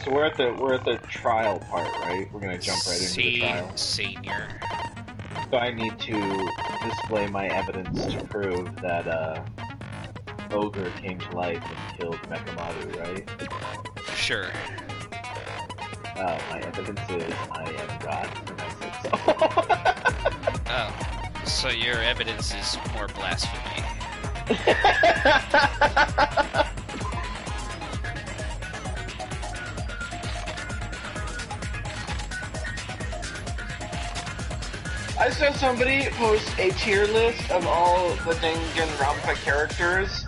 So we're at the trial part, right? We're gonna jump right into the trial. Senior. So I need to display my evidence to prove that Ogre came to life and killed Mekamaru, right? Sure. My evidence is I am God, and I said so. Oh, so your evidence is more blasphemy. I saw somebody post a tier list of all the Danganronpa characters,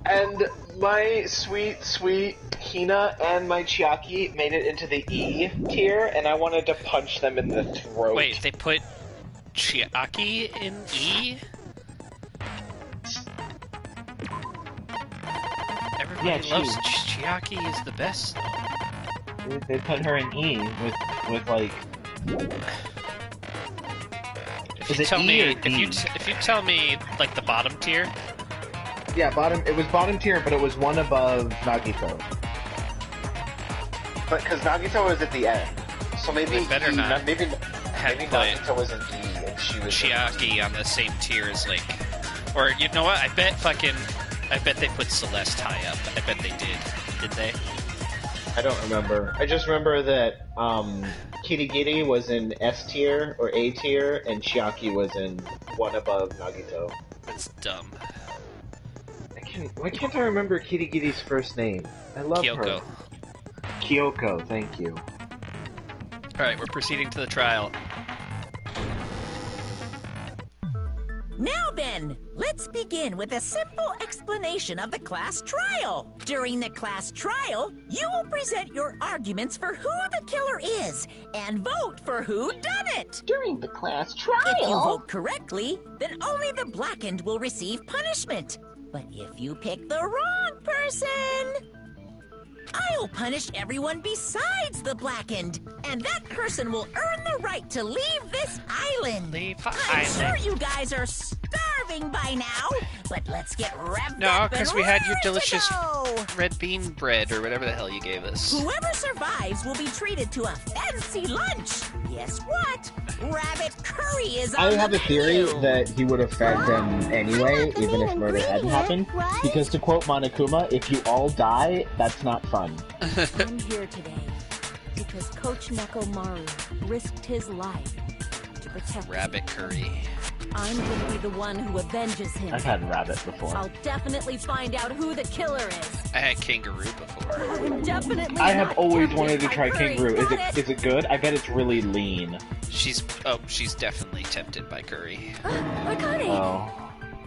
and my sweet, sweet Hina and my Chiaki made it into the E tier, and I wanted to punch them in the throat. Wait, they put Chiaki in E? Everybody loves Chiaki is the best. They put her in E with like. If you tell me like the bottom tier. Yeah, bottom. It was bottom tier, but it was one above Nagito. But because Nagito was at the end, so maybe better not. Maybe Nagito was in E and she was Chiaki on the same tier as like, or you know what? I bet they put Celeste high up. I bet they did they? I don't remember. I just remember that Kirigiri was in S tier or A tier, and Chiaki was in one above Nagito. That's dumb. Why can't I remember Kirigiri's first name? I love Kyoko. her. Kyoko, thank you. Alright, we're proceeding to the trial. Now then, let's begin with a simple explanation of the class trial. During the class trial, you will present your arguments for who the killer is and vote for who done it. During the class trial? If you vote correctly, then only the blackened will receive punishment. But if you pick the wrong person, I'll punish everyone besides the blackened, and that person will earn the right to leave this island. I'm sure you guys are starving by now, but let's get revved up. No, because we had your delicious red bean bread or whatever the hell you gave us. Whoever survives will be treated to a fancy lunch. Guess what? Rabbit curry is on the menu. I have a theory that he would have fed them anyway, even if murder hadn't happened. Right? Because to quote Monokuma, if you all die, that's not fun. I'm here today because Coach Nekomaru risked his life to protect Rabbit curry. I'm going to be the one who avenges him. I've had rabbit before. I'll definitely find out who the killer is. I had kangaroo before. I'm definitely I have not always tempted wanted to by try curry. kangaroo. Got Is it good? I bet it's really lean. She's definitely tempted by curry. Akane, Oh.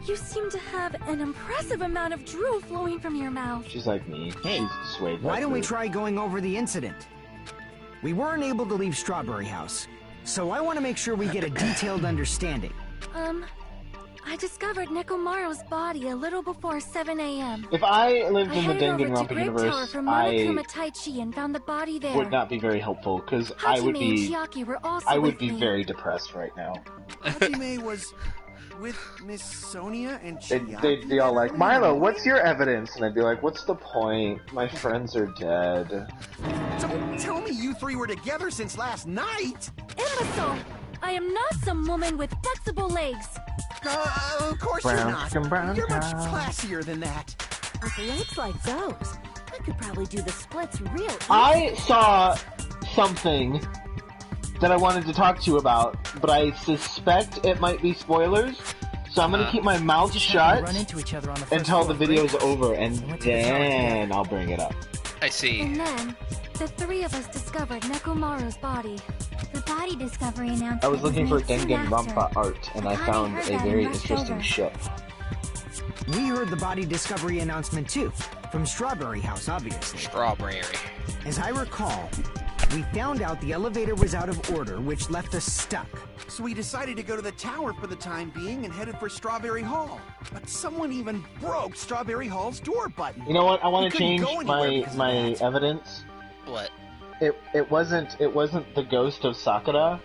you seem to have an impressive amount of drool flowing from your mouth. She's like me. Hey, She's swayed by why don't we food. try going over the incident? We weren't able to leave Strawberry House, so I want to make sure we get a detailed understanding. I discovered Nekomaru's body a little before 7 a.m. If I lived I in the headed over to Danganronpa Grape Tower universe, for I Monokuma Taichi and found the body there. would not be very helpful, because I would Hajime be... and Chiaki were also I would with be me. very depressed right now. Hajime was with Miss Sonia and Chiaki. They'd be all like, Milo, what's your evidence? And I'd be like, what's the point? My friends are dead. Don't tell me you three were together since last night! Imbecile! I am not some woman with flexible legs. Of course Brown you're not. chicken, brown You're much cow. classier than that. With legs like those, I could probably do the splits real easy. I saw something that I wanted to talk to you about, but I suspect it might be spoilers, so I'm gonna keep my mouth shut Run into each other on the first until the floor of video's Grape over, and Went to the tower then I'll bring it up. I see. And then, the three of us discovered Nekomaru's body. The body discovery announcement I was looking for made soon Danganronpa after. art, and I Akane found heard a that very and rushed interesting over. ship. We heard the body discovery announcement too, from Strawberry House, obviously. Strawberry. As I recall, we found out the elevator was out of order, which left us stuck. So we decided to go to the tower for the time being and headed for Strawberry Hall. But someone even broke Strawberry Hall's door button. You know what? I want We to couldn't change go anywhere because of my that. evidence. What? It wasn't the ghost of Sakura.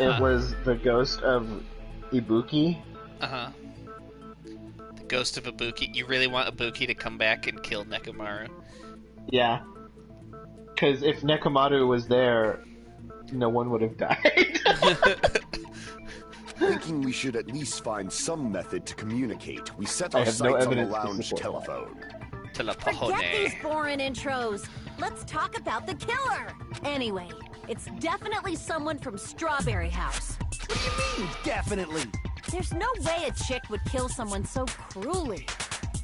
It was the ghost of Ibuki. Uh-huh. The Ghost of Ibuki. You really want Ibuki to come back and kill Nekomaru? Yeah. Because if Nekomaru was there, no one would have died. Thinking we should at least find some method to communicate, we set our sights on the lounge telephone. Forget these boring intros. Let's talk about the killer. Anyway, it's definitely someone from Strawberry House. What do you mean, definitely? There's no way a chick would kill someone so cruelly.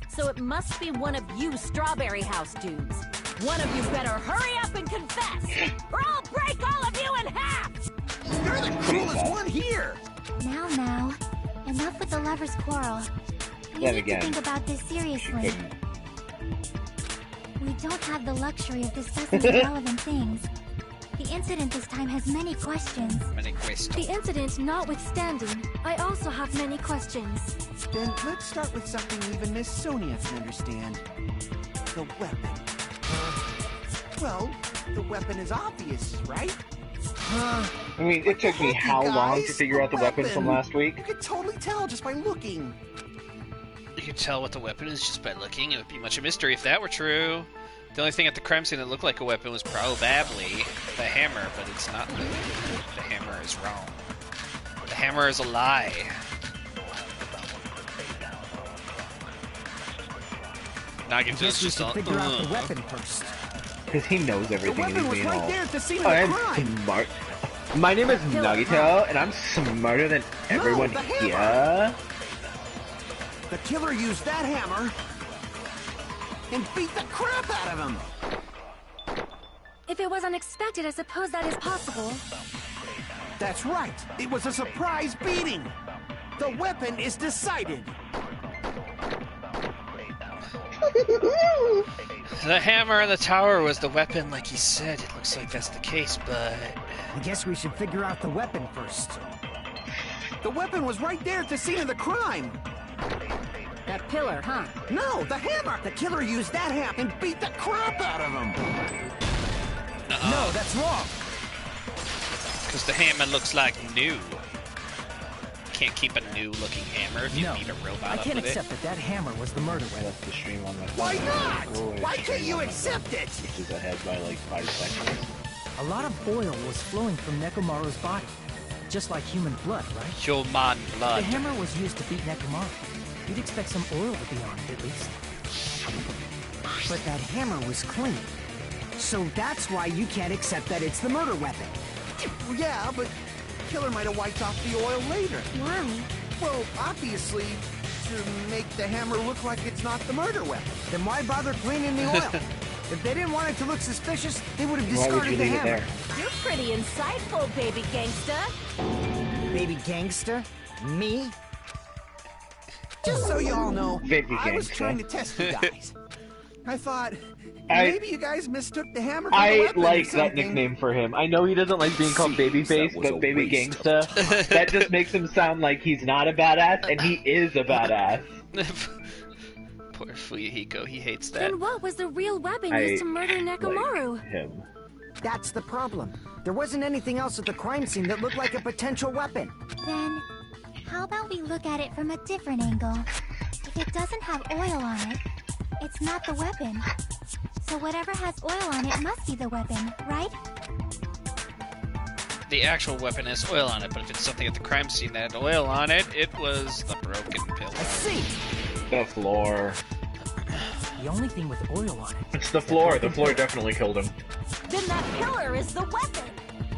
So it must be one of you Strawberry House dudes. One of you better hurry up and confess, or I'll break all of you in half! You're the cruelest one here! Now, enough with the lovers' quarrel. We need to think about this seriously. We don't have the luxury of discussing irrelevant things. The incident this time has many questions. The incident notwithstanding, I also have many questions. Then let's start with something even Miss Sonia can understand. The weapon. Well, the weapon is obvious, right? I mean, it took me how long to figure out the weapon from last week? You could totally tell just by looking. You could tell what the weapon is just by looking. It would be much a mystery if that were true. The only thing at the crime scene that looked like a weapon was probably the hammer, but it's not. The hammer is wrong. The hammer is a lie. Nagito's just all. Figure out the weapon first. Because he knows everything and he's being all. There at the scene of the crime. Smart. My name is Nagito, and I'm smarter than everyone here. The killer used that hammer and beat the crap out of him. If it was unexpected, I suppose that is possible. That's right. It was a surprise beating. The weapon is decided. The hammer in the tower was the weapon, like he said. It looks like that's the case, but... I guess we should figure out the weapon first. The weapon was right there at the scene of the crime. That pillar, huh? No, the hammer! The killer used that hammer and beat the crap out of him! No, that's wrong! Because the hammer looks like new. Can't keep a new-looking hammer if you beat a robot I up can't with accept that that hammer was the murder weapon. The stream on my Why not? phone. Why can't you accept it? Which is ahead by like 5 seconds. A lot of oil was flowing from Nekomaru's body. Just like human blood, right? Human blood. The hammer was used to beat Nekomaru. You'd expect some oil to be on it, at least. But that hammer was clean. So that's why you can't accept that it's the murder weapon. Yeah, but the killer might have wiped off the oil later. Why? Well, obviously, to make the hammer look like it's not the murder weapon. Then why bother cleaning the oil? If they didn't want it to look suspicious, they would have Why would you discarded the leave it hammer. there? You're pretty insightful, baby gangsta. Baby gangster? Me? Just so you all know, Baby I was gangsta. trying to test you guys. I thought I- maybe you guys mistook the hammer for the I weapon or like that something. nickname for him. I know he doesn't like being called Babyface, that was but a Baby waste of Gangsta, that just makes him sound like he's not a badass, and he is a badass. Poor Fuyuhiko, he hates that. Then what was the real weapon I used to murder Nekomaru? like him. That's the problem. There wasn't anything else at the crime scene that looked like a potential weapon. Then, how about we look at it from a different angle? If it doesn't have oil on it, it's not the weapon. So whatever has oil on it must be the weapon, right? The actual weapon has oil on it, but if it's something at the crime scene that had oil on it, it was the broken pillar. I see. The floor. The only thing with oil on it. It's the floor. The floor definitely killed him. Then that pillar is the weapon.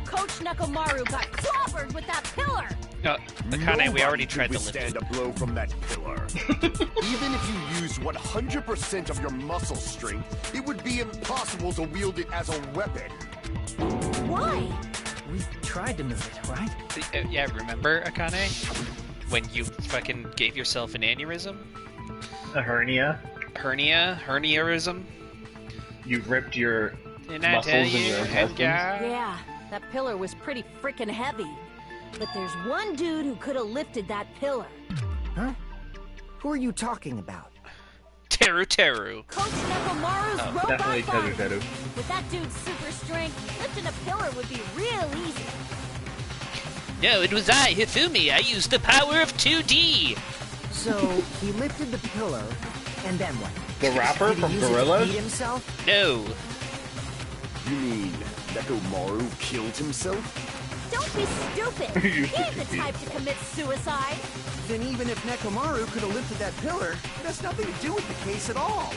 Coach Nekomaru got clobbered with that pillar. Akane, we already tried to lift withstand it. a blow from that pillar. Even if you used 100% of your muscle strength, it would be impossible to wield it as a weapon. Why? We tried to move it, right? Yeah, remember, Akane? When you fucking gave yourself an aneurysm? A hernia. Herniarism? You ripped your Didn't I muscles tell in you, your intestines. Yeah, that pillar was pretty freaking heavy. But there's one dude who could have lifted that pillar. Huh? Who are you talking about? Teru. Coach Nekomaru's robot Definitely body. Teru. With that dude's super strength, lifting a pillar would be real easy. No, it was I, Hifumi. I used the power of 2D. So, he lifted the pillar, and then what? The rapper Did he from use it to Gorillaz? beat himself? No. You mean Nekomaru killed himself? Don't be stupid! He ain't the type to commit suicide! Then even if Nekomaru could have lifted that pillar, it has nothing to do with the case at all.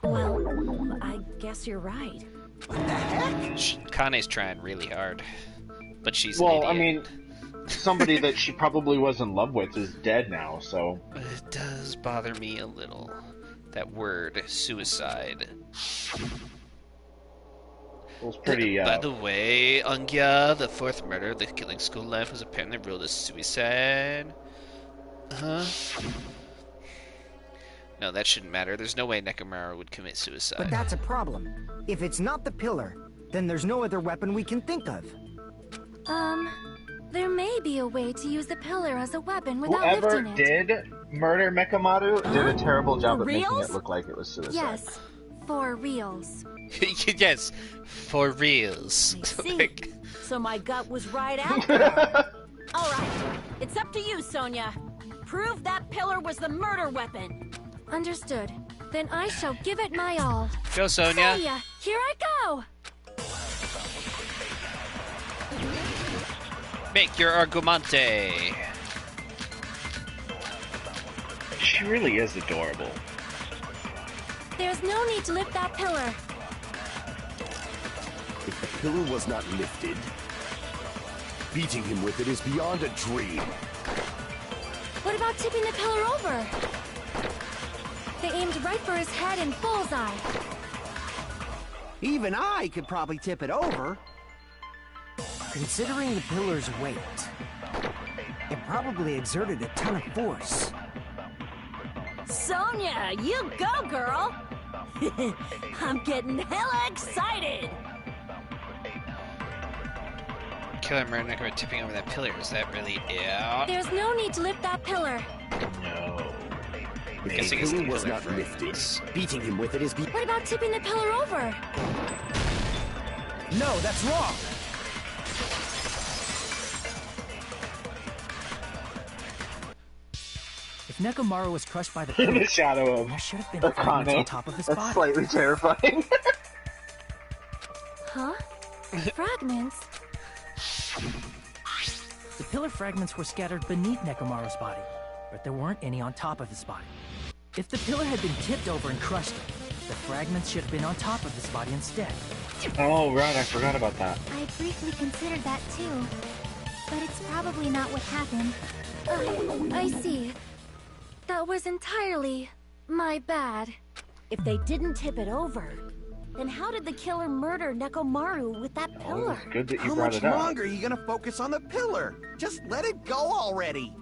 Well, I guess you're right. What the heck? Kane's trying really hard. But she's Well, an I idiot. mean, somebody that she probably was in love with is dead now, so... But it does bother me a little. That word, suicide. It was pretty, By the way, Ungya, the fourth murder of the Killing School life was apparently ruled as suicide. Huh? No, that shouldn't matter. There's no way Nekomaru would commit suicide. But that's a problem. If it's not the pillar, then there's no other weapon we can think of. There may be a way to use the pillar as a weapon without whoever lifting it. did murder Mekamaru did a terrible job For of making reals? it look like it was suicide. Yes, for reals. Yes, for reals. I see. Like, So my gut was right after all. All right, it's up to you, Sonia. Prove that pillar was the murder weapon. Understood. Then I shall give it my all. go, Sonia. Sonia, here I go! Make your argumente. She really is adorable. There's no need to lift that pillar. If the pillar was not lifted, beating him with it is beyond a dream. What about tipping the pillar over? They aimed right for his head and bullseye. Even I could probably tip it over. Considering the pillar's weight, it probably exerted a ton of force. Sonia, you go, girl. I'm getting hella excited. Killer murder Nekomaru tipping over that pillar. Is that really it? There's no need to lift that pillar. No. If Guessing the it's the pillar was pillar not fragments. lifted, beating him with it is What about tipping the pillar over? No, that's wrong! If Nekomaru was crushed by the In pillar, the shadow of there should have been fragments Akane. on top of his That's body. slightly terrifying. Huh? Fragments? The pillar fragments were scattered beneath Nekomaru's body, but there weren't any on top of his body. If the pillar had been tipped over and crushed him, the fragments should have been on top of his body instead. Oh, right, I forgot about that. I briefly considered that too. But it's probably not what happened. I see. That was entirely my bad. If they didn't tip it over, then how did the killer murder Nekomaru with that Oh, pillar? it's good that you How brought much it up. longer are you gonna focus on the pillar? Just let it go already.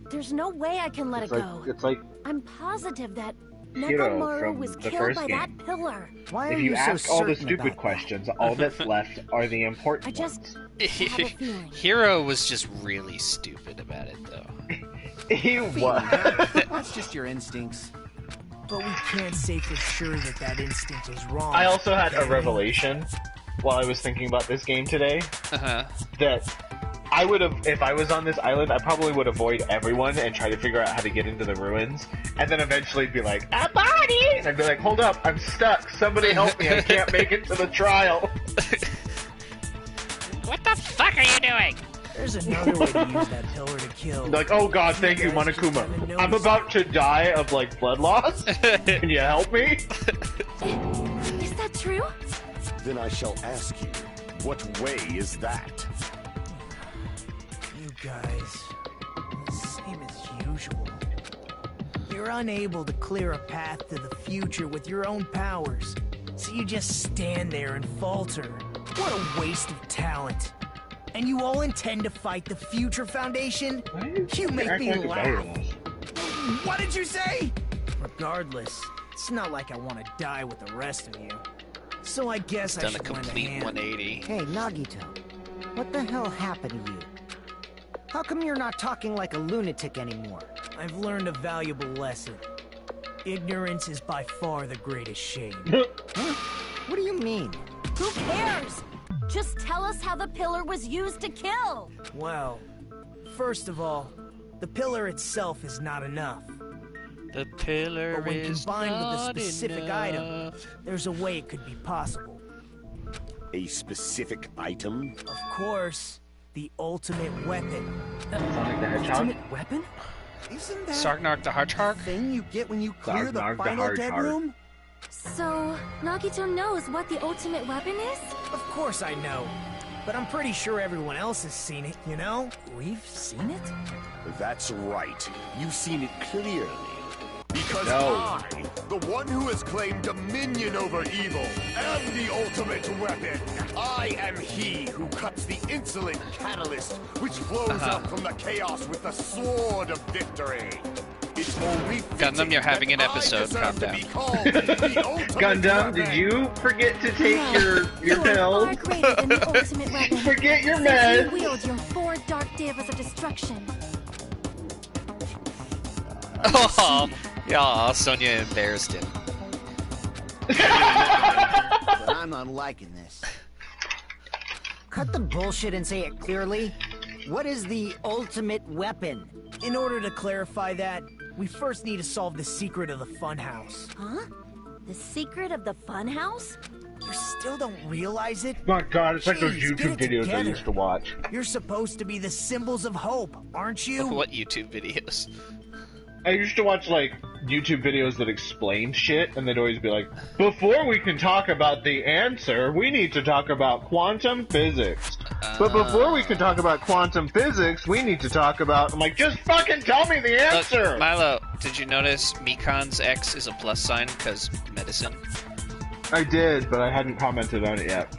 There's no way I can let It's it like, go. it's like I'm positive that Hero Nekomaru from was the killed first by game. that pillar. Why are if you so ask all the certain stupid about questions, all that's left are the important I just ones. have a feeling. Hero was just really stupid about it, though. He was. That's just your instincts. But we can't say for sure that that instinct is wrong. I also had a revelation while I was thinking about this game today Uh-huh. that I would have, if I was on this island, I probably would avoid everyone and try to figure out how to get into the ruins, and then eventually be like, a body! And I'd be like, hold up, I'm stuck, somebody help me, I can't make it to the trial. What the fuck are you doing? There's another way to use that pillar to kill. Like, oh god, thank you, Monokuma. I'm about to die of, like, blood loss. Can you help me? Is that true? Then I shall ask you, what way is that? You guys, same as usual. You're unable to clear a path to the future with your own powers, so you just stand there and falter. What a waste of talent. And you all intend to fight the Future Foundation? You make me laugh. What did you say? Regardless, it's not like I want to die with the rest of you. So I guess I Done a should lend complete hand. 180. Hey, Nagito. What the hell happened to you? How come you're not talking like a lunatic anymore? I've learned a valuable lesson. Ignorance is by far the greatest shame. Huh? What do you mean? Who cares? Just tell us how the pillar was used to kill. Well, first of all, The pillar itself is not enough. The pillar But when is combined with a not specific enough. item, there's a way it could be possible. A specific item? Of course, the ultimate weapon. Sonic the Hedgehog. Ultimate weapon? Isn't that Sargnark the Hedgehog? thing you get when you clear the Sargnark the final Hard dead Heart. room? So, Nagito knows what the ultimate weapon is? Of course I know. But I'm pretty sure everyone else has seen it, you know? We've seen it? That's right. You've seen it clearly. Because No. I, the one who has claimed dominion over evil, am the ultimate weapon. I am he who cuts the insolent catalyst which flows up from the chaos with the sword of victory. It's only Gundam, you're having an episode. Calm down. Gundam, did you forget to take your You're pill? far greater than the ultimate weapon. Forget your Since meds. you wield your 4 dark devas of destruction. Oh, yeah, Sonia embarrassed him. But I'm not liking this. Cut the bullshit and say it clearly. What is the ultimate weapon? In order to clarify that, we first need to solve the secret of the funhouse. Huh? The secret of the funhouse? You still don't realize it? My God, it's like those Jeez, YouTube get it videos I together. used to watch. You're supposed to be the symbols of hope, aren't you? What YouTube videos? I used to watch like YouTube videos that explained shit, and they'd always be like, "Before we can talk about the answer, we need to talk about quantum physics. But before we can talk about quantum physics, we need to talk about." I'm like, just fucking tell me the answer. Look, Milo, did you notice Mikan's X is a plus sign because medicine? I did, but I hadn't commented on it yet.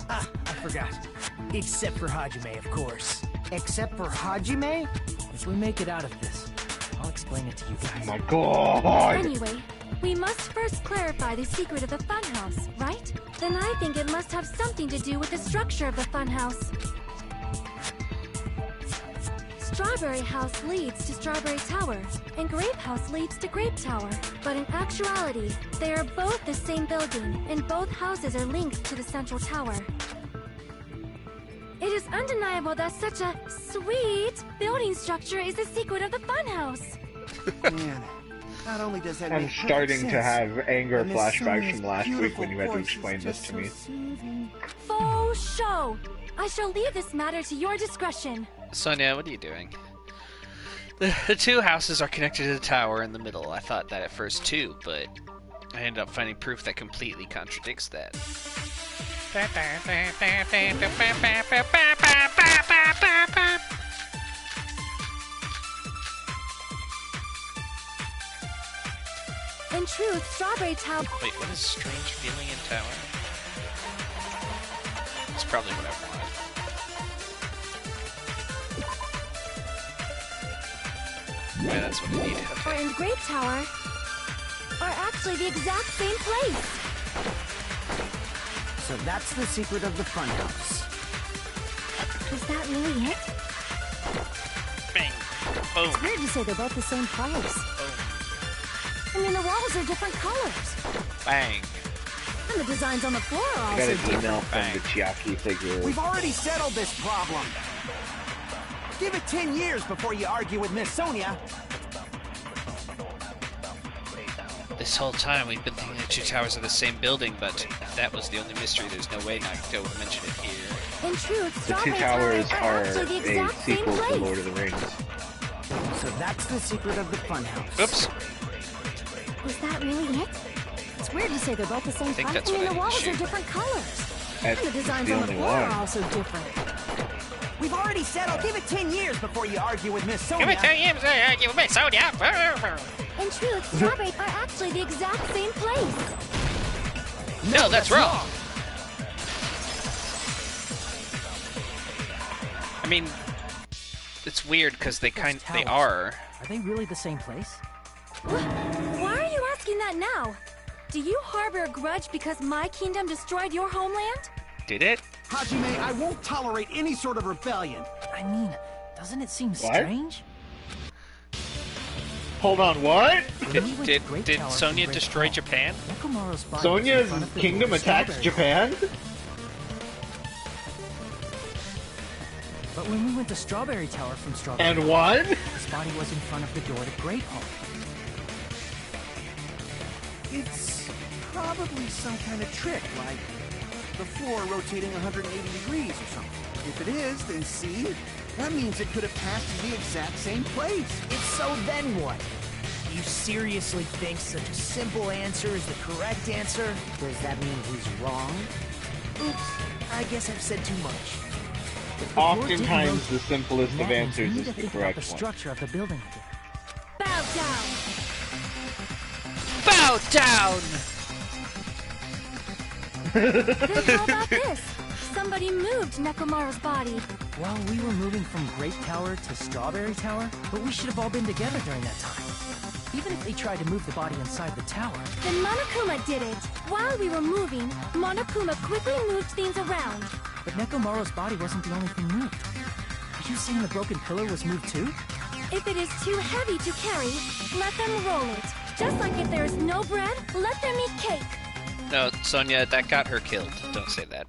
Ah, I forgot. Except for Hajime, of course. Except for Hajime? If we make it out of this, I'll explain it to you Oh guys. my God. Anyway, we must first clarify the secret of the funhouse, right? Then I think it must have something to do with the structure of the funhouse. Strawberry House leads to Strawberry Tower, and Grape House leads to Grape Tower. But in actuality, they are both the same building, and both houses are linked to the central tower. It is undeniable that such a sweet building structure is the secret of the funhouse. Man, not only does that I'm make perfect starting to sense, have anger but Miss flashbacks Sonia's from last week when beautiful you had to voice is explain this just to so me. soothing. Faux show! I shall leave this matter to your discretion. Sonia, what are you doing? The two houses are connected to the tower in the middle. I thought that at first too, but I ended up finding proof that completely contradicts that. In truth, Strawberry Tower... Wait, what is strange feeling in tower? It's probably what I wanted. Yeah, that's what I need. Okay. and Grape Tower are actually the exact same place. So that's the secret of the funhouse. Is that really it? Bang! Boom! It's weird to say they're both the same place. I mean, the walls are different colors. Bang! And the designs on the floor are I also got an different. email from the Chiaki figure. We've already settled this problem. Give it 10 years before you argue with Miss Sonia. This whole time we've been thinking the two towers are the same building, but if that was the only mystery, there's no way Nagito would mention it here. In truth, The two Strawberry towers Tower are actually the a exact same sequel to place. Lord of the Rings. So that's the secret of the funhouse. Oops! Is that really it? It's weird to say they're both the same think place. that's I mean, what I the need to walls are shoot. different colors. That's And the designs the on the only floor one. are also different. We've already settled. Give it 10 years before you argue with Miss Sonia. Give it 10 years, give me Sonia! In truth, Strawberry are actually the exact same place. No, that's wrong! I mean, it's weird because they towers. are. Are they really the same place? Why are you asking that now? Do you harbor a grudge because my kingdom destroyed your homeland? Did it? Hajime, I won't tolerate any sort of rebellion. I mean, doesn't it seem strange? Hold on, what? Did Sonia destroy Japan? Sonia's kingdom attacks Japan? But when we went to Strawberry Tower from Strawberry And won? the body was in front of the door to Great Hall? It's probably some kind of trick, like the floor rotating 180 degrees or something. If it is, then see? That means it could have passed to the exact same place. If so, then what? You seriously think such a simple answer is the correct answer? Does that mean he's wrong? Oops, I guess I've said too much. If the door didn't Oftentimes, rotate, the simplest of that means answers we need is to the think about correct the one. structure of the building again. Bow down! Bow down! Then how about this? Somebody moved Nekomaru's body. Well, we were moving from Grape Tower to Strawberry Tower, but we should have all been together during that time. Even if they tried to move the body inside the tower. Then Monokuma did it. While we were moving, Monokuma quickly moved things around. But Nekomaru's body wasn't the only thing moved. Are you saying the broken pillar was moved too? If it is too heavy to carry, let them roll it. Just like if there is no bread, let them eat cake. No, Sonia, that got her killed. Don't say that.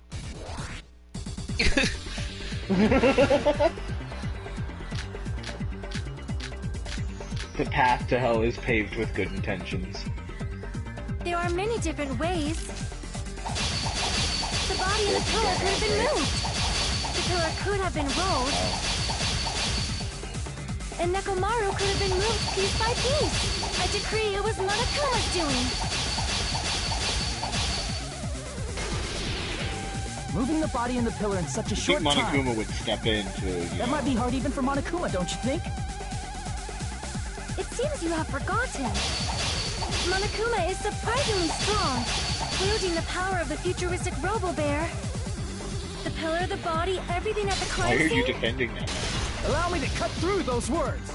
The path to hell is paved with good intentions. There are many different ways. The body of the pillar could have been moved. The pillar could have been rolled. And Nekomaru could have been moved piece by piece. I decree it was Monokuma's doing. Moving the body and the pillar in such a I think short time. Monokuma would step in to, That might be hard even for Monokuma, don't you think? It seems you have forgotten. Monokuma is surprisingly strong, wielding the power of the futuristic Robo-Bear. The pillar, the body, everything at the Why crime are you scene. defending that? Allow me to cut through those words.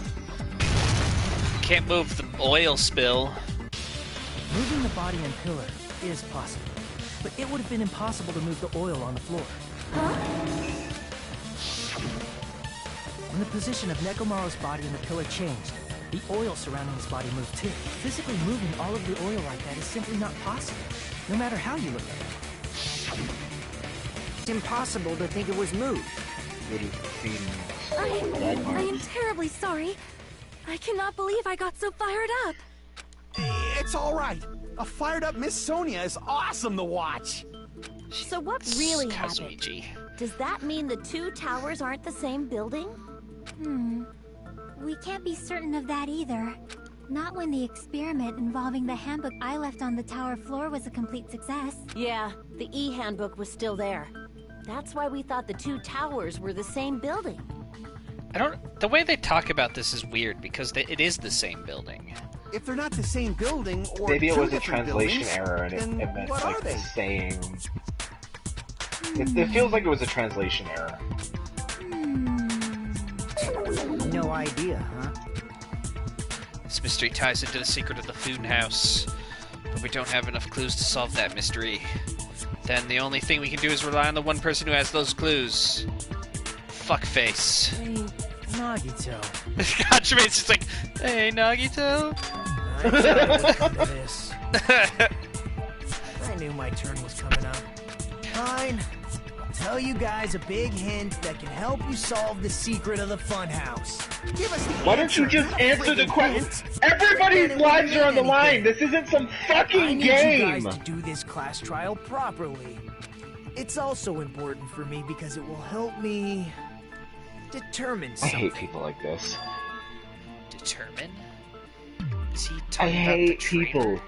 Can't move the oil spill. Moving the body and pillar is possible, but it would have been impossible to move the oil on the floor. Huh? When the position of Nekomaru's body and the pillar changed, the oil surrounding his body moved too. Physically moving all of the oil like that is simply not possible, no matter how you look at it. It's impossible to think it was moved. Would have seen I am terribly sorry. I cannot believe I got so fired up. It's all right. A fired-up Miss Sonia is awesome to watch. So what really happened? Kazuichi. Does that mean the two towers aren't the same building? We can't be certain of that either. Not when the experiment involving the handbook I left on the tower floor was a complete success. Yeah, the E-handbook was still there. That's why we thought the two towers were the same building. The way they talk about this is weird because it is the same building. If they're not the same building, or Maybe it two was a different translation buildings, error and it then meant what are like they? the same. It feels like it was a translation error. No idea, huh? This mystery ties into the secret of the food house, but we don't have enough clues to solve that mystery. Then the only thing we can do is rely on the one person who has those clues. Fuckface. Hey, Nagito. Gotcha, it's just like, hey, Nagito. I knew it would come to this. I knew my turn was coming up. Fine. I'll tell you guys a big hint that can help you solve the secret of the funhouse. Give us the Why don't you answer, just not answer the friggin' question? hints. Everybody's Then it lives wouldn't are on the mean line. anything. This isn't some I fucking need game. you guys to do this class trial properly. It's also important for me because it will help me determine I something. hate people like this. Determine? Is he I talking about the hate trainer? people.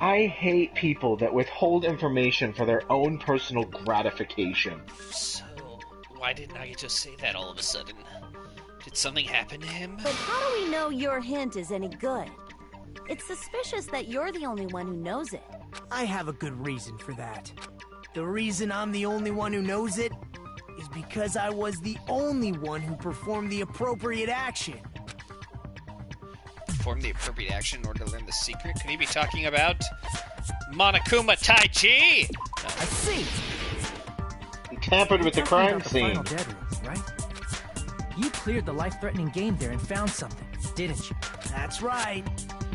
I hate people that withhold information for their own personal gratification. So, why did Nagito say that all of a sudden? Did something happen to him? But how do we know your hint is any good? It's suspicious that you're the only one who knows it. I have a good reason for that. The reason I'm the only one who knows it is because I was the only one who performed the appropriate action. Perform the appropriate action in order to learn the secret? Could he be talking about Monokuma Tai Chi? I see. He tampered with the You're talking crime about the scene. final dead rooms, right? You cleared the life-threatening game there and found something, didn't you? That's right.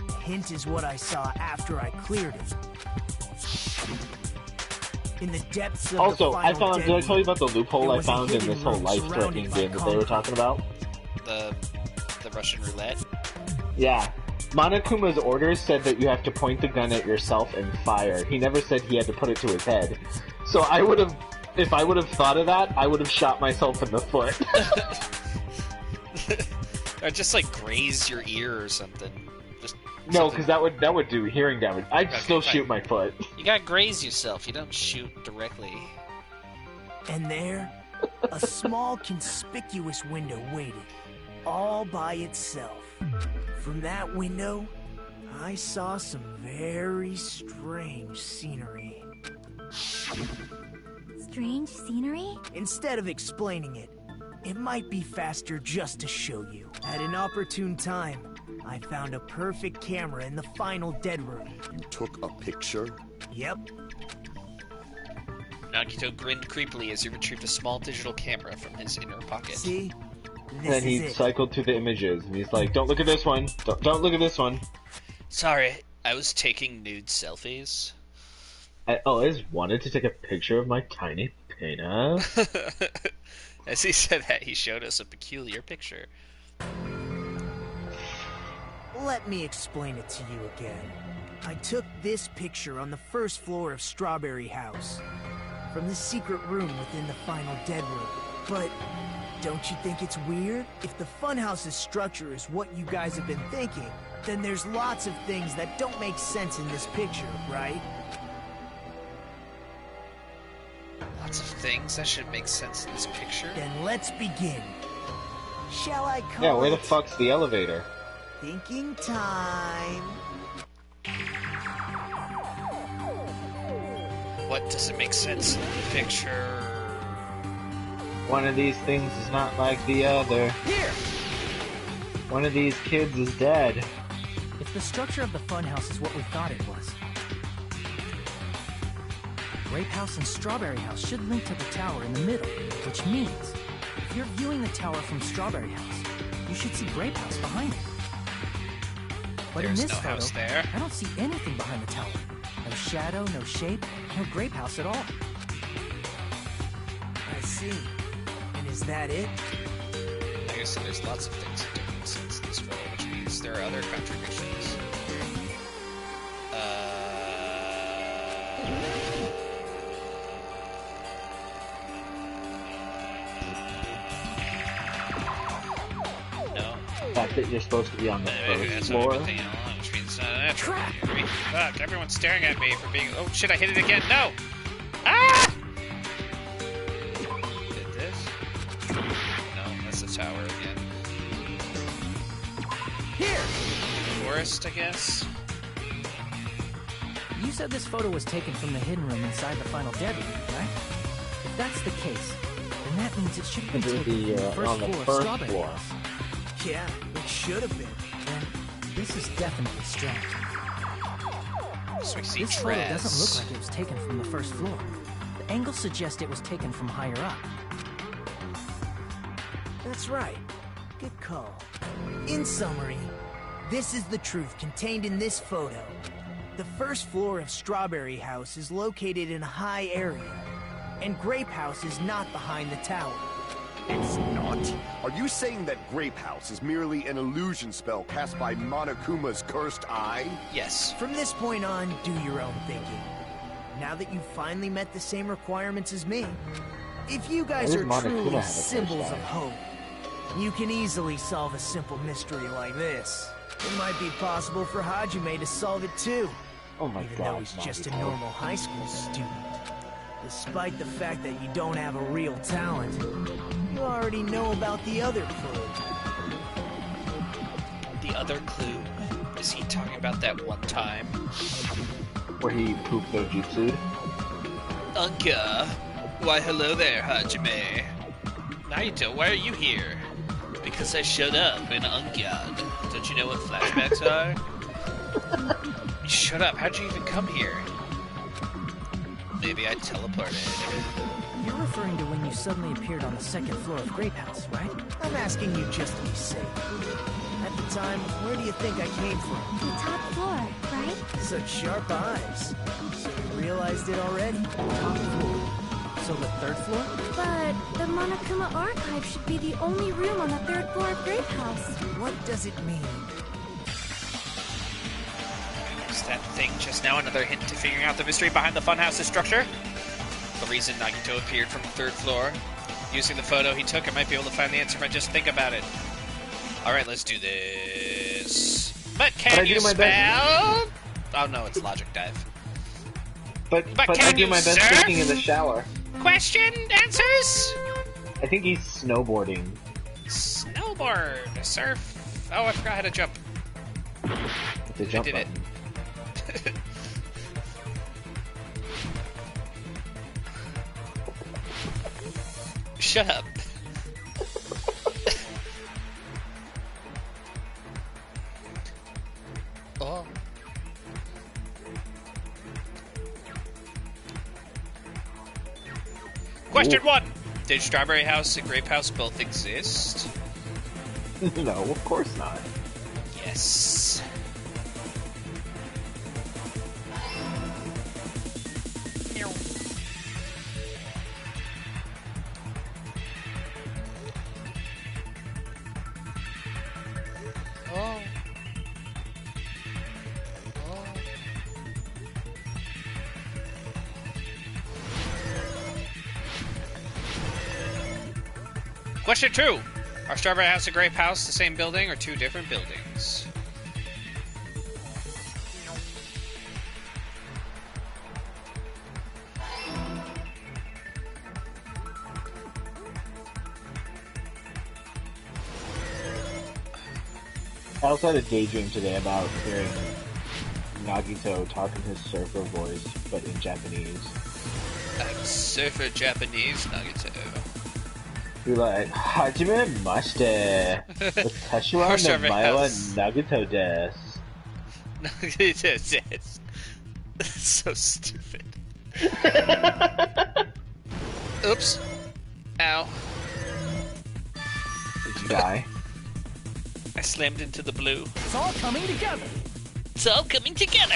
The hint is what I saw after I cleared it. In the depths of Also, the I final found. dead Did I tell you room, about the loophole there I was a found in hidden this whole room life-threatening surrounded by game that they were concrete. talking about? The the Russian roulette. Yeah. Monokuma's orders said that you have to point the gun at yourself and fire. He never said he had to put it to his head. So if I would have thought of that, I would have shot myself in the foot. Or just like graze your ear or something. Just No, because that would do hearing damage. I'd still shoot my foot. You gotta graze yourself. You don't shoot directly. And there, a small conspicuous window waited, all by itself. From that window, I saw some very strange scenery. Strange scenery? Instead of explaining it, it might be faster just to show you. At an opportune time, I found a perfect camera in the final dead room. You took a picture? Yep. Nagito grinned creepily as he retrieved a small digital camera from his inner pocket. See? And then he cycled through the images, and he's like, don't look at this one. Don't look at this one. Sorry, I was taking nude selfies. I always wanted to take a picture of my tiny penis. As he said that, he showed us a peculiar picture. Let me explain it to you again. I took this picture on the first floor of Strawberry House, from the secret room within the final dead room. But don't you think it's weird? If the funhouse's structure is what you guys have been thinking, then there's lots of things that don't make sense in this picture, right? Lots of things that should make sense in this picture. Then let's begin. Shall I call Yeah, where the it fuck's the elevator? thinking time? What doesn't make sense in the picture? One of these things is not like the other. Here! One of these kids is dead. If the structure of the funhouse is what we thought it was, Grape House and Strawberry House should link to the tower in the middle, which means if you're viewing the tower from Strawberry House, you should see Grape House behind it. But There's in this no house photo, there. I don't see anything behind the tower. No shadow, no shape, no Grape House at all. I see. And is that it? Like I said, there's lots of things that don't make sense in this photo, which means there are other contradictions. No. The fact that you're supposed to be on the Maybe first that's floor. not a good thing at all, which means it's not natural. Fuck, everyone's staring at me for being. Oh shit, I hit it again. No! Ah! Did this? No, that's the tower again. Here! Forest, I guess? You said this photo was taken from the hidden room inside the final dead room, right? If that's the case, then that means it should have been taken from the on the first floor of first Strawberry floor. House. Yeah, it should have been. Then this is definitely strange. So we see This photo Trez. doesn't look like it was taken from the first floor. The angles suggest it was taken from higher up. That's right. Good call. In summary, this is the truth contained in this photo. The first floor of Strawberry House is located in a high area, and Grape House is not behind the tower. It's not? Are you saying that Grape House is merely an illusion spell cast by Monokuma's cursed eye? Yes. From this point on, do your own thinking. Now that you've finally met the same requirements as me, if you guys Why are does Monokuma truly have a first symbols eye? of hope, you can easily solve a simple mystery like this. It might be possible for Hajime to solve it too, Oh my even god. though he's just a Nagito. normal high school student. Despite the fact that you don't have a real talent, you already know about the other clue. The other clue. Is he talking about that one time? Where he pooped no jutsu. Unka! Why hello there, Hajime. Naito, why are you here? Because I showed up in Unkyad. Don't you know what flashbacks are? Shut up, how'd you even come here? Maybe I teleported. You're referring to when you suddenly appeared on the second floor of Grape House, right? I'm asking you just to be safe. At the time, where do you think I came from? The top floor, right? Such sharp eyes. So you realized it already? Top floor. So the third floor? But the Monokuma Archive should be the only room on the third floor of Grape House. What does it mean? Is that thing just now another hint to figuring out the mystery behind the funhouse's structure? The reason Nagito appeared from the third floor? Using the photo he took, I might be able to find the answer if I just think about it. Alright, let's do this. But can you spell? Oh no, it's Logic Dive. But can I do my best surf? thinking in the shower. Question? Answers? I think he's snowboarding. Snowboard. Surf. Oh, I forgot how to jump. It's a jump I did button. it. Shut up. Oh. Question 1. Did Strawberry House and Grape House both exist? No, of course not. Yes. Oh. Question 2. Are Strawberry House and Grape House the same building or two different buildings? I also had a daydream today about hearing Nagito talk in his surfer voice, but in Japanese. I'm surfer Japanese Nagito. Be like, Hajime mashite. Watashi wa Strawberry namae wa House. Nagito desu. Nagito desu. That's so stupid. Oops. Ow. Did you die? I slammed into the blue. It's all coming together. It's all coming together.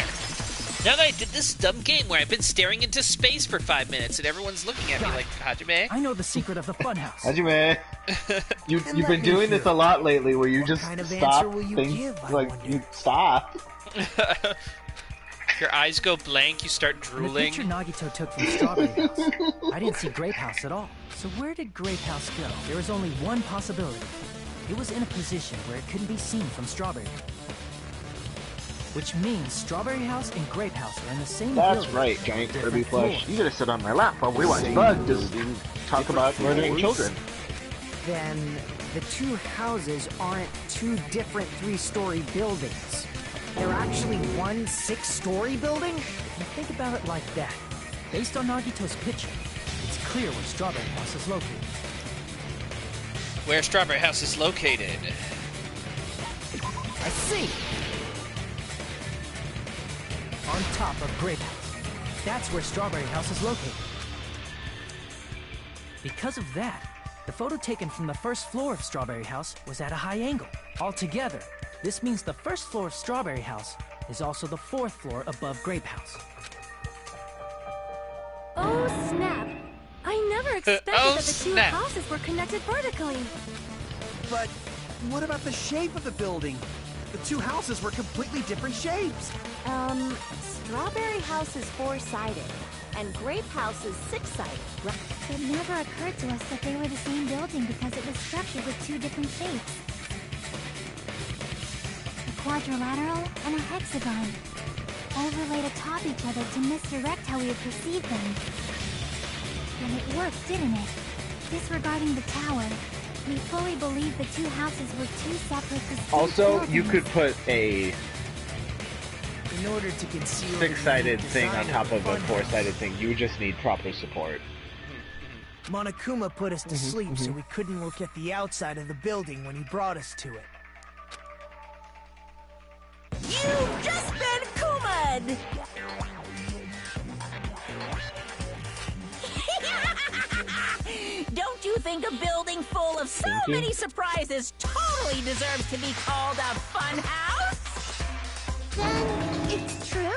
Now that I did this dumb game where I've been staring into space for 5 minutes and everyone's looking at me like, Hajime? I know the secret of the funhouse. Hajime, you've been doing this a lot lately, where you just kind of stop answer will you things. give, I Like wonder? you stop. Your eyes go blank, you start The drooling. picture Nagito took from Strawberry House, I didn't see Grape House at all. So where did Grape House go? There was only one possibility. It was in a position where it couldn't be seen from Strawberry House. Which means Strawberry House and Grape House are in the same building. That's right, giant different Kirby plush. floors. You gotta sit on my lap while we watch Bug just talk about murdering children. Then the two houses aren't two different three-story buildings. They're actually one 6-story building? If you think about it like that, based on Nagito's picture, it's clear where Strawberry House is located. Where Strawberry House is located. I see! On top of Grape House. That's where Strawberry House is located. Because of that, the photo taken from the first floor of Strawberry House was at a high angle. Altogether, this means the first floor of Strawberry House is also the 4th floor above Grape House. Oh, snap. I never expected Oh, that the two snap. houses were connected vertically. But what about the shape of the building? The two houses were completely different shapes. Strawberry House is 4-sided, and Grape House is 6-sided. It never occurred to us that they were the same building because it was structured with two different shapes. A quadrilateral and a hexagon, overlaid atop each other to misdirect how we would perceive them. And it worked, didn't it? Disregarding the tower, we fully believed the two houses were two separate distinct Also, you buildings. could put a In order to conceal 6-sided the thing on design top of the a funhouse, 4-sided thing. You just need proper support. Monokuma put us to sleep so we couldn't look at the outside of the building when he brought us to it. You've just been Kuma'd! Don't you think a building full of so Thank you. many surprises totally deserves to be called a fun house? Then it's true?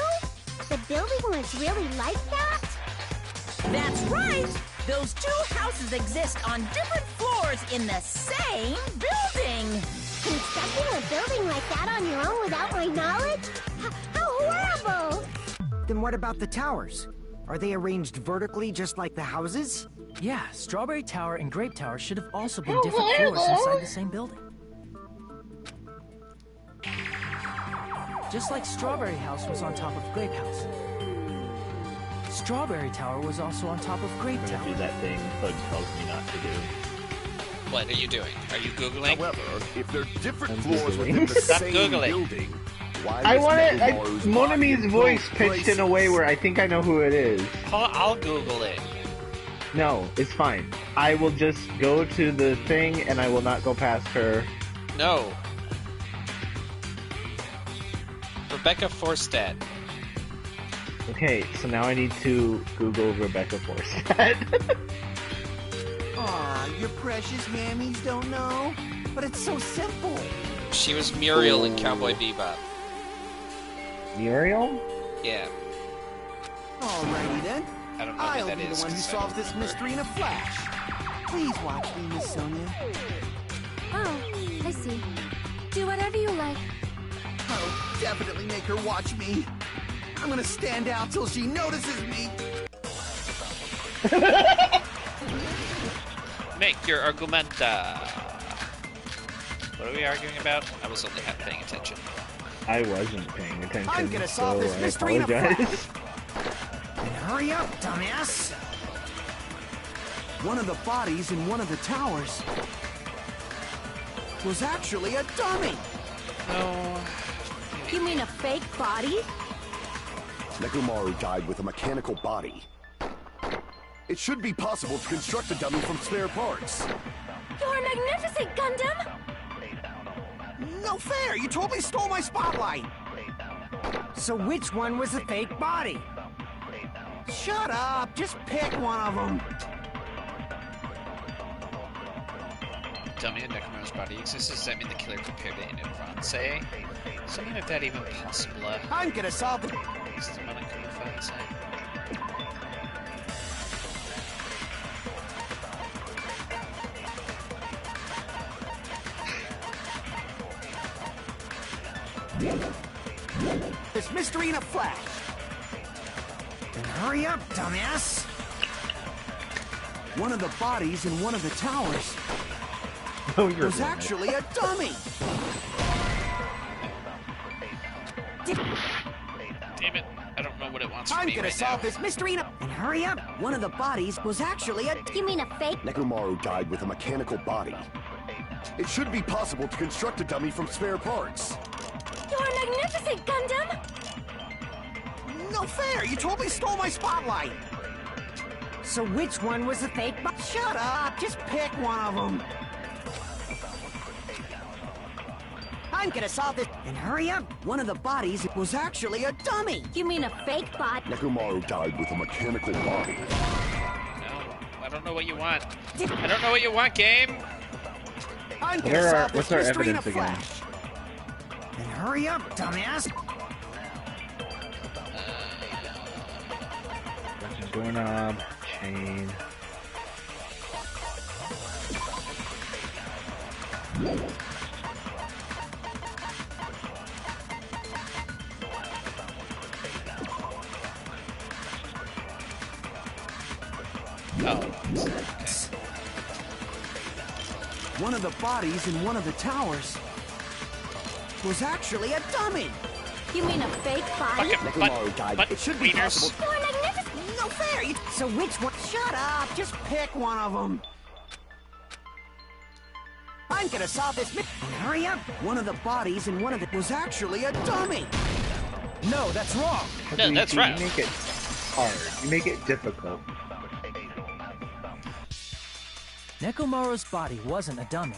The building was really like that? That's right! Those two houses exist on different floors in the same building. Constructing a building like that on your own without my knowledge? How horrible! Then what about the towers? Are they arranged vertically just like the houses? Yeah, Strawberry Tower and Grape Tower should have also been different floors inside the same building. Just like Strawberry House was on top of Grape House. Strawberry Tower was also on top of Grape I'm Tower. gonna do that thing Bug tells me not to do. What are you doing? Are you Googling? However, if they're different I'm floors Googling. within the Stop same Googling. building, why I was want it. Nekomaru's body Monami's in voice both pitched in a way places? where I think I know who it is. I'll Google it. No, it's fine. I will just go to the thing and I will not go past her. No. Rebecca Forstad. Okay, so now I need to Google Rebecca Forstad. Aw, your precious mammies don't know? But it's so simple. She was Muriel in Cowboy Bebop. Muriel? Yeah. Alrighty then. I don't know I'll who that be is. the one who 'cause I solves don't this remember. mystery in a flash. Please watch me, Miss Sonia. Oh, I see. Do whatever you like. I'll definitely make her watch me. I'm gonna stand out till she notices me. Make your argumenta. What are we arguing about? I was only half paying attention. I wasn't paying attention. I'm gonna so solve this I mystery in a apologize. And hurry up, dumbass! One of the bodies in one of the towers was actually a dummy. No. You mean a fake body? Nekomaru died with a mechanical body. It should be possible to construct a dummy from spare parts. You're magnificent, Gundam! No fair! You totally stole my spotlight! So which one was the fake body? Shut up! Just pick one of them! Dummy in Nekomaru's body exists. Does that mean the killer prepared it in advance? Something like that even possible? I'm gonna solve it! Is the one I couldn't find, say? This mystery in a flash! Then hurry up, dumbass! One of the bodies in one of the towers Oh, you're was right. actually a dummy! Damn it. I don't know what it wants from I'm me gonna right solve now. this mystery in a... And hurry up! One of the bodies was actually a... You mean a fake? Nekomaru died with a mechanical body. It should be possible to construct a dummy from spare parts. You're magnificent, Gundam! No fair! You totally stole my spotlight! So which one was the fake body? Shut up! Just pick one of them! I'm gonna solve this... And hurry up! One of the bodies was actually a dummy! You mean a fake body? Nekomaru died with a mechanical body. No. I don't know what you want. I don't know what you want, game. I'm gonna Where are- solve this what's our mystery in a evidence again? flash! And hurry up, dumbass! Doorknob, chain. Oh. One of the bodies in one of the towers was actually a dummy! You mean a fake body? Fucking Nekomaru died. butt It should be wieners. possible. You're magnificent! No fair! So which one? Shut up! Just pick one of them! I'm gonna solve this mi- And hurry up! One of the bodies in one of the was actually a dummy! No, that's wrong! No, that's You right. make it hard. You make it difficult. Nekomaru's body wasn't a dummy.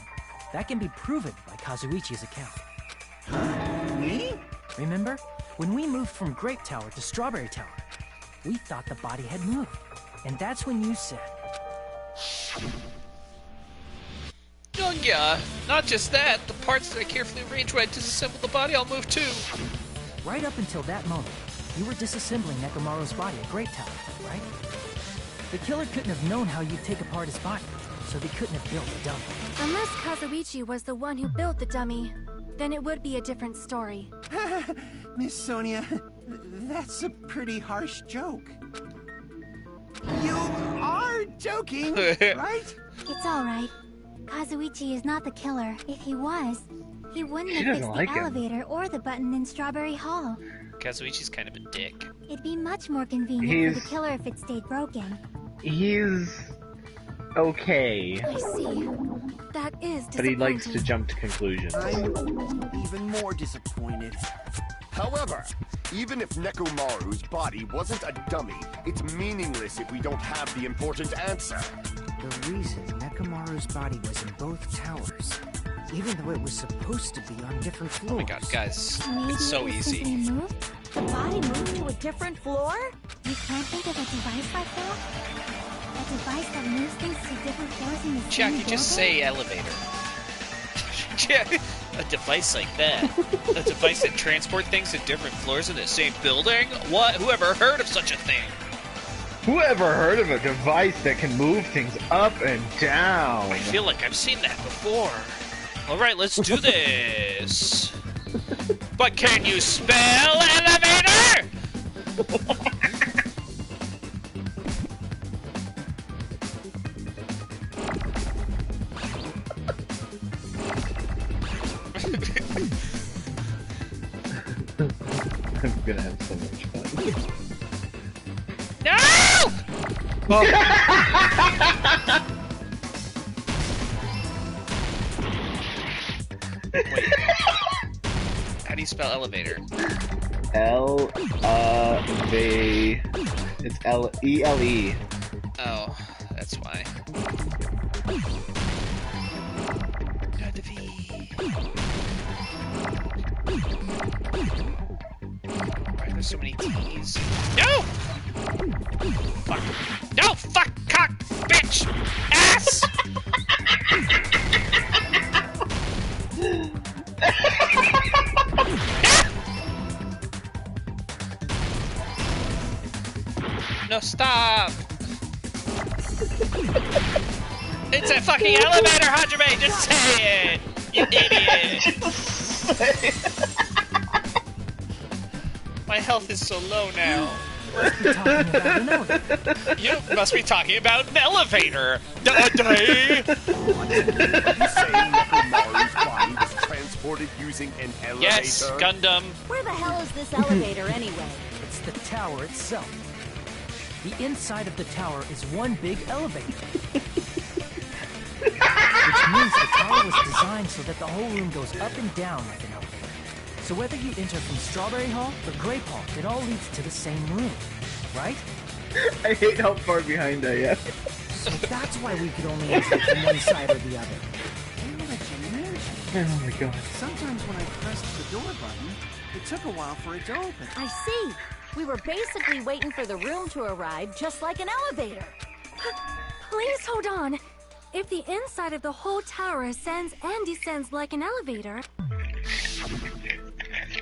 That can be proven by Kazuichi's account. Me? Remember? When we moved from Grape Tower to Strawberry Tower, we thought the body had moved. And that's when you said, Oh yeah, not just that. The parts that I carefully arranged when I disassemble the body, I'll move too. right up until that moment, you were disassembling Nekomaru's body at Grape Tower, right? The killer couldn't have known how you'd take apart his body, so they couldn't have built a dummy. Unless Kazuichi was the one who built the dummy, then it would be a different story. Miss Sonia, that's a pretty harsh joke. You are joking, right? It's alright. Kazuichi is not the killer. If he was, he wouldn't have fixed the elevator or the button in Strawberry Hall. Kazuichi's kind of a dick. It'd be much more convenient for the killer if it stayed broken. He's okay. I see. That is disappointing. But he likes to jump to conclusions. I'm even more disappointed. However, even if Nekomaru's body wasn't a dummy, it's meaningless if we don't have the important answer. The reason Nekomaru's body was in both towers, even though it was supposed to be on different floors. Oh my god, guys. Maybe It's so it was easy. simply moved? The body moved to a different floor? You can't think of a device like that? A device that moves things to different floors in the same Jackie, building? just say elevator. Yeah, a device like that. A device that transport things to different floors in the same building? What? Whoever heard of such a thing? Whoever heard of a device that can move things up and down? I feel like I've seen that before. Alright, let's do this. But can you spell elevator? I'm gonna have so much fun. No! Wait. How do you spell elevator? It's L-E-L-E. Oh, that's why. Got the V. Why are there so many T's? No! Fuck. No! Fuck! Cock! Bitch! Ass! No, stop! It's a fucking elevator, Hajime! Just say it! You idiot! My health is so low now. You must be talking about an elevator! You say Nekomaru's body was transported using an elevator? Yes, Gundam. Where the hell is this elevator anyway? It's the tower itself. The inside of the tower is one big elevator. Which means the tower was designed so that the whole room goes up and down like an elevator. So whether you enter from Strawberry Hall or Grape Hall, it all leads to the same room, right? I hate how far behind I am. So that's why we could only enter from one side or the other. Oh my god. Sometimes when I pressed the door button, it took a while for it to open. I see. We were basically waiting for the room to arrive, just like an elevator. Please hold on. If the inside of the whole tower ascends and descends like an elevator,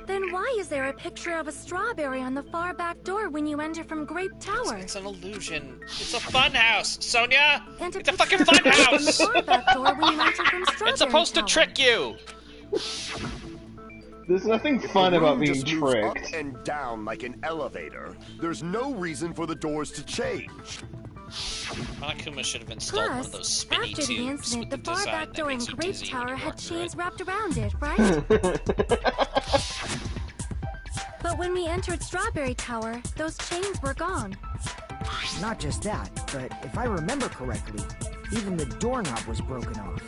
then why is there a picture of a strawberry on the far back door when you enter from Grape Tower? It's an illusion. It's a fun house, Sonia! And It's a fucking fun house! On the far back door when you enter from Strawberry It's supposed to Tower. trick you! There's nothing If fun the about room being just moves up tricked. and down like an elevator, there's no reason for the doors to change. Monokuma should have installed one of Plus, those spinny after the tubes incident, with the the far design back that door in makes you Grape dizzy when Tower you had walk through chains it. wrapped around it, right? But when we entered Strawberry Tower, those chains were gone. Not just that, but if I remember correctly, even the doorknob was broken off.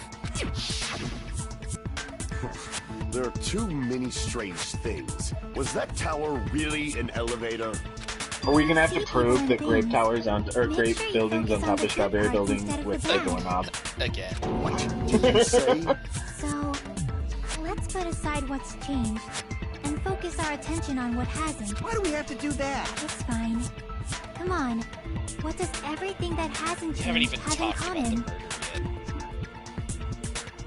There are too many strange things. Was that tower really an elevator? Are we gonna have to prove that Grape Towers on or Grape Buildings on top of Strawberry Building with the doorknob? Again. What did you say? So, let's put aside what's changed and focus our attention on what hasn't. Why do we have to do that? It's fine. Come on. What does everything that hasn't We haven't changed even have in talked about the common? murder yet.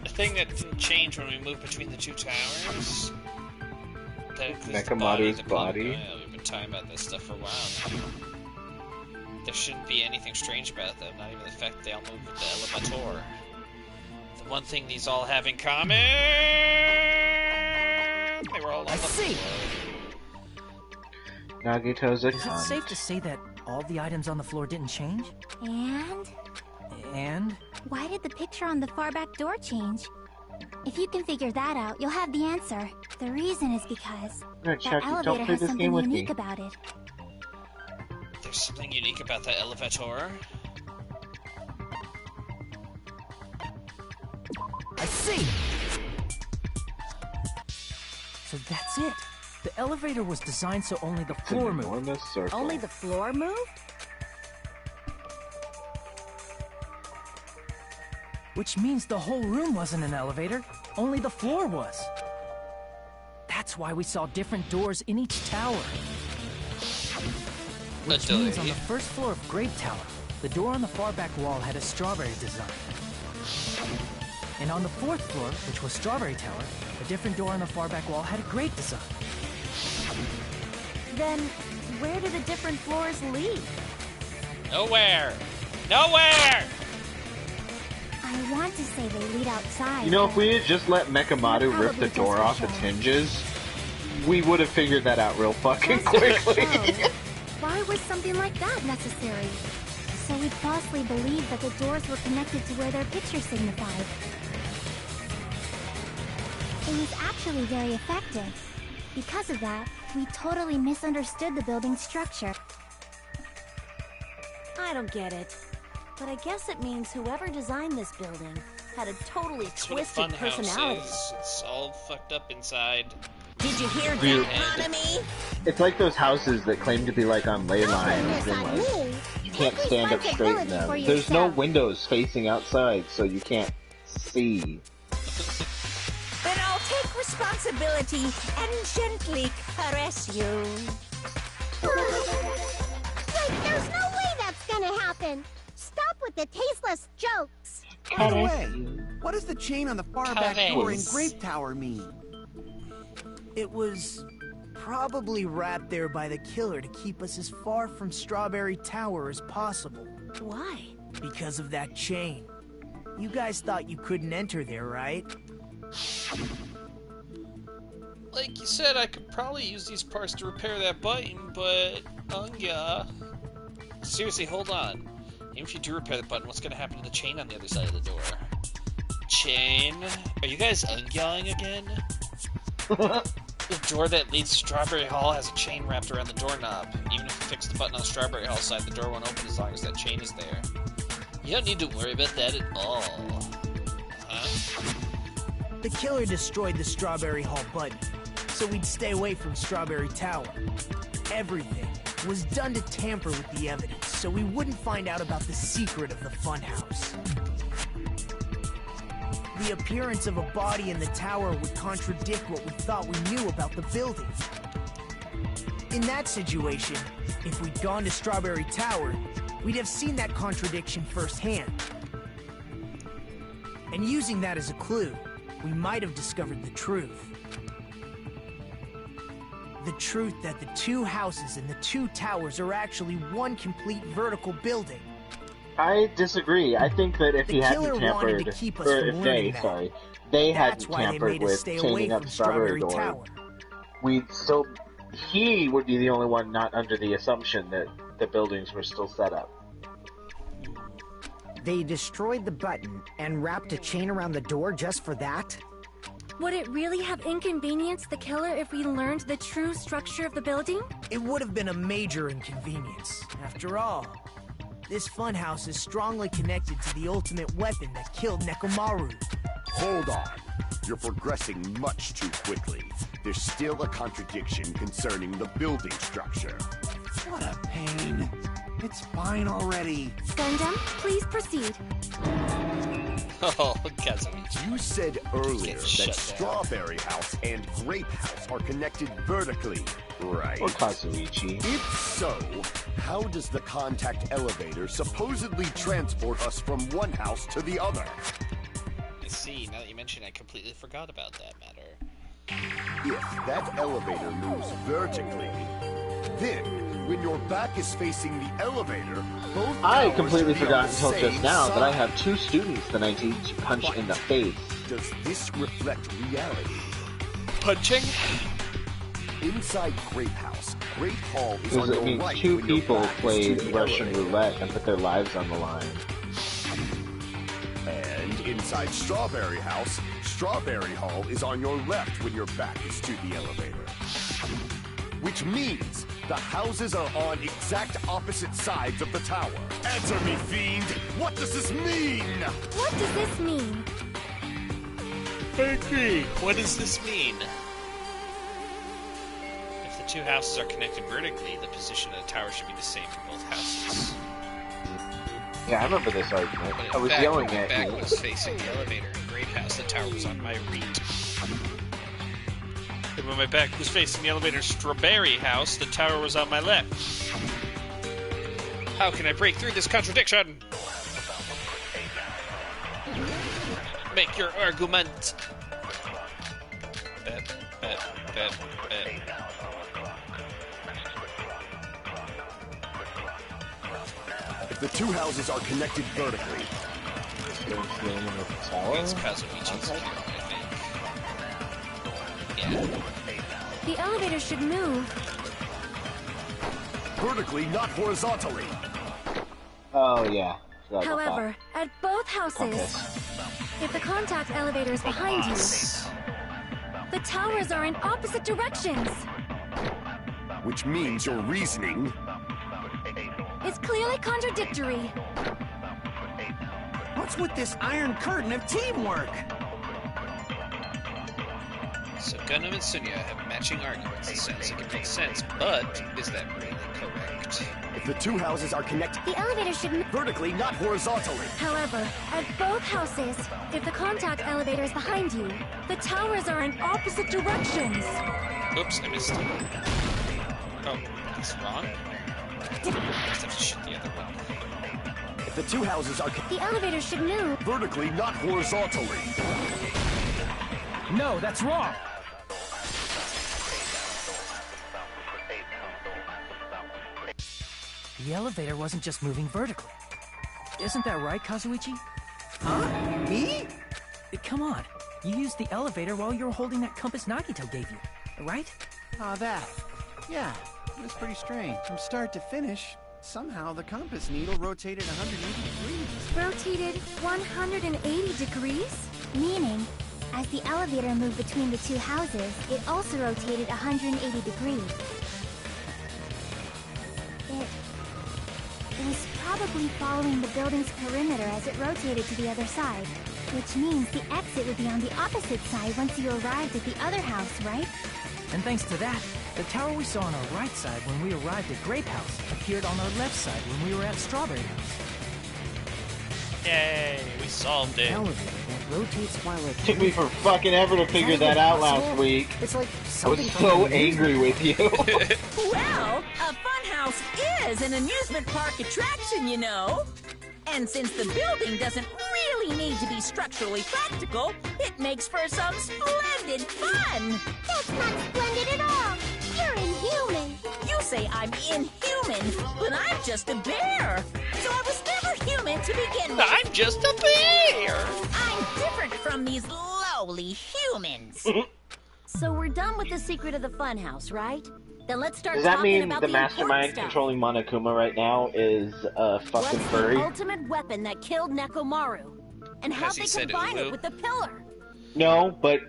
The thing that didn't change when we moved between the two towers? Nekomaru's body? Yeah, we've been talking about this stuff for a while now. there shouldn't be anything strange about them, not even the fact that they all move with the elevator. The one thing these all have in common... They were all on the floor. Nagito's a Is it safe to say that all the items on the floor didn't change? And? And? Why did the picture on the far back door change? If you can figure that out, you'll have the answer. The reason is because Right, that Chucky, elevator has something unique me. about it. There's something unique about that elevator. I see! So that's it. The elevator was designed so only the floor moved. Enormous circle. Only the floor moved? Which means the whole room wasn't an elevator, only the floor was. That's why we saw different doors in each tower. Which means on the first floor of Grape Tower, the door on the far back wall had a strawberry design. And on the fourth floor, which was Strawberry Tower, a different door on the far back wall had a grape design. Then, where do the different floors lead? Nowhere! Nowhere! I want to say they lead outside. You know, if we had just let Mekamaru rip the door off its hinges, we would have figured that out real fucking quickly. Why was something like that necessary? So we'd falsely believe that the doors were connected to where their picture signified. It was actually very effective. Because of that, we totally misunderstood the building's structure. I don't get it. But I guess it means whoever designed this building had a totally twisted personality. It's all fucked up inside. Did you hear Weird. that, Hanami? It's like those houses that claim to be like on ley lines and like you can't stand up straight in them. There's no windows facing outside, so you can't see. Then I'll take responsibility and gently caress you. Wait, there's no way that's gonna happen! Stop with the tasteless jokes! By the way, what does the chain on the far back door in Grape Tower mean? It was probably wrapped there by the killer to keep us as far from Strawberry Tower as possible. Why? Because of that chain. You guys thought you couldn't enter there, right? Like you said, I could probably use these parts to repair that button, but... yeah. Seriously, hold on. Even if you do repair the button, what's gonna happen to the chain on the other side of the door? Chain? Are you guys ungyang again? The door that leads to Strawberry Hall has a chain wrapped around the doorknob. Even if you fix the button on the Strawberry Hall side, the door won't open as long as that chain is there. You don't need to worry about that at all. The killer destroyed the Strawberry Hall button, so we'd stay away from Strawberry Tower. Everything was done to tamper with the evidence, so we wouldn't find out about the secret of the funhouse. The appearance of a body in the tower would contradict what we thought we knew about the building. In that situation, if we'd gone to Strawberry Tower, we'd have seen that contradiction firsthand. And using that as a clue, we might have discovered the truth. The truth that the two houses and the two towers are actually one complete vertical building. I disagree. I think that if he hadn't tampered, or if they hadn't tampered with chaining up Strawberry Door, we'd still, he would be the only one not under the assumption that the buildings were still set up. They destroyed the button and wrapped a chain around the door just for that? Would it really have inconvenienced the killer if we learned the true structure of the building? It would have been a major inconvenience. After all, this funhouse is strongly connected to the ultimate weapon that killed Nekomaru. Hold on. You're progressing much too quickly. There's still a contradiction concerning the building structure. What a pain. It's fine already. Gundam, please proceed. Oh, Kazuichi. You said earlier Get that shut down. Strawberry House and Grape House are connected vertically, right? Or Kazuichi. If so, how does the contact elevator supposedly transport us from one house to the other? I see. Now that you mention it, I completely forgot about that matter. If that elevator moves vertically, then When your back is facing the elevator, both I towers completely should be forgot on the until just same now that I side. have 2 students that I need to punch in the face. Does this reflect reality? Punching? Inside Grape House, Great Hall is Because on it your means right 2 when your people back is to played the Russian elevator. roulette and put their lives on the line. And inside Strawberry House, Strawberry Hall is on your left when your back is to the elevator. Which means the houses are on exact opposite sides of the tower. Answer me, fiend! What does this mean? What does this mean? Okay. What does this mean? If the 2 houses are connected vertically, the position of the tower should be the same for both houses. Yeah, I remember this argument. But in I was fact, yelling when my at back you. was facing the elevator in Grape House, the tower was on my right. And when my back was facing the elevator in Strawberry House, the tower was on my left. How can I break through this contradiction? Make your argument. Bet. If the 2 houses are connected vertically, It's Kazuichi's cue, I think. Yeah. The elevator should move. vertically, not horizontally. Oh, yeah. Forgot about However, at both houses, if the contact elevator is behind you, the towers are in opposite directions. Which means your reasoning It's clearly contradictory. What's with this iron curtain of teamwork? So Gundam and Sunya have matching arguments. It sounds like it makes sense, but is that really correct? if the 2 houses are connected The elevator should move. vertically, not horizontally. However, at both houses, if the contact elevator is behind you, the towers are in opposite directions. Oops, I missed. Oh, that's wrong? I just have to shoot the other one. If the 2 houses are The elevator should move. vertically, not horizontally. No, that's wrong. The elevator wasn't just moving vertically. Isn't that right, Kazuichi? Huh? Me? Come on. You used the elevator while you were holding that compass Nagito gave you, right? Ah, that. Yeah, it was pretty strange. From start to finish, somehow the compass needle rotated 180 degrees. Rotated 180 degrees? Meaning, as the elevator moved between the 2 houses, it also rotated 180 degrees. It was probably following the building's perimeter as it rotated to the other side, which means the exit would be on the opposite side once you arrived at the other house, right? And thanks to that, the tower we saw on our right side when we arrived at Grape House appeared on our left side when we were at Strawberry House. Yay, we solved it. Elevator that rotates while it Took me for fucking ever to figure that out last week. It's like I was something from so an amusement angry with you. Well, a funhouse is an amusement park attraction, you know. And since the building doesn't really need to be structurally practical, it makes for some splendid fun. That's not splendid at all. You're inhuman. You say I'm inhuman, but I'm just a bear. So I was never human to begin with. I'm just a bear! I'm different from these lowly humans. So we're done with the secret of the funhouse, right? Then let's start Does that talking mean about the the mastermind important stuff. controlling Monokuma right now is a fucking What's furry? the ultimate weapon that killed Nekomaru? And how Because he they said it combine will. it with the pillar? No, but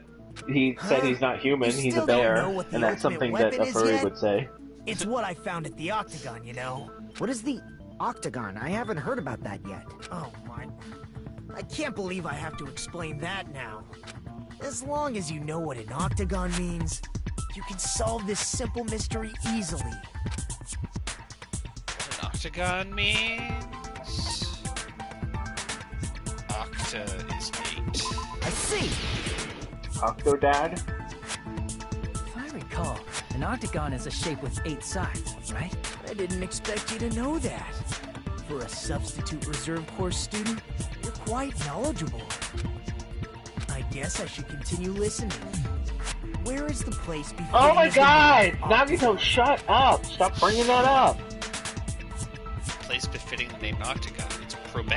he said he's not human, You he's still a don't bear, know what the and that's ultimate something that weapon a is furry yet? would say. It's what I found at the Octagon, you know. What is the octagon? I haven't heard about that yet. Oh my... I can't believe I have to explain that now. As long as you know what an octagon means, you can solve this simple mystery easily. What an octagon means... Octa is 8. I see! Octodad? If I recall, an octagon is a shape with 8 sides, right? I didn't expect you to know that. For a substitute reserve course student, you're quite knowledgeable. I guess I should continue listening. Where is the place before? Oh my god! Nagito, shut up! Stop bringing that up! Place befitting the name Octagon. It's probably...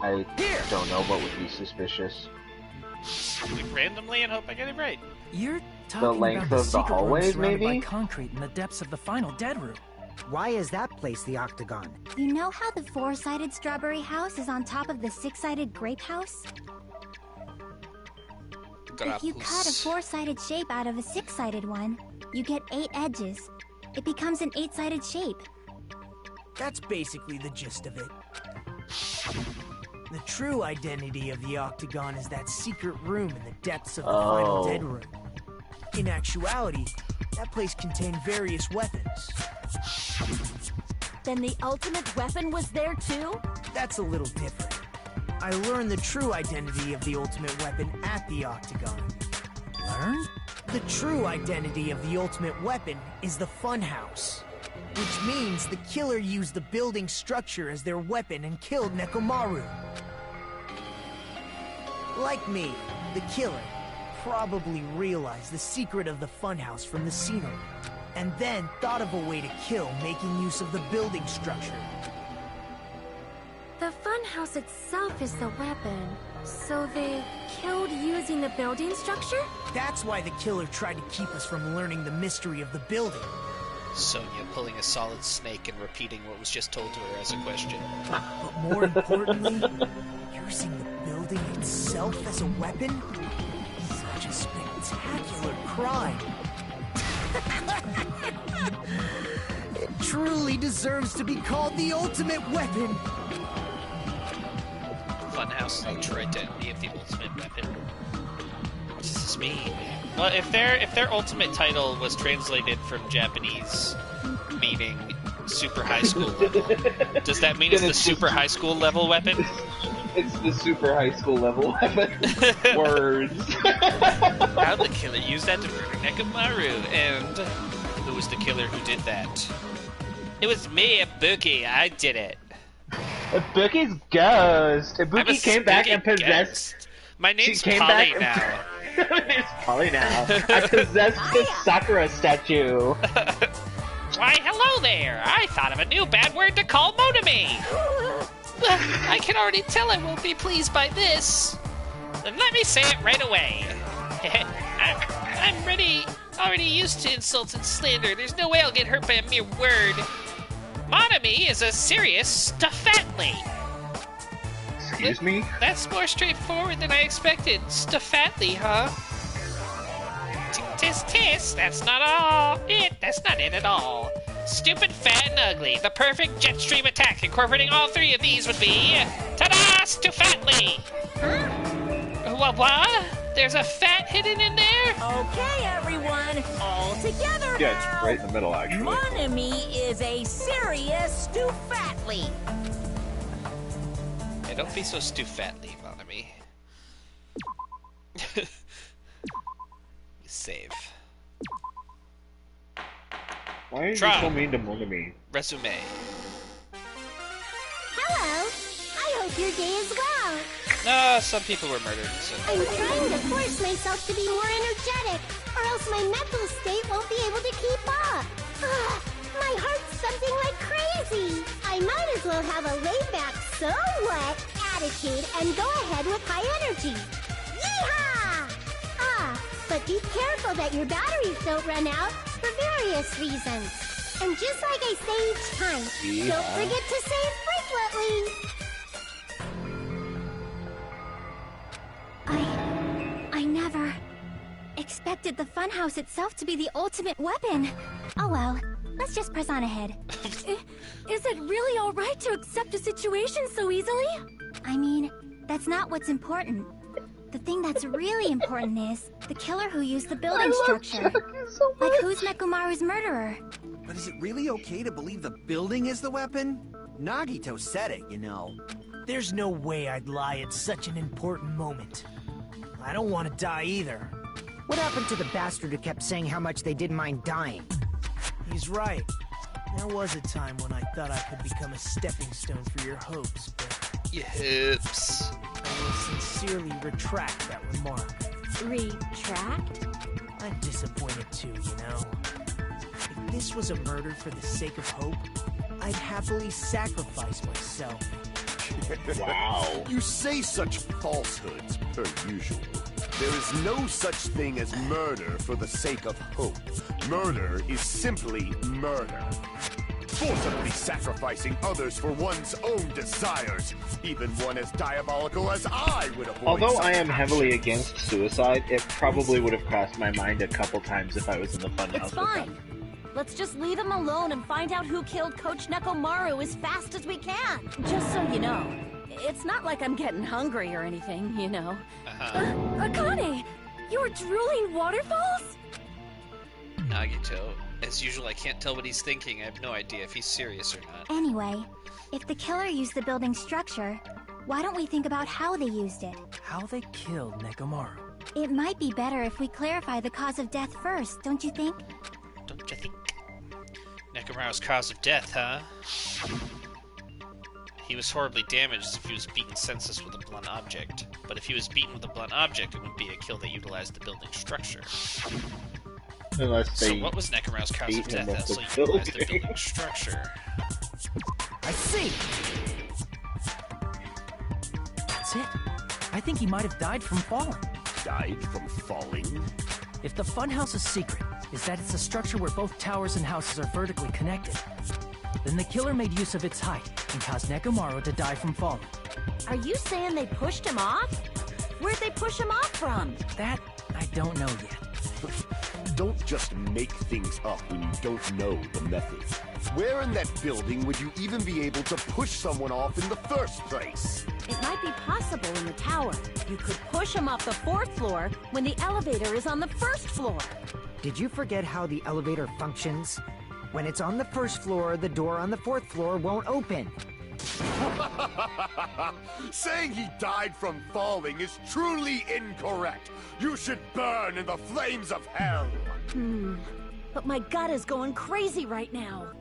I don't know what would be suspicious. Like randomly and hope I get it right. You're talking length about the of the secret room hallways, surrounded maybe? by concrete in the depths of the final dead room. Why is that place the Octagon? You know how the 4-sided strawberry house is on top of the 6-sided grape house? If you cut a 4-sided shape out of a 6-sided one, you get 8 edges. It becomes an 8-sided shape. That's basically the gist of it. The true identity of the Octagon is that secret room in the depths of the final dead room. In actuality, that place contained various weapons. Then the ultimate weapon was there too? That's a little different. I learned the true identity of the ultimate weapon at the Octagon. Learn? The true identity of the ultimate weapon is the Funhouse. Which means the killer used the building structure as their weapon and killed Nekomaru. Like me, the killer probably realized the secret of the Funhouse from the scenery, and then thought of a way to kill making use of the building structure. The funhouse itself is the weapon, so they killed using the building structure? That's why the killer tried to keep us from learning the mystery of the building. Sonia pulling a solid snake and repeating what was just told to her as a question. But more importantly, using the building itself as a weapon? Such a spectacular crime. It truly deserves to be called the ultimate weapon. Funhouse, the true identity of the ultimate weapon. What does this mean? Well, if their ultimate title was translated from Japanese, meaning super high school level, does that mean it's the super high school level weapon? It's the super high school level weapon. Words. How'd the killer use that to murder Nekomaru? And who was the killer who did that? It was me, Ibuki. I did it. Ibuki's ghost. Ibuki came back and possessed. Ghost. My name's Polly now. It's Polly now. I possessed his Sakura statue. Why, hello there. I thought of a new bad word to call Monami. I can already tell I won't be pleased by this. Then let me say it right away. I'm already used to insults and slander. There's no way I'll get hurt by a mere word. Monami is a serious stuffatly. Excuse me? That's more straightforward than I expected. Stuffatly, huh? Tisk tisk, that's not all. That's not it at all. Stupid, fat, and ugly. The perfect jet stream attack incorporating all three of these would be... Ta-da! Stuffatly! What? There's a fat hidden in there? Okay, everyone, all together Yeah, now. it's right in the middle, actually. Monami is a serious stuffatly. Hey, don't be so stuffatly, Monami. Save. Why are you Try. so mean to Monami? Resume. Hello. I hope your day is well. Some people were murdered, so... I'm trying to force myself to be more energetic, or else my mental state won't be able to keep up. My heart's thumping like crazy. I might as well have a laid-back, so what attitude and go ahead with high energy. Yeehaw! But be careful that your batteries don't run out for various reasons. And just like I say each time, don't forget to save frequently. I never expected the funhouse itself to be the ultimate weapon. Oh well, let's just press on ahead. Is it really alright to accept a situation so easily? I mean, that's not what's important. The thing that's really important is the killer who used the building structure. Like, who's Nekomaru's murderer? But is it really okay to believe the building is the weapon? Nagito said it, you know. There's no way I'd lie at such an important moment. I don't want to die either. What happened to the bastard who kept saying how much they didn't mind dying? He's right. There was a time when I thought I could become a stepping stone for your hopes, but Your hopes. I will sincerely retract that remark. Retract? I'm disappointed too, you know. If this was a murder for the sake of hope, I'd happily sacrifice myself. Wow. You say such falsehoods, per usual. There is no such thing as murder for the sake of hope. Murder is simply murder. Forcibly sacrificing others for one's own desires. Even one as diabolical as I would avoid. Although such I am action. heavily against suicide, it probably would have crossed my mind a couple times if I was in the funhouse It's with fine. them. Let's just leave him alone and find out who killed Coach Nekomaru as fast as we can. Just so you know, it's not like I'm getting hungry or anything, you know. Akane! You were drooling waterfalls? Nagito. As usual, I can't tell what he's thinking. I have no idea if he's serious or not. Anyway, if the killer used the building's structure, why don't we think about how they used it? How they killed Nekomaru. It might be better if we clarify the cause of death first, don't you think? Don't you think? Nekomaru's cause of death, huh? He was horribly damaged if he was beaten senseless with a blunt object. But if he was beaten with a blunt object, it wouldn't be a kill that utilized the building structure. Unless So they what was Nekomaru's cause of beat him death? with That the so utilized the building. building structure. I see! That's it. I think he might have died from falling. Died from falling? If the funhouse's secret is that it's a structure where both towers and houses are vertically connected, then the killer made use of its height and caused Nekomaru to die from falling. Are you saying they pushed him off? Where'd they push him off from? That I don't know yet. Don't just make things up when you don't know the method. Where in that building would you even be able to push someone off in the first place? It might be possible in the tower. You could push him off the 4th floor when the elevator is on the 1st floor. Did you forget how the elevator functions? When it's on the 1st floor, the door on the 4th floor won't open. Saying he died from falling is truly incorrect. You should burn in the flames of hell. But my gut is going crazy right now.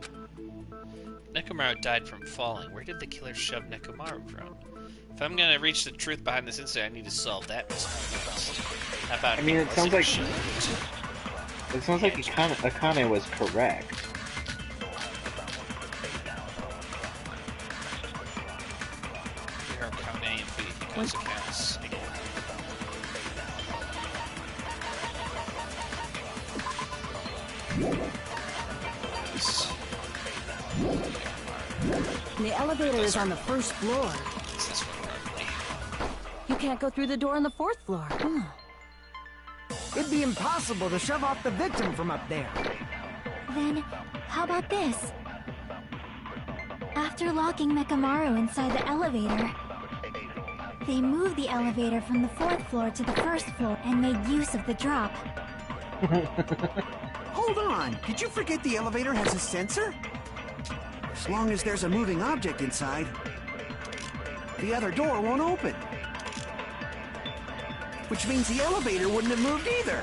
Nekomaru died from falling. Where did the killer shove Nekomaru from? If I'm gonna reach the truth behind this incident, I need to solve that mystery first. How about I mean, it sounds like shoved? Akane was correct. Here are Akane and Fuyuhiko's accounts. The elevator is on the 1st floor. It's this one, probably. You can't go through the door on the 4th floor. It'd be impossible to shove off the victim from up there. Then, how about this? After locking Nekomaru inside the elevator, they moved the elevator from the 4th floor to the 1st floor and made use of the drop. Hold on, did you forget the elevator has a sensor? As long as there's a moving object inside, the other door won't open. Which means the elevator wouldn't have moved either.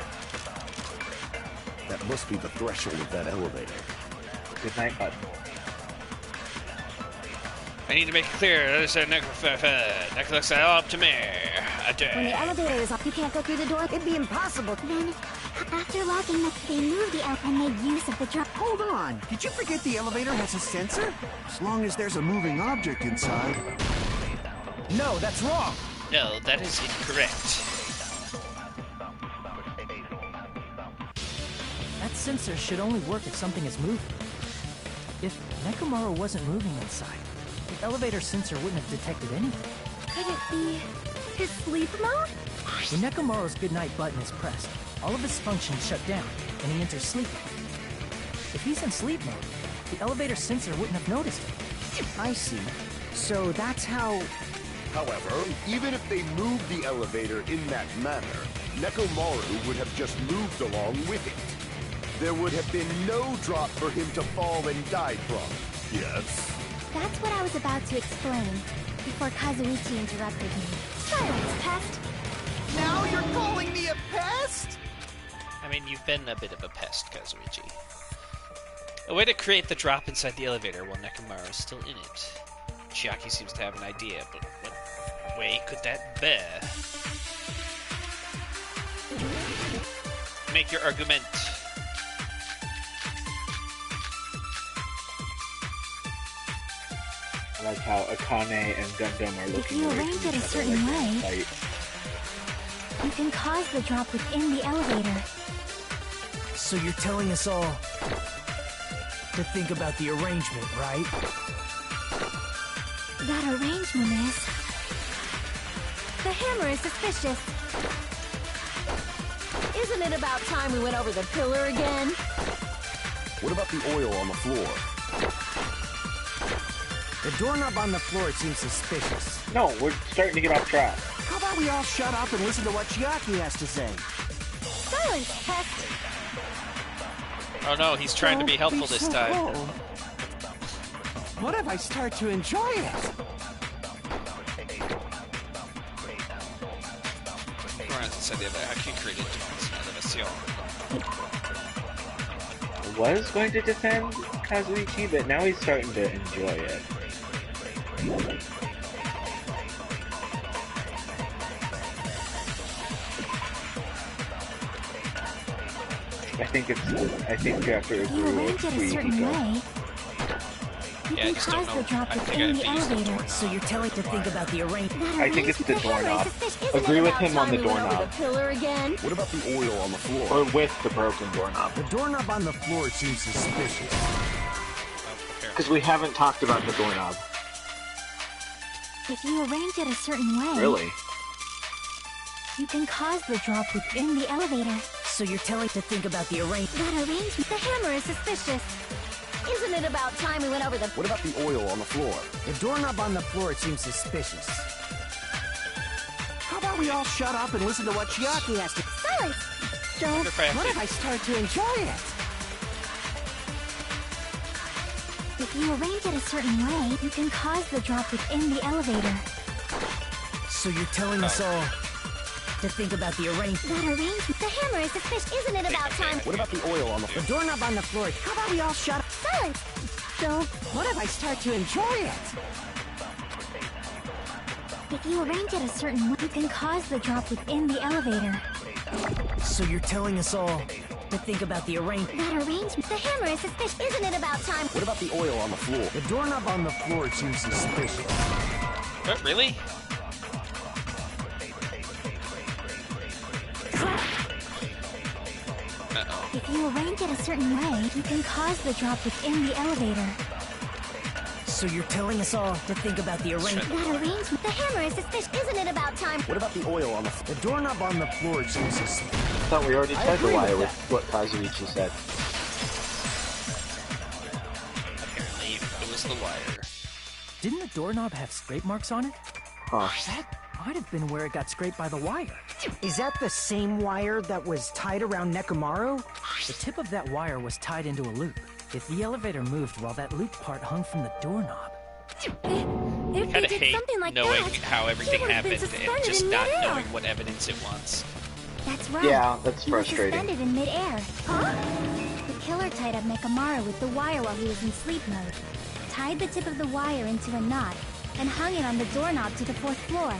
That must be the threshold of that elevator. Good night, bud. I need to make it clear. That is a Nekomaru looks up to me. When the elevator is up, you can't go through the door. It'd be impossible. Then, after locking they moved the elevator and made use of the drop. Hold on, did you forget the elevator has a sensor? As long as there's a moving object inside. No, that's wrong! No, that is incorrect. That sensor should only work if something is moving. If Nekomaru wasn't moving inside, the elevator sensor wouldn't have detected anything. Could it be his sleep mode? When Nekomaru's goodnight button is pressed, all of his functions shut down, and he enters sleep mode. If he's in sleep mode, the elevator sensor wouldn't have noticed him. I see. So that's how... However, even if they moved the elevator in that manner, Nekomaru would have just moved along with it. There would have been no drop for him to fall and die from. Yes? That's what I was about to explain before Kazuichi interrupted me. Silence, pest! Now you're calling me a pest? I mean, you've been a bit of a pest, Kazuichi. A way to create the drop inside the elevator while Nekomaru is still in it. Chiaki seems to have an idea, but what way could that be? Make your argument. I like how Akane and Gundam are If looking you away arrange from it a each other certain like way, fight. you can cause the drop within the elevator. So you're telling us all to think about the arrangement, right? That arrangement is... The hammer is suspicious. Isn't it about time we went over the pillar again? What about the oil on the floor? The doorknob on the floor seems suspicious. No, we're starting to get off track. How about we all shut up and listen to what Chiaki has to say? Silence, pest! Oh no, he's trying to be helpful this time. cold. What if I start to enjoy it? I was going to defend Kazuichi, but now he's starting to enjoy it. I think you have to If you agree arrange it a with certain Rihiko. way, you Yeah, I can just don't cause know. the drop I think within I the have to use the elevator. doorknob. So you're telling to think about the arrangement. I think it's the doorknob. Agree with him on the doorknob. Pillar again? What about the oil on the floor? Or with the broken doorknob. The doorknob on the floor seems suspicious. Because we haven't talked about the doorknob. If you arrange it a certain way, Really? you can cause the drop within the elevator. So you're telling to think about the arrangement. That arrangement, the hammer is suspicious. Isn't it about time we went over the... What about the oil on the floor? The doorknob on the floor seems suspicious. How about we all shut up and listen to what Chiaki has to... Silence! Don't. What if I start to enjoy it? If you arrange it a certain way, you can cause the drop within the elevator. So you're telling us all to think about the arrangement. That arrangement, the hammer is suspicious. Isn't it about time... What about the oil on the The floor? doorknob on the floor. How about we all shut up? Silence! Don't. What if I start to enjoy it? If you arrange it a certain way, you can cause the drop within the elevator. So you're telling us all to think about the arrangement. That arrangement, the hammer is suspicious. Isn't it about time... What about the oil on the floor? The doorknob on the floor seems suspicious. What, really? Uh-oh. If you arrange it a certain way, you can cause the drop within the elevator. So you're telling us all to think about the arrangement. That arrangement, the hammer is suspicious. Isn't it about time... What about the oil on the floor? The doorknob on the floor seems suspicious. I thought we already said the agree wire with with what Kazuichi said. Apparently, it was the wire. Didn't the doorknob have scrape marks on it? Huh. That might have been where it got scraped by the wire. Is that the same wire that was tied around Nekomaru? The tip of that wire was tied into a loop. If the elevator moved while that loop part hung from the doorknob, If I they kind of did hate something like knowing that, how everything he would have been happened and suspended just in not midair. knowing what evidence it wants. That's right. Yeah, that's He was frustrating. suspended in midair. Huh? The killer tied up Nekomaru with the wire while he was in sleep mode, tied the tip of the wire into a knot, and hung it on the doorknob to the 4th floor.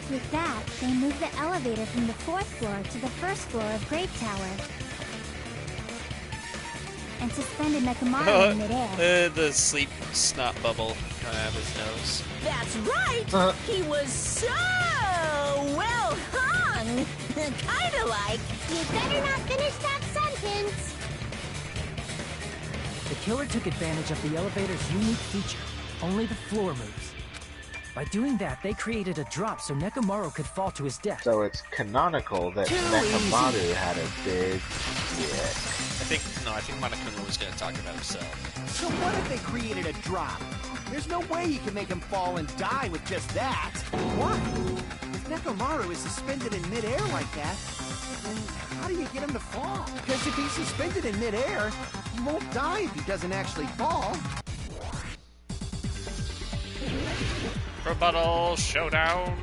With that, they moved the elevator from the 4th floor to the 1st floor of Grape Tower. And suspended Nekomaru in midair. The sleep snot bubble coming out of his nose. That's right! He was so well hung! Kinda like... You better not finish that sentence. the killer took advantage of the elevator's unique feature. Only the floor moves. By doing that, they created a drop so Nekomaru could fall to his death. So it's canonical that Nekomaru had a big dick. I think Monokuma was going to talk about himself. So what if they created a drop? There's no way you can make him fall and die with just that. Why? If Nekomaru is suspended in midair like that, then how do you get him to fall? Because if he's suspended in midair, he won't die if he doesn't actually fall. Rebuttal showdown.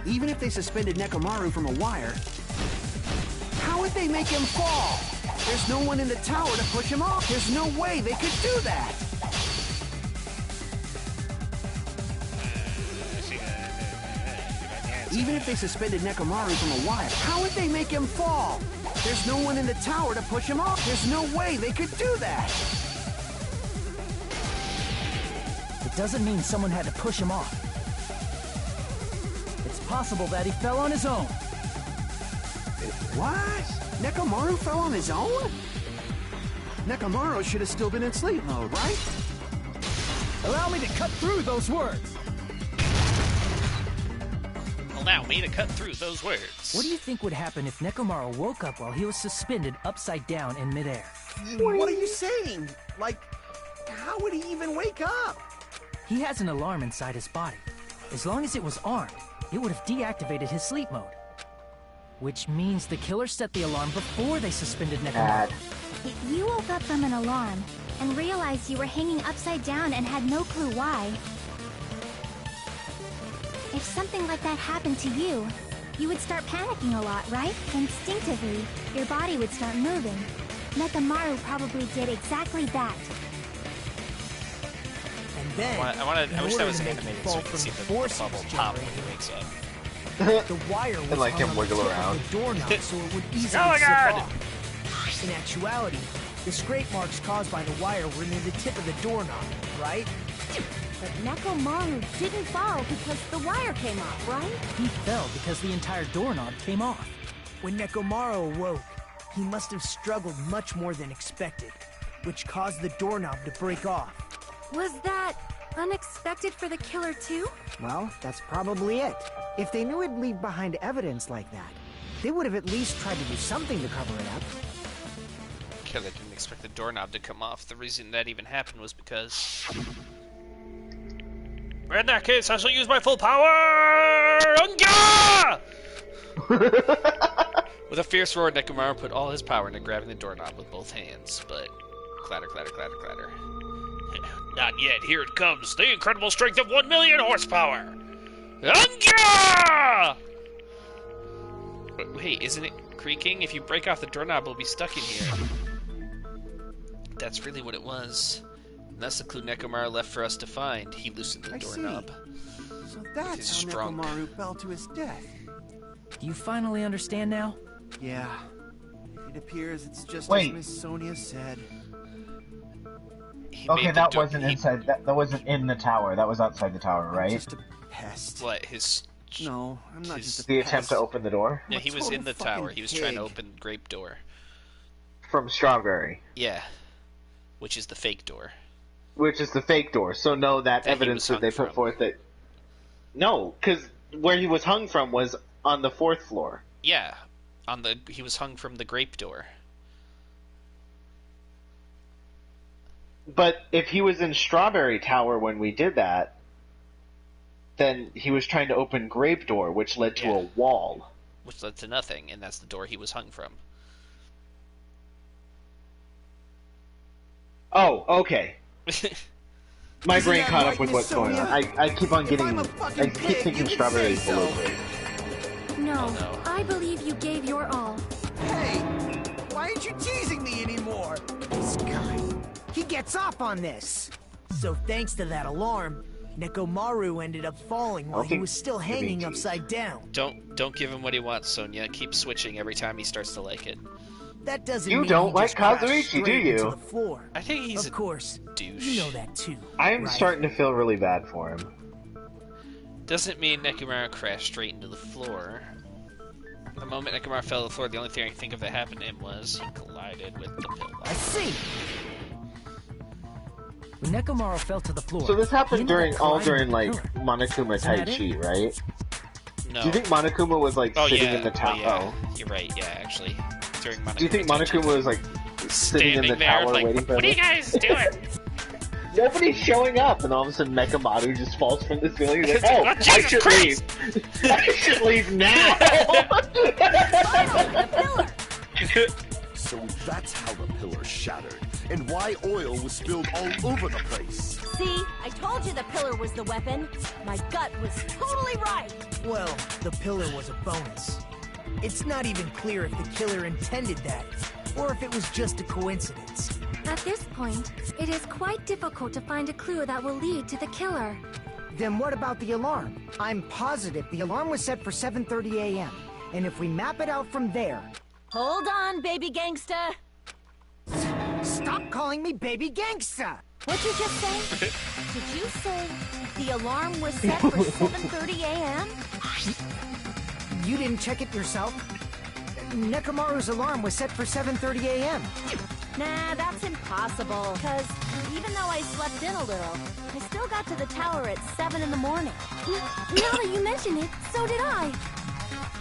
Even if they suspended Nekomaru from a wire, how would they make him fall? There's no one in the tower to push him off. There's no way they could do that. Even if they suspended Nekomaru from a wire, how would they make him fall? There's no one in the tower to push him off. There's no way they could do that. It doesn't mean someone had to push him off. It's possible that he fell on his own. What? Nekomaru fell on his own? Nekomaru should have still been in sleep mode, right? Allow me to cut through those words. Allow me to cut through those words. What do you think would happen if Nekomaru woke up while he was suspended upside down in midair? What are you saying? Like, how would he even wake up? He has an alarm inside his body. As long as it was armed, it would have deactivated his sleep mode. Which means the killer set the alarm before they suspended Nekomaru. If you woke up from an alarm and realized you were hanging upside down and had no clue why, if something like that happened to you, you would start panicking a lot, right? Instinctively, your body would start moving. Nekomaru probably did exactly that. And then, I wish that was animated so we could see the bubble pop when he wakes up. the wire was And like hung him on the wiggle tip around. of the doorknob so it would easily Oh my slip God! off. In actuality, the scrape marks caused by the wire were near the tip of the doorknob, right? But Nekomaru didn't fall because the wire came off, right? He fell because the entire doorknob came off. When Nekomaru awoke, he must have struggled much more than expected, which caused the doorknob to break off. Was that unexpected for the killer too? Well, that's probably it. If they knew it'd leave behind evidence like that, they would have at least tried to do something to cover it up. Killer didn't expect the doorknob to come off. The reason that even happened was because... In that case, I shall use my full power! Unga! With a fierce roar, Nekomaru put all his power into grabbing the doorknob with both hands, but clatter, clatter, clatter, clatter. Not yet. Here it comes. The incredible strength of 1,000,000 horsepower! Unga! Wait, isn't it creaking? If you break off the doorknob, we'll be stuck in here. That's really what it was. And that's the clue Nekomaru left for us to find. He loosened the doorknob. So that's how Nekomaru fell to his death. Do you finally understand now? Yeah. It appears it's just Wait. as Miss Sonia said. Okay, that wasn't inside. That wasn't in the tower. That was outside the tower, I'm right? just a pest. What, his... No, I'm not just a The pest. attempt to open the door Yeah, I'm a he was total in the fucking tower. He was trying to pig. open the grape door. from Strawberry, Yeah. Which is the fake door. which is the fake door. So no, that That he evidence was that hung they from. put forth that no, because where he was hung from was on the 4th floor. Yeah. He was hung from the grape door. But if he was in Strawberry Tower when we did that, then he was trying to open Grape Door, which led to Yeah. a wall. Which led to nothing, and that's the door he was hung from. Oh, okay. My Isn't brain that caught right, up with Miss what's going on. Sonia? I keep on If getting. I'm a I fucking keep pig, thinking you can Strawberry say below so. Grape. No, Oh, no. I believe you gave your all. Hey, why aren't you teasing me anymore? This guy, he gets off on this. So thanks to that alarm, Nekomaru ended up falling while he Okay, was still give me hanging cheese. upside down. Don't give him what he wants, Sonia. Keep switching every time he starts to like it. That doesn't You mean don't he like just crashed Kazuichi, do straight into you? the floor. I think he's Of a course, douche. you know that too. I'm right? starting to feel really bad for him. Doesn't mean Nekomaru crashed straight into the floor. The moment Nekomaru fell to the floor, the only thing I can think of that happened to him was he collided with the pillow. I see. When Nekomaru fell to the floor, So this he happened ended up during colliding like with the pillar. Monokuma Isn't that Tai Chi, right? No. Do you think Monokuma was like Oh sitting yeah. in the tower? Yeah. You're right. Yeah, actually, during Monokuma. Do you think Monokuma was like sitting in the there, tower like, waiting for what are you him? guys doing? Nobody's showing up, and all of a sudden Mekamaru just falls from the ceiling. He's like, Oh, "Oh, I Jesus should Christ!" leave. I should leave now." The pillar! So that's how the pillar shattered. and why oil was spilled all over the place. See, I told you the pillar was the weapon. My gut was totally right. Well, the pillar was a bonus. It's not even clear if the killer intended that, or if it was just a coincidence. At this point, it is quite difficult to find a clue that will lead to the killer. Then what about the alarm? I'm positive the alarm was set for 7:30 a.m. And if we map it out from there... Hold on, baby gangsta. Stop calling me baby gangsta! What'd you just say? Did you say the alarm was set for 7:30 a.m.? You didn't check it yourself? Nekomaru's alarm was set for 7:30 a.m. Nah, that's impossible. Because even though I slept in a little, I still got to the tower at 7 in the morning. Now that you mention it, so did I.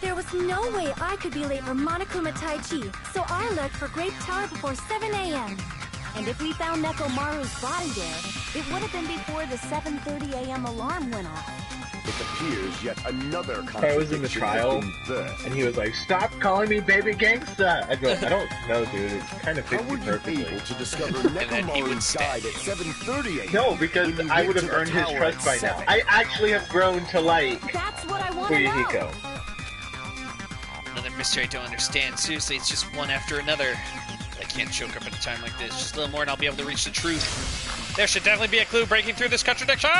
There was no way I could be late for Monokuma Tai Chi, so I left for Grape Tower before 7 a.m. And if we found Nekomaru's body there, it would have been before the 7:30 a.m. alarm went off. It appears yet another I was in the trial, and he was like, "Stop calling me baby gangsta." I go, "I don't know, dude. It kind of fits How me were you perfectly." able to discover Nekomaru died at 7:30 a.m.? No, because when you I went would to have the earned his tower trust at by 7? now. I actually have grown to like That's what I want to know. Fuyuhiko. Another mystery I don't understand. Seriously, it's just one after another. I can't choke up at a time like this. Just a little more and I'll be able to reach the truth. There should definitely be a clue breaking through this contradiction!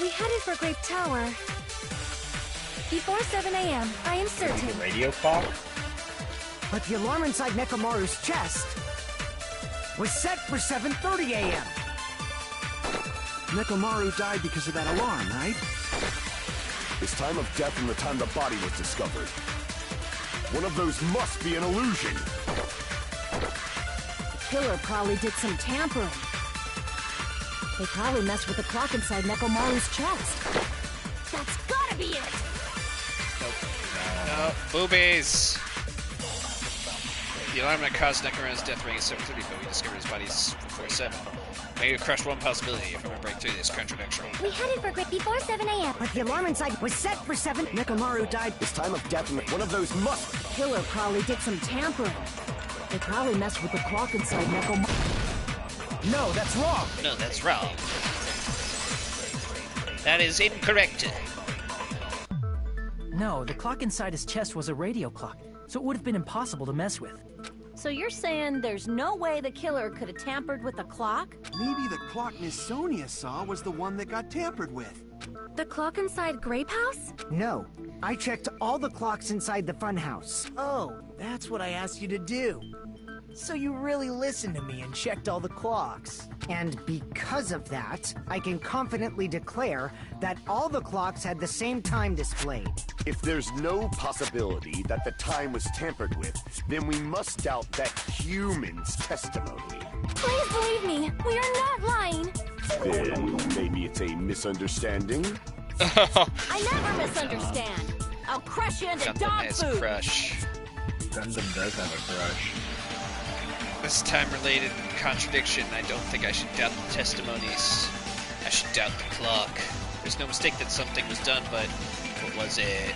We headed for Grape Tower. Before 7 a.m., I am certain. The radio clock? But the alarm inside Nekomaru's chest was set for 7:30 a.m. Nekomaru died because of that alarm, right? His time of death and the time the body was discovered. One of those must be an illusion. The killer probably did some tampering. They probably messed with the clock inside Nekomaru's chest. That's gotta be it! No, boobies! The alarm that caused Nekomaru's death rang at 7:30, but we discovered his body's before 7. Maybe crushed one possibility if I'm gonna break through this contradiction. We headed for Grape before 7 a.m. But the alarm inside was set for 7. Nekomaru died. His time of death and one of those must. The killer probably did some tampering. They probably messed with the clock inside Nekomaru. No, that's wrong. No, that's wrong. That is incorrect. No, the clock inside his chest was a radio clock, so it would have been impossible to mess with. So you're saying there's no way the killer could have tampered with the clock? Maybe the clock Miss Sonia saw was the one that got tampered with. The clock inside Grape House? No, I checked all the clocks inside the funhouse. Oh, that's what I asked you to do. So you really listened to me and checked all the clocks. And because of that, I can confidently declare that all the clocks had the same time displayed. If there's no possibility that the time was tampered with, then we must doubt that human's testimony. Please believe me, we are not lying. Then maybe it's a misunderstanding? I never misunderstand. I'll crush you into Gundam dog has food. crush. Gundam does have a crush. This time-related contradiction, I don't think I should doubt the testimonies. I should doubt the clock. There's no mistake that something was done, but what was it?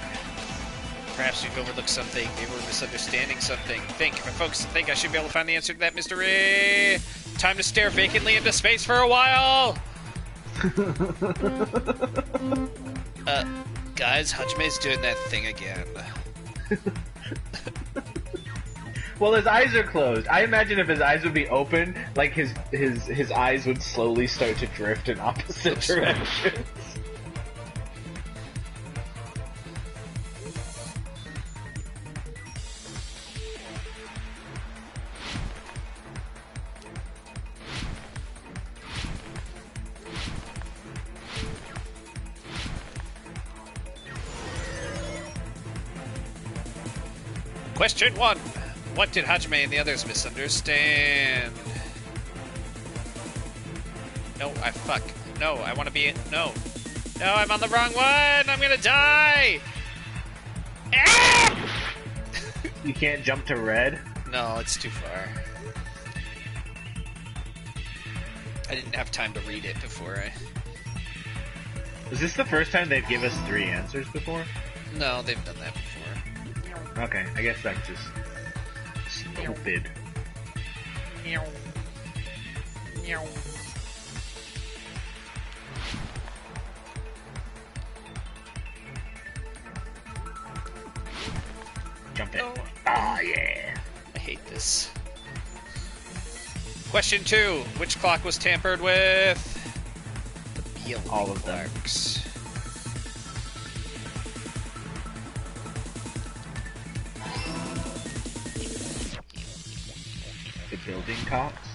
Perhaps we've overlooked something. Maybe we're misunderstanding something. Folks, think I should be able to find the answer to that mystery. Time to stare vacantly into space for a while. Guys, Hajime's doing that thing again. Well, his eyes are closed. I imagine if his eyes would be open, like his eyes would slowly start to drift in opposite directions. Question 1. What did Hajime and the others misunderstand? No, fuck. No, I want to be... No. No, I'm on the wrong one! I'm gonna die! Ah! You can't jump to red? No, it's too far. I didn't have time to read it before I... Is this the first time they've given us 3 answers before? No, they've done that before. Okay, I guess that's just stupid. Jump in. Oh, yeah. I hate this. Question 2. Which clock was tampered with? The All of them. clocks. The building clocks?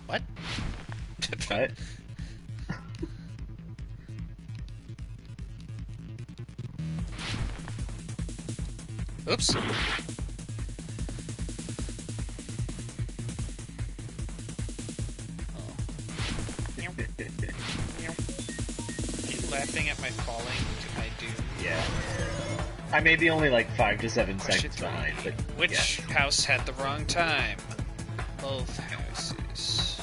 What? What? Oops. Are you laughing at my falling to my doom? Yeah. I may be only like 5 to 7 Question seconds 3. behind, but Which yeah. house had the wrong time? Both houses.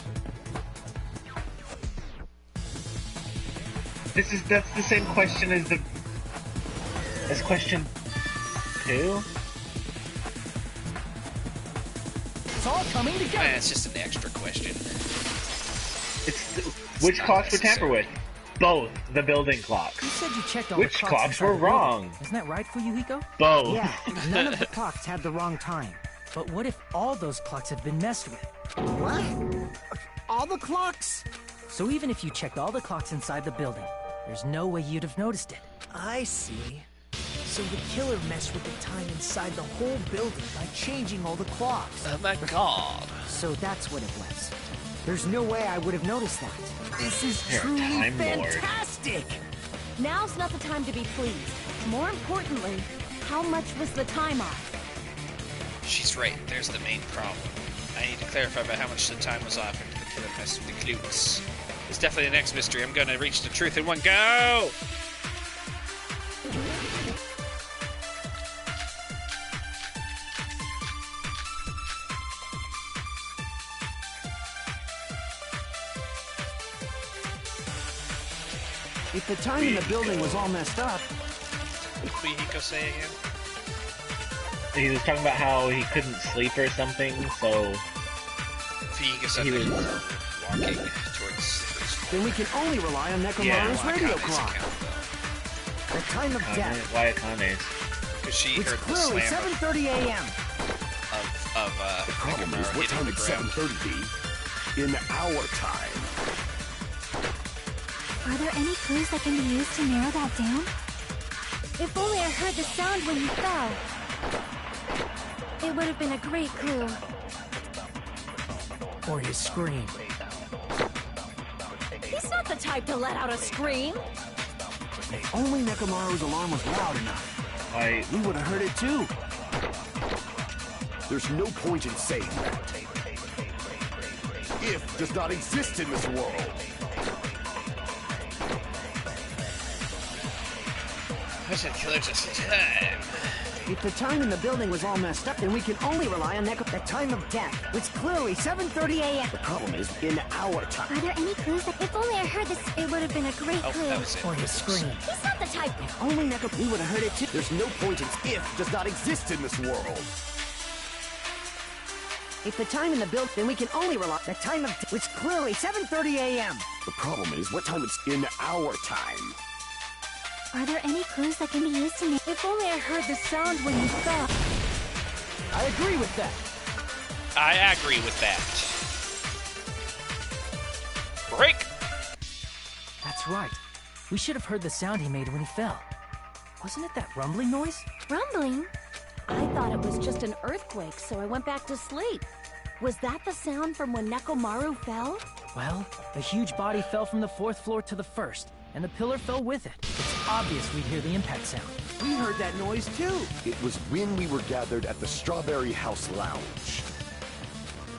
That's the same question as question 2? It's all coming together. It's just an extra question. Which not clocks were tampered necessary. with? Both the building clocks. You said you checked all Which the clocks inside were the building. wrong? Isn't that right for you, Hiko? Both. Yeah, none of the clocks had the wrong time. But what if all those clocks have been messed with? What? All the clocks? So even if you checked all the clocks inside the building, there's no way you'd have noticed it. I see. So the killer messed with the time inside the whole building by changing all the clocks. Oh my god. So that's what it was. There's no way I would have noticed that. This is You're a truly Time Lord. fantastic! Now's not the time to be pleased. More importantly, how much was the time off? She's right. There's the main problem. I need to clarify about how much the time was off into the killer mess with the clues. It's definitely the next mystery. I'm gonna reach the truth in one go! If the time in the building was all messed up, What did Hiko say again? He was talking about how he couldn't sleep or something, so Fihiko said He they was- were walking towards Slippery's then we can only rely on Nekomaru's Yeah. radio Wakane's clock. account, though. The time of death. Why Akane's? Because she It's heard the clearly slam 7:30 a.m. of The problem is, Nekomaru what hitting time the would ground. 7:30 be? In our time. Are there any clues that can be used to narrow that down? If only I heard the sound when you fell. It would have been a great clue. Or his scream. He's not the type to let out a scream. If only Nekomaru's alarm was loud enough, Why? we would have heard it too. There's no point in saying that. If does not exist in this world. What's a killer just in time? If the time in the building was all messed up, then we can only rely on the time of death. It's clearly 7:30 a.m. The problem is, in our time. Are there any clues that if only I heard this, it would have been a great Oh, clue. that was it. Or his scream. He's not the type. Only we would have heard it too. There's no point in if does not exist in this world. If the time in the building, then we can only rely on the time of death. It's clearly 7:30 a.m. The problem is, what time it's in our time. Are there any clues that can be used to narrow? If only I heard the sound when you fell. I agree with that. I agree with that. Break! That's right. We should have heard the sound he made when he fell. Wasn't it that rumbling noise? Rumbling? I thought it was just an earthquake, so I went back to sleep. Was that the sound from when Nekomaru fell? Well, the huge body fell from the 4th floor to the 1st, and the pillar fell with it. It's obvious we'd hear the impact sound. We heard that noise too. It was when we were gathered at the Strawberry House Lounge.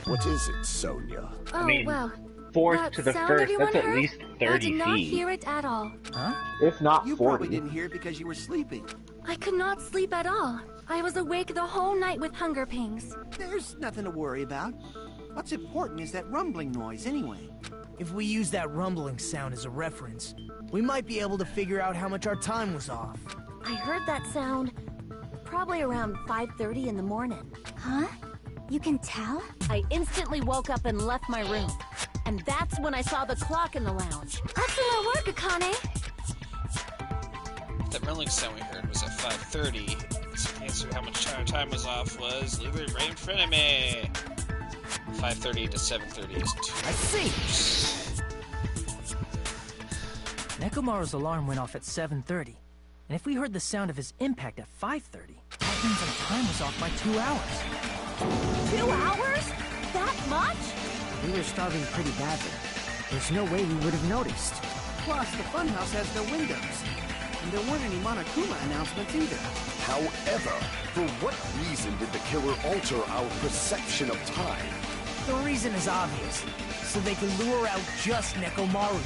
What is it, Sonia? Oh, mean, well. 4th That to the sound 1st, everyone that's at heard? least I 30 did not feet. hear it at all. Huh? If not You 40. probably didn't hear it because you were sleeping. I could not sleep at all. I was awake the whole night with hunger pangs. There's nothing to worry about. What's important is that rumbling noise anyway. If we use that rumbling sound as a reference, we might be able to figure out how much our time was off. I heard that sound probably around 5:30 in the morning. Huh? You can tell? I instantly woke up and left my room. And that's when I saw the clock in the lounge. Excellent work, Akane. That rumbling sound we heard was at 5:30. So the answer to how much time was off was literally right in front of me. 5:30 to 7:30 is 2 I see! Nekomaru's alarm went off at 7:30. And if we heard the sound of his impact at 5:30, that means our time was off by 2 hours. 2 hours? That much? We were starving pretty badly. There's no way we would have noticed. Plus, the funhouse has no windows. And there weren't any Monokuma announcements either. However, for what reason did the killer alter our perception of time? The reason is obvious. So they could lure out just Nekomaru.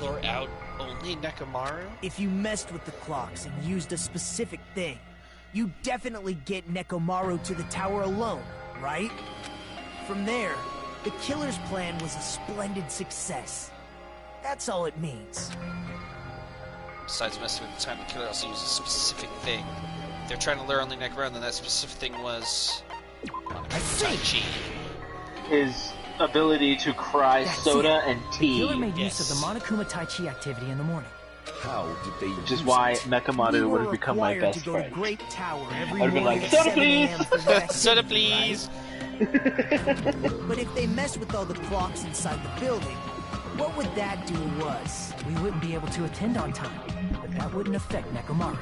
Lure out only Nekomaru? If you messed with the clocks and used a specific thing, you definitely get Nekomaru to the tower alone, right? From there, the killer's plan was a splendid success. That's all it means. Besides messing with the time, the killer also used a specific thing. They're trying to lure only Nekomaru, and that specific thing was Tai Chi. His ability to cry That's soda it. and The tea. killer made use of the Monokuma Tai Chi activity in the morning. How did they Which is use why it? Mekamaru would have become my best to go friend. to Great Tower every I'd be morning like, at "Soda, 7 a.m. please!" for that Soda, activity, please! right? But if they messed with all the clocks inside the building, what would that do to us? We wouldn't be able to attend on time, but that wouldn't affect Nekomaru.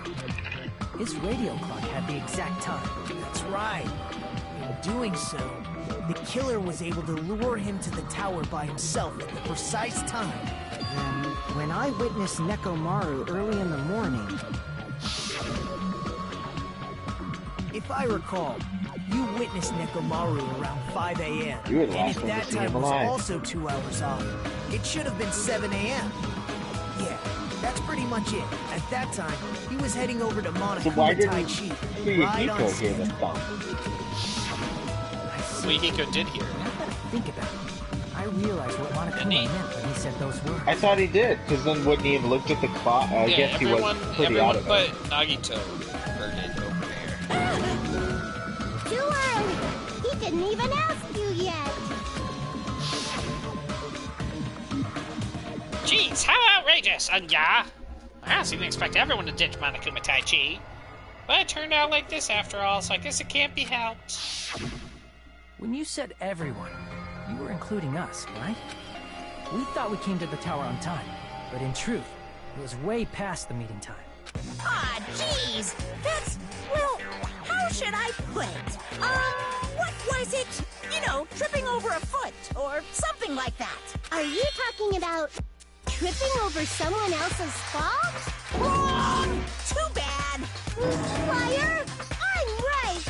His radio clock had the exact time. That's right. In doing so, the killer was able to lure him to the tower by himself at the precise time. Then, when I witnessed Nekomaru early in the morning, If I recall, you witnessed Nekomaru around 5 a.m. You were the And last if one to that see him time was alive. also 2 hours off, it should have been 7 a.m. Yeah, that's pretty much it. At that time, he was heading over to So why Monokuma Tai didn't Chi, right on Yukiko hear schedule. the thump? I see. Suihiko did hear it. Now that I think about it, I realized what Monokuma Didn't he? meant when he said those words. I thought he did, because then wouldn't he have looked at the clock? I guess he was pretty out everyone of it. but Nagito heard it over there. Too early. He didn't even ask you yet. Jeez, how outrageous, Anya! I honestly didn't expect everyone to ditch Monokuma Tai Chi. But it turned out like this after all, so I guess it can't be helped. When you said everyone, you were including us, right? We thought we came to the tower on time, but in truth, it was way past the meeting time. Ah, jeez. That's, well, how should I put it? What was it? You know, tripping over a foot or something like that. Are you talking about tripping over someone else's fault? Wrong! Too bad. Liar! I'm right!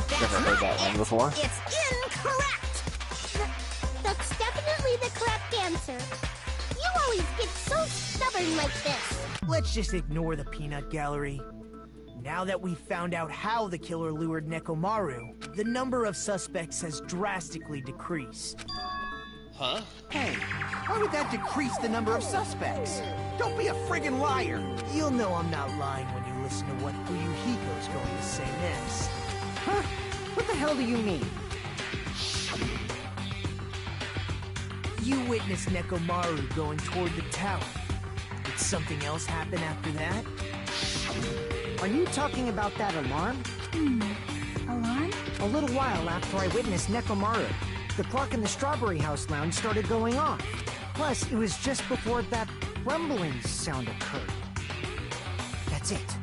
That's Never heard not that one it. before. It's incorrect. That's definitely the correct answer. You always get so stubborn like this. Let's just ignore the peanut gallery. Now that we've found out how the killer lured Nekomaru, the number of suspects has drastically decreased. Huh? Hey, why would that decrease the number of suspects? Don't be a friggin' liar! You'll know I'm not lying when you listen to what Fuyuhiko's going to say next. huh? What the hell do you mean? You witnessed Nekomaru going toward the tower. Did something else happen after that? Are you talking about that alarm? Alarm? A little while after I witnessed Nekomaru, the clock in the Strawberry House lounge started going off. Plus, it was just before that rumbling sound occurred. That's it.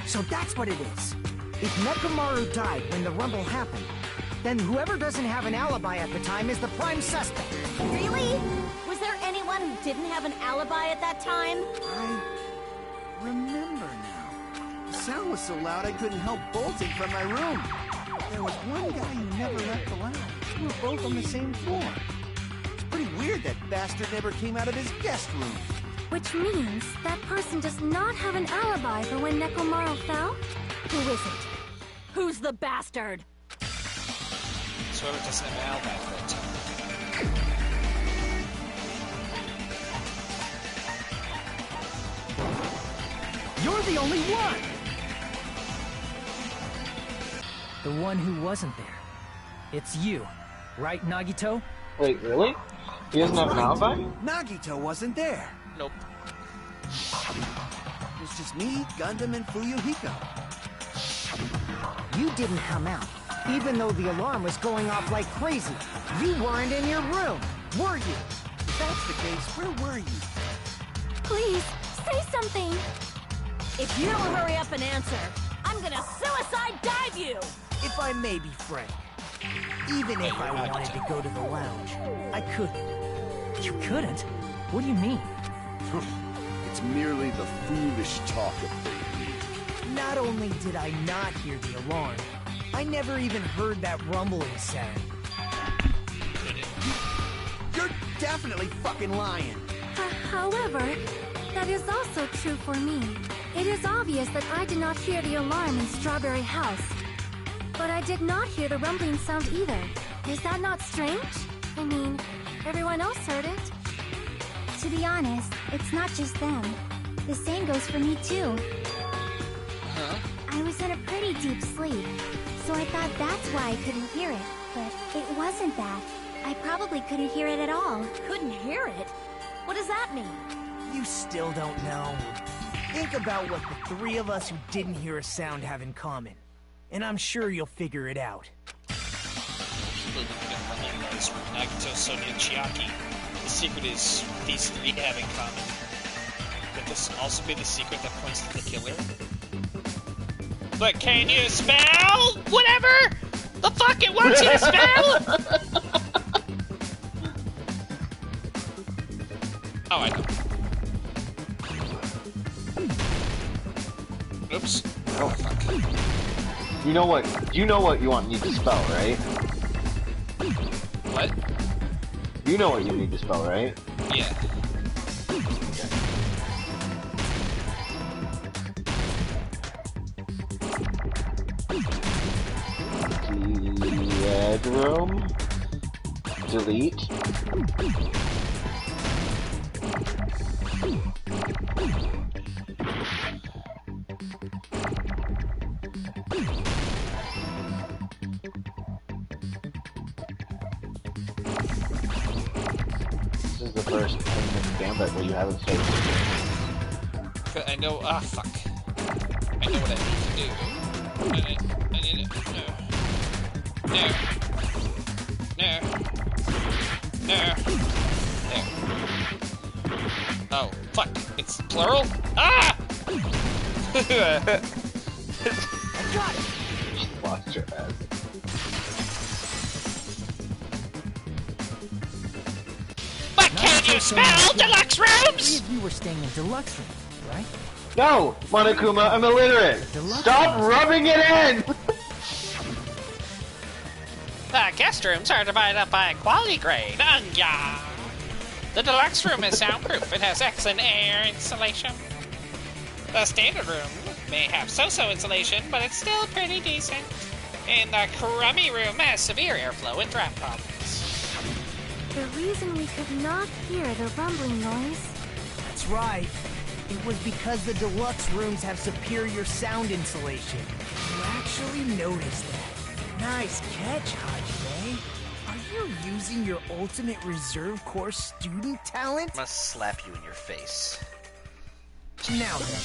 So that's what it is. If Nekomaru died when the rumble happened, then whoever doesn't have an alibi at the time is the prime suspect. Really? Was there anyone who didn't have an alibi at that time? I remember now. The sound was so loud I couldn't help bolting from my room. There was one guy who never left the lounge. We were both on the same floor. It's pretty weird that bastard never came out of his guest room. Which means that person does not have an alibi for when Nekomaru fell? Who is it? Who's the bastard? So whoever doesn't have an alibi for that time. You're the only one! The one who wasn't there. It's you, right, Nagito? Wait, really? He doesn't have an alibi? Nagito wasn't there. Nope. It was just me, Gundam, and Fuyuhiko. You didn't come out, even though the alarm was going off like crazy. You weren't in your room, were you? If that's the case, where were you? Please, say something. If you don't hurry up and answer, I'm gonna suicide dive you! If I may be frank, even if I wanted to go to the lounge, I couldn't. You couldn't? What do you mean? It's merely the foolish talk of things. Not only did I not hear the alarm, I never even heard that rumbling sound. You're definitely fucking lying. However, that is also true for me. It is obvious that I did not hear the alarm in Strawberry House. But I did not hear the rumbling sound either. Is that not strange? I mean, everyone else heard it. To be honest, it's not just them. The same goes for me too. I was in a pretty deep sleep, so I thought that's why I couldn't hear it. But it wasn't that. I probably couldn't hear it at all. Couldn't hear it? What does that mean? You still don't know. Think about what the three of us who didn't hear a sound have in common. And I'm sure you'll figure it out. Nagito, Sonia, and Chiaki. The secret is these three have in common. Could this also be the secret that points to the killer? But can you spell whatever the fuck it wants you to spell? Oh, I know. Oops. Oh, fuck. You know what you want me to spell, right? What? You know what you need to spell, right? Yeah. Bedroom. Delete. This is the first thing in Gambit where you haven't saved the game. I know. Ah, fuck. I know what I need to do. I need it. No. No. No. There. Oh, fuck. It's plural? Ah! I got it! Just lost your ass. But can you spell deluxe Three rooms? of you were staying in deluxe rooms, right? No, Monokuma, I'm illiterate. Stop rubbing it in. The guest rooms are divided up by quality grade. Yeah. The deluxe room is soundproof. It has excellent air insulation. The standard room may have so-so insulation, but it's still pretty decent. And the crummy room has severe airflow and draft problems. The reason we could not hear the rumbling noise. That's right. It was because the deluxe rooms have superior sound insulation. You actually noticed that. Nice catch, Hajime. Are you using your ultimate reserve corps student talent? Must slap you in your face. Now then,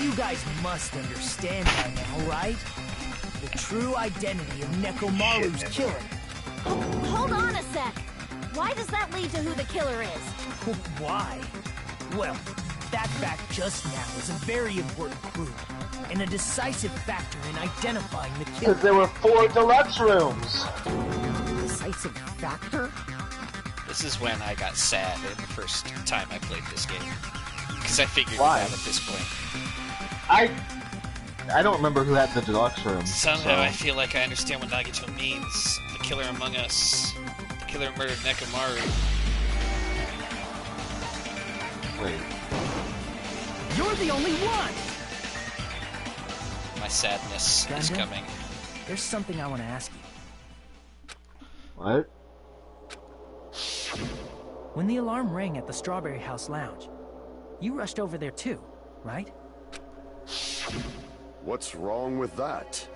you guys must understand by now, right? The true identity of Nekomaru's killer. Hold on a sec. Why does that lead to who the killer is? Why? Well, that fact just now is a very important clue, and a decisive factor in identifying the killer. Because there were 4 deluxe rooms. Decisive factor? This is when I got sad the first time I played this game. Because I figured Why? it out at this point. I don't remember who had the deluxe room. Somehow I feel like I understand what Nagito means. The killer among us. The killer who murdered Nekomaru. Wait. You're the only one! My sadness is Gundam? coming. There's something I want to ask you. What? When the alarm rang at the Strawberry House Lounge, you rushed over there too, right? What's wrong with that?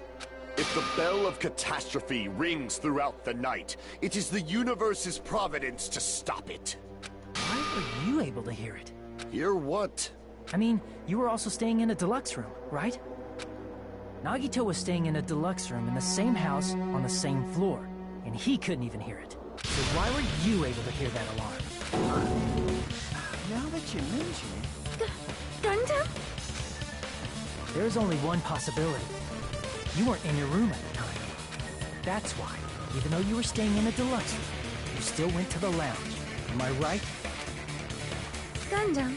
If the bell of catastrophe rings throughout the night, it is the universe's providence to stop it. Why were you able to hear it? Hear what? I mean, you were also staying in a deluxe room, right? Nagito was staying in a deluxe room in the same house on the same floor, and he couldn't even hear it. So why were you able to hear that alarm? Now that you mention it... Gundam? There's only one possibility. You weren't in your room at the time. That's why, even though you were staying in a deluxe room, you still went to the lounge. Am I right? Gundam,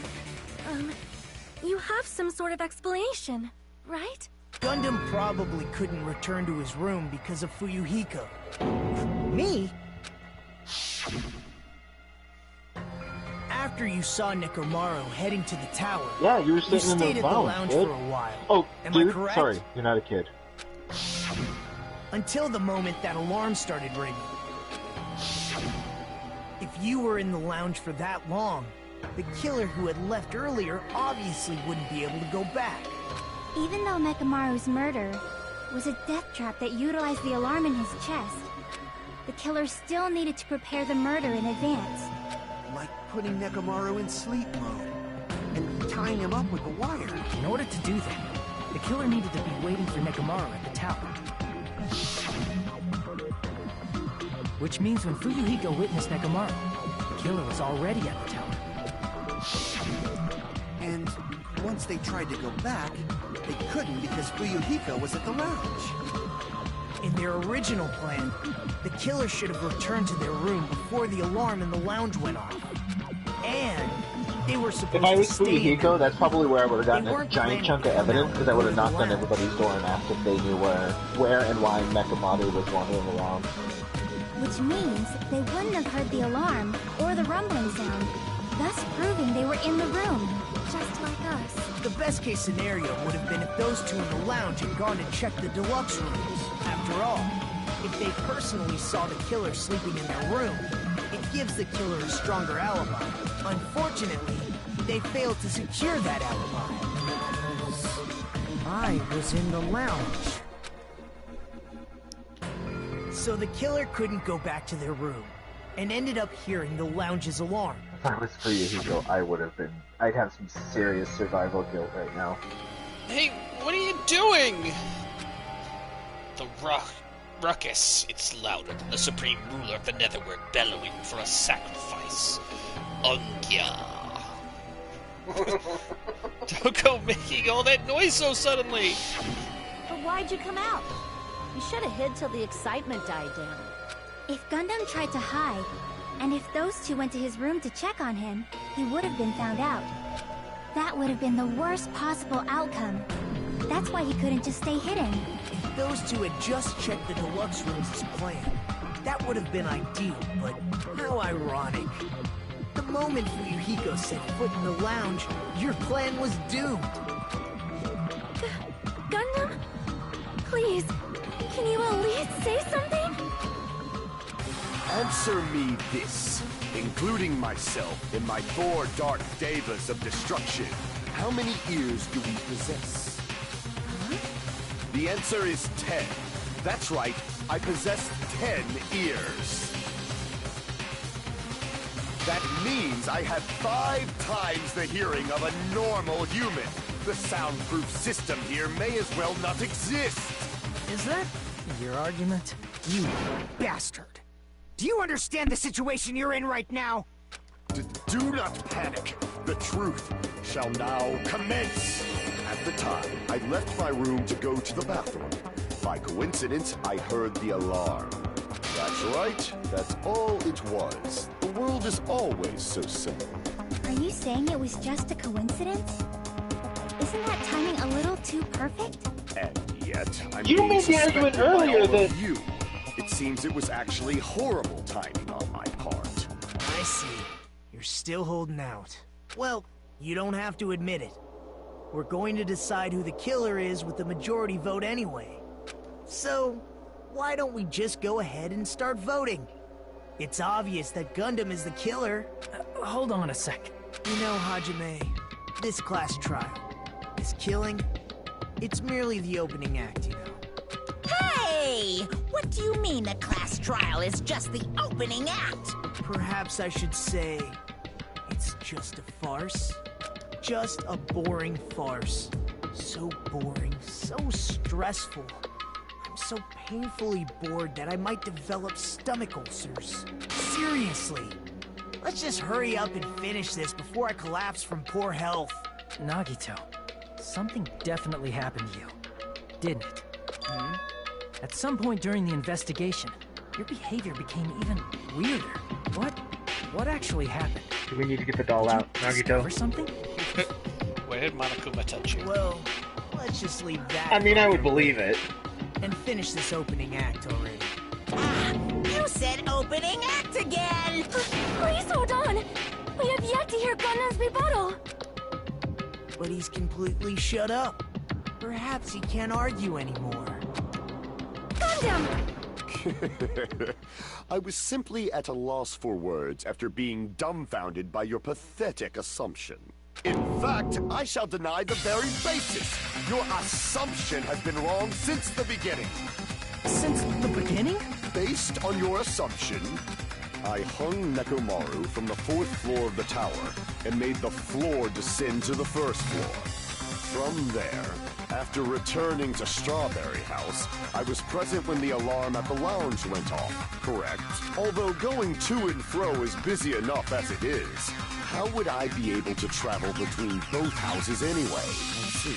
you have some sort of explanation, right? Gundam probably couldn't return to his room because of Fuyuhiko. Me? After you saw Nekomaru heading to the tower, Yeah, you were you sitting in stayed the at the lounge, lounge kid. for a while. Oh, Am I dude, correct? sorry, you're not a kid. Until the moment that alarm started ringing. If you were in the lounge for that long, the killer who had left earlier obviously wouldn't be able to go back. Even though Nekomaru's murder was a death trap that utilized the alarm in his chest, the killer still needed to prepare the murder in advance. Like putting Nekomaru in sleep mode and tying him up with a wire. In order to do that, the killer needed to be waiting for Nekomaru at the tower. Which means when Fuyuhiko witnessed Nekomaru, the killer was already at the tower. And once they tried to go back, they couldn't because Fuyuhiko was at the lounge. In their original plan, the killer should have returned to their room before the alarm in the lounge went off. And they were supposed If I was to stay in Fuyuhiko, that's probably where I would have gotten They a weren't giant planning chunk to of come evidence, out because I would have and knocked on leave the everybody's door and asked if they knew where and why Nekomaru was wandering around. Which means they wouldn't have heard the alarm or the rumbling sound, thus proving they were in the room, just like us. The best case scenario would have been if those two in the lounge had gone to check the deluxe rooms. After all, if they personally saw the killer sleeping in their room, it gives the killer a stronger alibi. Unfortunately, they failed to secure that alibi. I was in the lounge. So the killer couldn't go back to their room, and ended up hearing the lounge's alarm. If I was Fuyuhiko, I'd have some serious survival guilt right now. Hey, what are you doing? The ruckus. It's louder than the supreme ruler of the netherworld bellowing for a sacrifice. Ungya. Don't go making all that noise so suddenly. But why'd you come out? You should have hid till the excitement died down. If Gundam tried to hide, and if those two went to his room to check on him, he would have been found out. That would have been the worst possible outcome. That's why he couldn't just stay hidden. If those two had just checked the deluxe rooms as planned, that would have been ideal, but how ironic. The moment Fuyuhiko set foot in the lounge, your plan was doomed. Gundam? Please, can you at least say something? Answer me this, including myself in my 4 dark devas of destruction. How many ears do we possess? Huh? The answer is 10. That's right, I possess 10 ears. That means I have 5 times the hearing of a normal human. The soundproof system here may as well not exist. Is that your argument? You bastard! Do you understand the situation you're in right now? Do not panic. The truth shall now commence. At the time, I left my room to go to the bathroom. By coincidence, I heard the alarm. That's right. That's all it was. The world is always so simple. Are you saying it was just a coincidence? Isn't that timing a little too perfect? And yet, I'm You being made the argument suspected by earlier all that- of you. It seems it was actually horrible timing on my part. I see. You're still holding out. Well, you don't have to admit it. We're going to decide who the killer is with the majority vote anyway. So, why don't we just go ahead and start voting? It's obvious that Gundam is the killer. Hold on a sec. You know, Hajime, this class trial, this killing, It's merely the opening act, you know. Hey! What do you mean a class trial is just the opening act? Perhaps I should say it's just a farce. Just a boring farce. So boring, so stressful. I'm so painfully bored that I might develop stomach ulcers. Seriously. Let's just hurry up and finish this before I collapse from poor health. Nagito, something definitely happened to you, didn't it? Hmm? At some point during the investigation, your behavior became even weirder. What actually happened? Do we need to get the doll out, Nagito? Or something? Where did Monokuma touch you? Well, let's just leave that. I mean, I would believe it. And finish this opening act already. Ah, you said opening act again! Please hold on! We have yet to hear Gundam's rebuttal! But he's completely shut up. Perhaps he can't argue anymore. Gundam! I was simply at a loss for words after being dumbfounded by your pathetic assumption. In fact, I shall deny the very basis. Your assumption has been wrong since the beginning. Since the beginning? Based on your assumption, I hung Nekomaru from the 4th floor of the tower and made the floor descend to the 1st floor. From there, after returning to Strawberry House, I was present when the alarm at the lounge went off, correct? Although going to and fro is busy enough as it is, how would I be able to travel between both houses anyway? I see.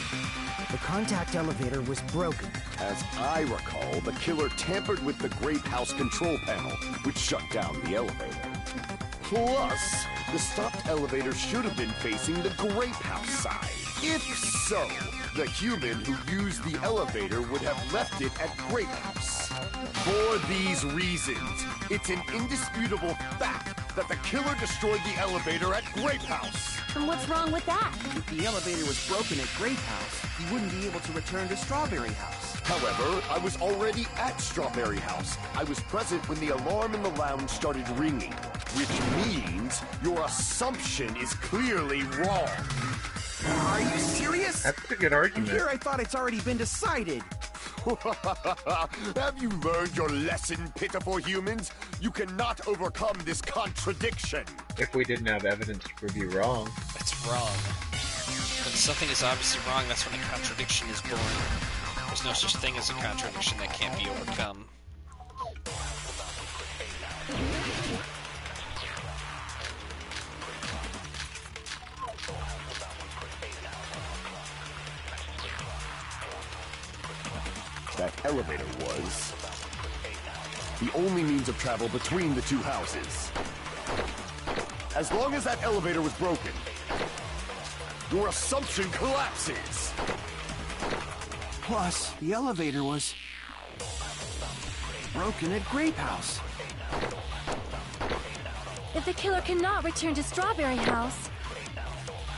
The contact elevator was broken. As I recall, the killer tampered with the Grape House control panel, which shut down the elevator. Plus, the stopped elevator should have been facing the Grape House side. If so, the human who used the elevator would have left it at Grape House. For these reasons, it's an indisputable fact that the killer destroyed the elevator at Grape House. And what's wrong with that? If the elevator was broken at Grape House, he wouldn't be able to return to Strawberry House. However, I was already at Strawberry House. I was present when the alarm in the lounge started ringing, which means your assumption is clearly wrong. Are you serious? That's a good argument. Here I thought it's already been decided. Have you learned your lesson, pitiful humans? You cannot overcome this contradiction. If we didn't have evidence to prove you wrong. It's wrong. When something is obviously wrong, that's when a contradiction is born. There's no such thing as a contradiction that can't be overcome. That elevator was the only means of travel between the two houses. As long as that elevator was broken, your assumption collapses. Plus, the elevator was broken at Grape House. If the killer cannot return to Strawberry House,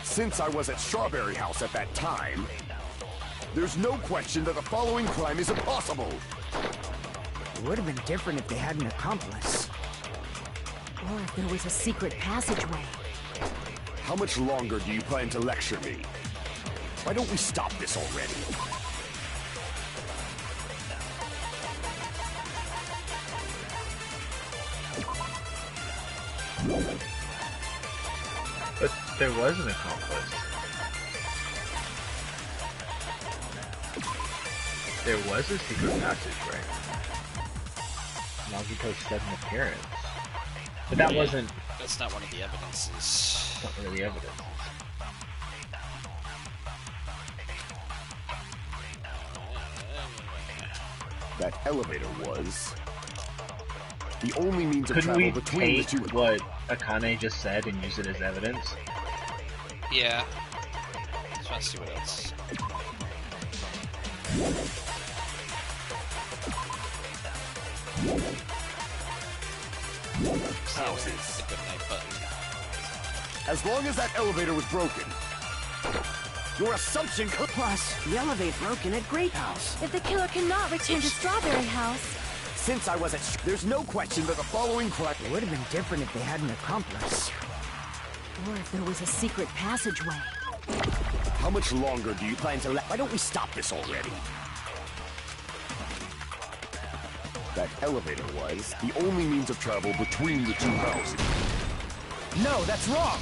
Since I was at Strawberry House at that time, there's no question that the following crime is impossible. It would have been different if they had an accomplice. Or if there was a secret passageway. How much longer do you plan to lecture me? Why don't we stop this already? But there was an accomplice. There was a secret passageway. Nagito's sudden appearance. But that wasn't... That's not one of the evidences. Not one of the evidence. That elevator was the only means of Couldn't travel we between the take two. what Akane just said and use it as evidence? Yeah. Just want to see what else. Houses. The good night button. As long as that elevator was broken, your assumption could... Plus, the elevator broken at Grape House. if the killer cannot return to Strawberry House, Since I was at... There's no question that the following crime... It would have been different if they had an accomplice. Or if there was a secret passageway. How much longer do you plan to Why don't we stop this already? That elevator was the only means of travel between the two houses. No, that's wrong!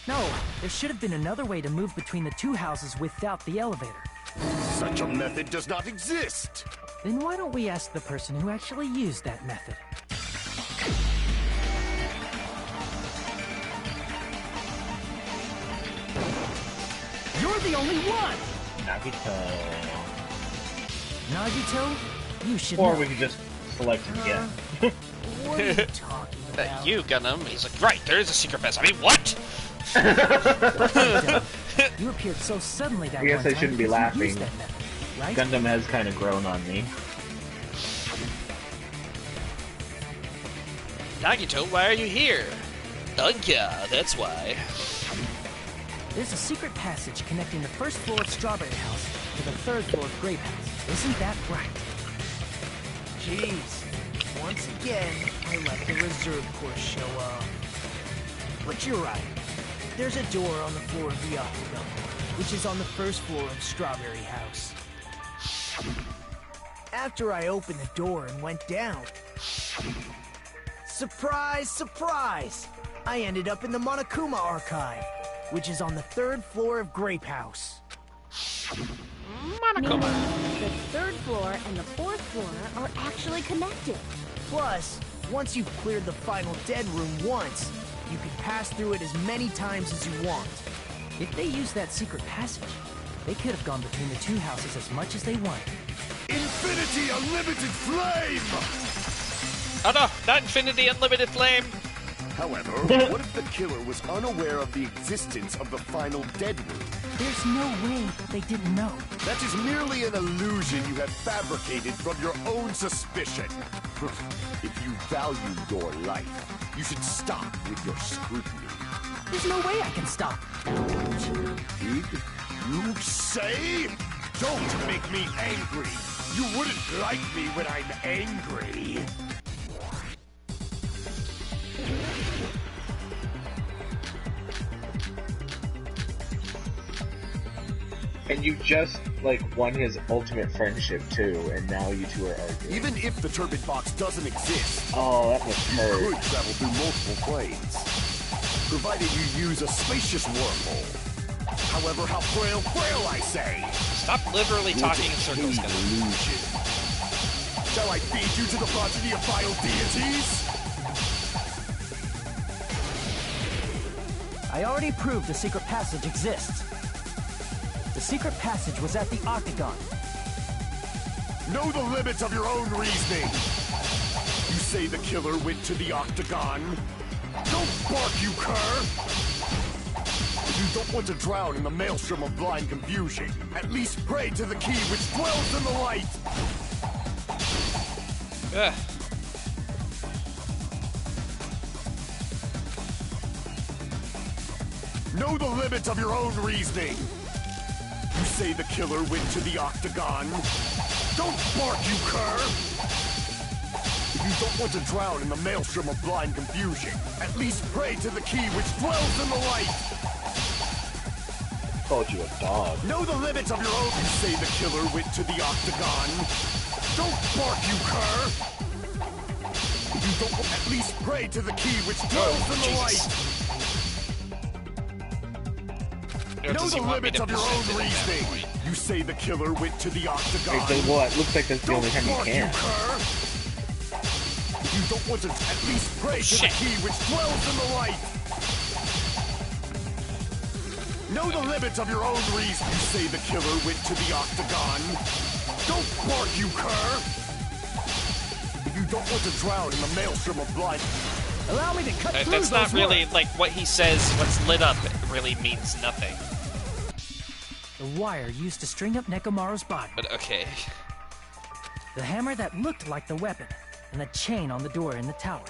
No, there should have been another way to move between the two houses without the elevator. Such a method does not exist! Then why don't we ask the person who actually used that method? You're the only one! Nagito, you should Or know. we could just select it again. What are you talking about? You, Gundam. He's like, right, there is a secret pass. I mean, what? You appeared so suddenly that I guess one I time shouldn't be because you laughing. used that method, right? Gundam has kind of grown on me. Nagito, why are you here? Yeah, that's why. There's a secret passage connecting the first floor of Strawberry House to the third floor of Grape House. Isn't that right? Jeez. Once again, I let the reserve course show up. But you're right. There's a door on the floor of the Octagon, which is on the first floor of Strawberry House. After I opened the door and went down, surprise, surprise! I ended up in the Monokuma Archive, which is on the third floor of Grape House. Meaning the third floor and the fourth floor are actually connected. Plus, once you've cleared the final dead room once, you can pass through it as many times as you want. If they used that secret passage, they could have gone between the two houses as much as they wanted. Infinity Unlimited Flame! Oh no, not Infinity Unlimited Flame! However, what if the killer was unaware of the existence of the final dead room? There's no way they didn't know. That is merely an illusion you have fabricated from your own suspicion. If you value your life, you should stop with your scrutiny. There's no way I can stop. Did you say? Don't make me angry. You wouldn't like me when I'm angry. And you just, like, won his ultimate friendship, too, and now you two are arguing. Even if the turbid box doesn't exist, Oh, that must you hurt. could travel through multiple planes, provided you use a spacious wormhole. However, how frail, I say! Stop literally talking in circles, What a Gundam. illusion. Shall I feed you to the progeny of vile deities? I already proved the secret passage exists. The secret passage was at the Octagon. Know the limits of your own reasoning. You say the killer went to the Octagon? Don't bark, you cur! If you don't want to drown in the maelstrom of blind confusion, at least pray to the key which dwells in the light! Ugh. Know the limits of your own reasoning. You say the killer went to the Octagon? Don't bark, you cur! If you don't want to drown in the maelstrom of blind confusion, at least pray to the key which dwells in the light! Called you a dog. Know the limits of your own. You say the killer went to the Octagon? Don't bark, you cur! If you don't, at least pray to the key which dwells in the light! Or Know does the he want me limits to of your present own it at that reasoning. point? You say the killer went to the Octagon. Wait, so what? Looks like that's the Don't only time you bark, can. cur! If you don't want to, at least pray to the Shit. key which dwells in the light. Know the limits of your own reason. You say the killer went to the Octagon. Don't bark, you cur! If you don't want to drown in the maelstrom of blind. Allow me to cut through That's not those really, words. like, what he says, what's lit up really means nothing. The wire used to string up Nekomaru's body. But okay. The hammer that looked like the weapon. And the chain on the door in the tower.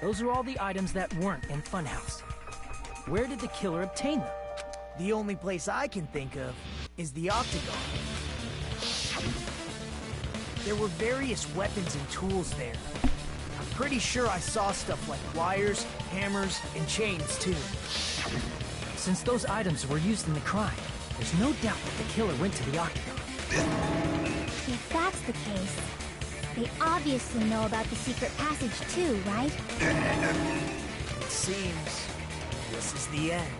Those are all the items that weren't in Funhouse. Where did the killer obtain them? The only place I can think of is the Octagon. There were various weapons and tools there. Pretty sure I saw stuff like wires, hammers, and chains too. Since those items were used in the crime, there's no doubt that the killer went to the octagon. If that's the case, they obviously know about the secret passage too, right? It seems this is the end.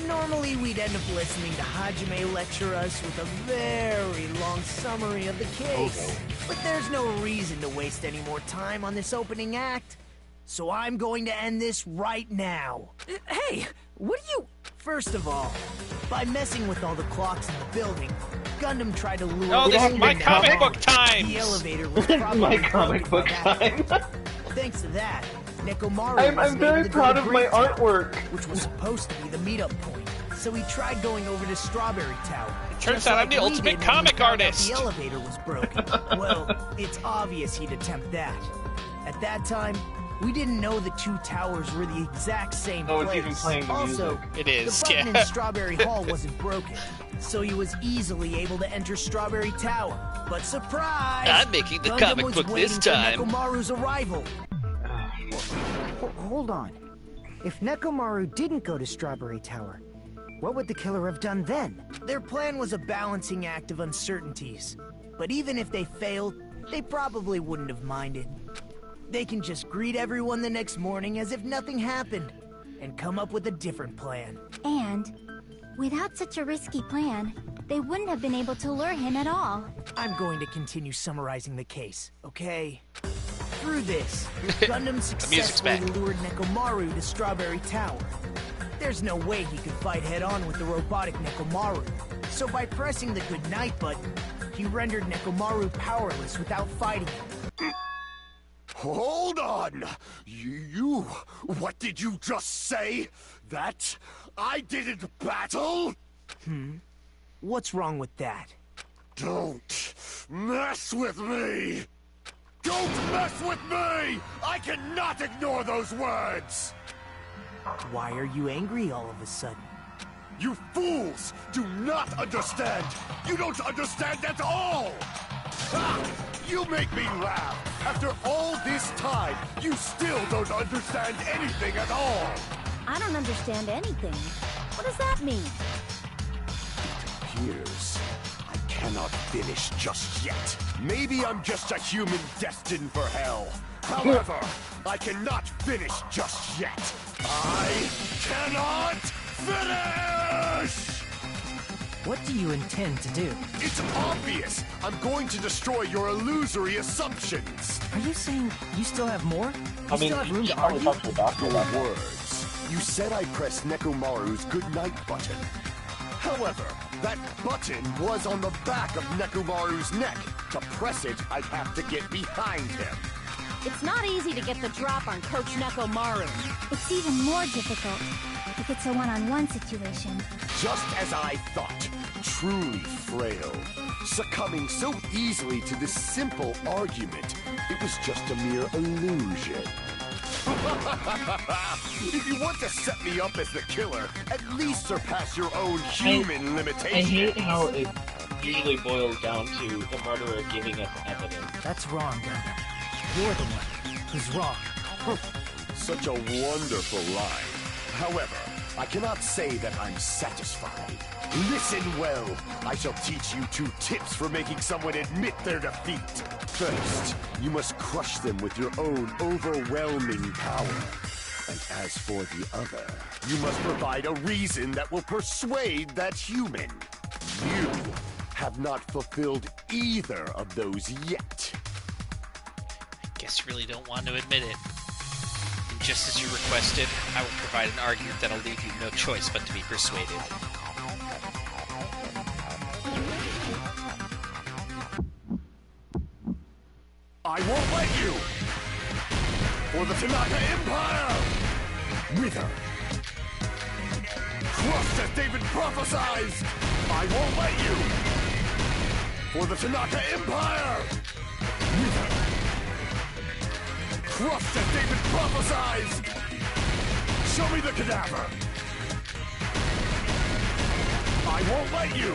Normally we'd end up listening to Hajime lecture us with a very long summary of the case. But there's no reason to waste any more time on this opening act. So I'm going to end this right now. Hey, what are you... First of all, by messing with all the clocks in the building, Gundam tried to lure... Oh, this is my comic book time! The elevator was probably... My comic book time. Thanks to that, Nekomaru I'm very proud of my artwork. Which was supposed to be the meetup point. So he tried going over to Strawberry Tower. Turns out I'm the ultimate comic artist! The elevator was broken. Well, it's obvious he'd attempt that. At that time, we didn't know the two towers were the exact same place. It's even playing the also, music. It is, the button yeah. in Strawberry Hall wasn't broken, so he was easily able to enter Strawberry Tower. But surprise! I'm making the Gundam comic was book waiting this for time. Nekomaru's arrival. Hold on. If Nekomaru didn't go to Strawberry Tower, what would the killer have done then? Their plan was a balancing act of uncertainties. But even if they failed, they probably wouldn't have minded. They can just greet everyone the next morning as if nothing happened, and come up with a different plan. And without such a risky plan, they wouldn't have been able to lure him at all. I'm going to continue summarizing the case, okay? Through this, Gundam successfully lured Nekomaru to Strawberry Tower. There's no way he could fight head-on with the robotic Nekomaru. So by pressing the goodnight button, he rendered Nekomaru powerless without fighting him. Hold on! You... What did you just say? That I didn't battle? What's wrong with that? Don't mess with me! Don't mess with me! I cannot ignore those words! Why are you angry all of a sudden? You fools do not understand! You don't understand at all! Ha! You make me laugh! After all this time, you still don't understand anything at all! I don't understand anything. What does that mean? It appears I cannot finish just yet. Maybe I'm just a human destined for hell. However, I cannot finish just yet. I cannot finish! What do you intend to do? It's obvious! I'm going to destroy your illusory assumptions! Are you saying you still have more? I mean, still have room you to probably argue? talk to the doctor about that. Words. You said I pressed Nekomaru's goodnight button. However, that button was on the back of Nekomaru's neck. To press it, I'd have to get behind him. It's not easy to get the drop on Coach Nekomaru. It's even more difficult if it's a one-on-one situation. Just as I thought, truly frail. Succumbing so easily to this simple argument, it was just a mere illusion. If you want to set me up as the killer, at least surpass your own human limitations. I hate how it usually boils down to the murderer giving us evidence. That's wrong, Gundam. You're the one who's wrong. Such a wonderful line. However, I cannot say that I'm satisfied. Listen well. I shall teach you 2 tips for making someone admit their defeat. First, you must crush them with your own overwhelming power. And as for the other, you must provide a reason that will persuade that human. You have not fulfilled either of those yet. Guess you really don't want to admit it. And just as you requested, I will provide an argument that'll leave you no choice but to be persuaded. I won't let you! For the Tanaka Empire! Wither! Crushed as David prophesied! I won't let you! For the Tanaka Empire! Wither! Crushed as David prophesied! Show me the cadaver! I won't let you!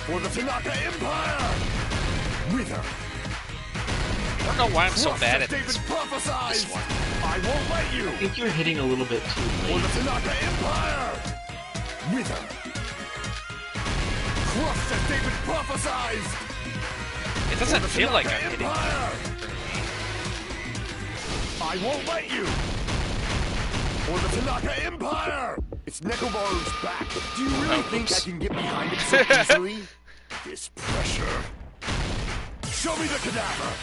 For the Tanaka Empire! Wither! know why I'm so bad at David this prophesies! one. I won't let you! I think you're hitting a little bit too For late. the Tanaka Empire! Wither! Crushed as David prophesies! It doesn't feel like I'm hitting Empire! I won't let you! For the Tanaka Empire! It's Nekomaru's back. Do you really think I can get behind it so easily? This pressure. Show me the cadaver!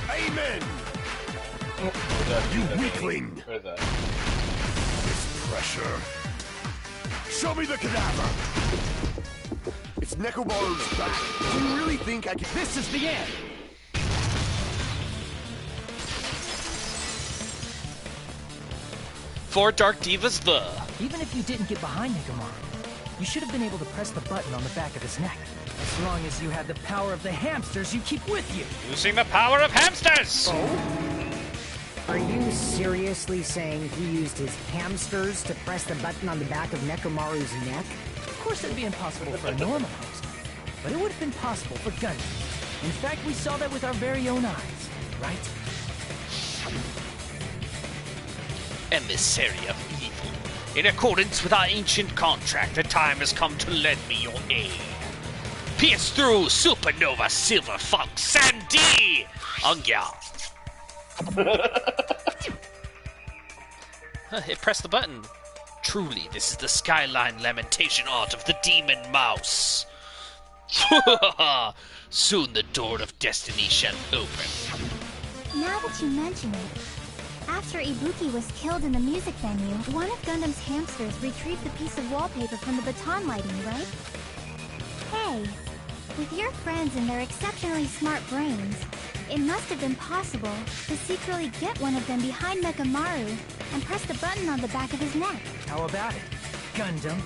Amen! You weakling! Where's that? This pressure. Show me the cadaver! It's Nekomaru's back. Do you really think I can... This is the end! For Dark Divas, the... Even if you didn't get behind Nekomaru, you should have been able to press the button on the back of his neck. As long as you had the power of the hamsters you keep with you. Using the power of hamsters! Are you seriously saying he used his hamsters to press the button on the back of Nekomaru's neck? Of course it'd be impossible for a normal hamster, but it would have been possible for Gundam. In fact, we saw that with our very own eyes, right? Emissary of evil. In accordance with our ancient contract, the time has come to lend me your aid. Pierce through Supernova Silver Funk Sandy! Ungya. It pressed the button. Truly, this is the skyline lamentation art of the demon mouse. Soon the door of destiny shall open. Now that you mention it, after Ibuki was killed in the music venue, one of Gundam's hamsters retrieved the piece of wallpaper from the baton lighting, right? Hey, with your friends and their exceptionally smart brains, it must have been possible to secretly get one of them behind Nekomaru and press the button on the back of his neck. How about it, Gundam?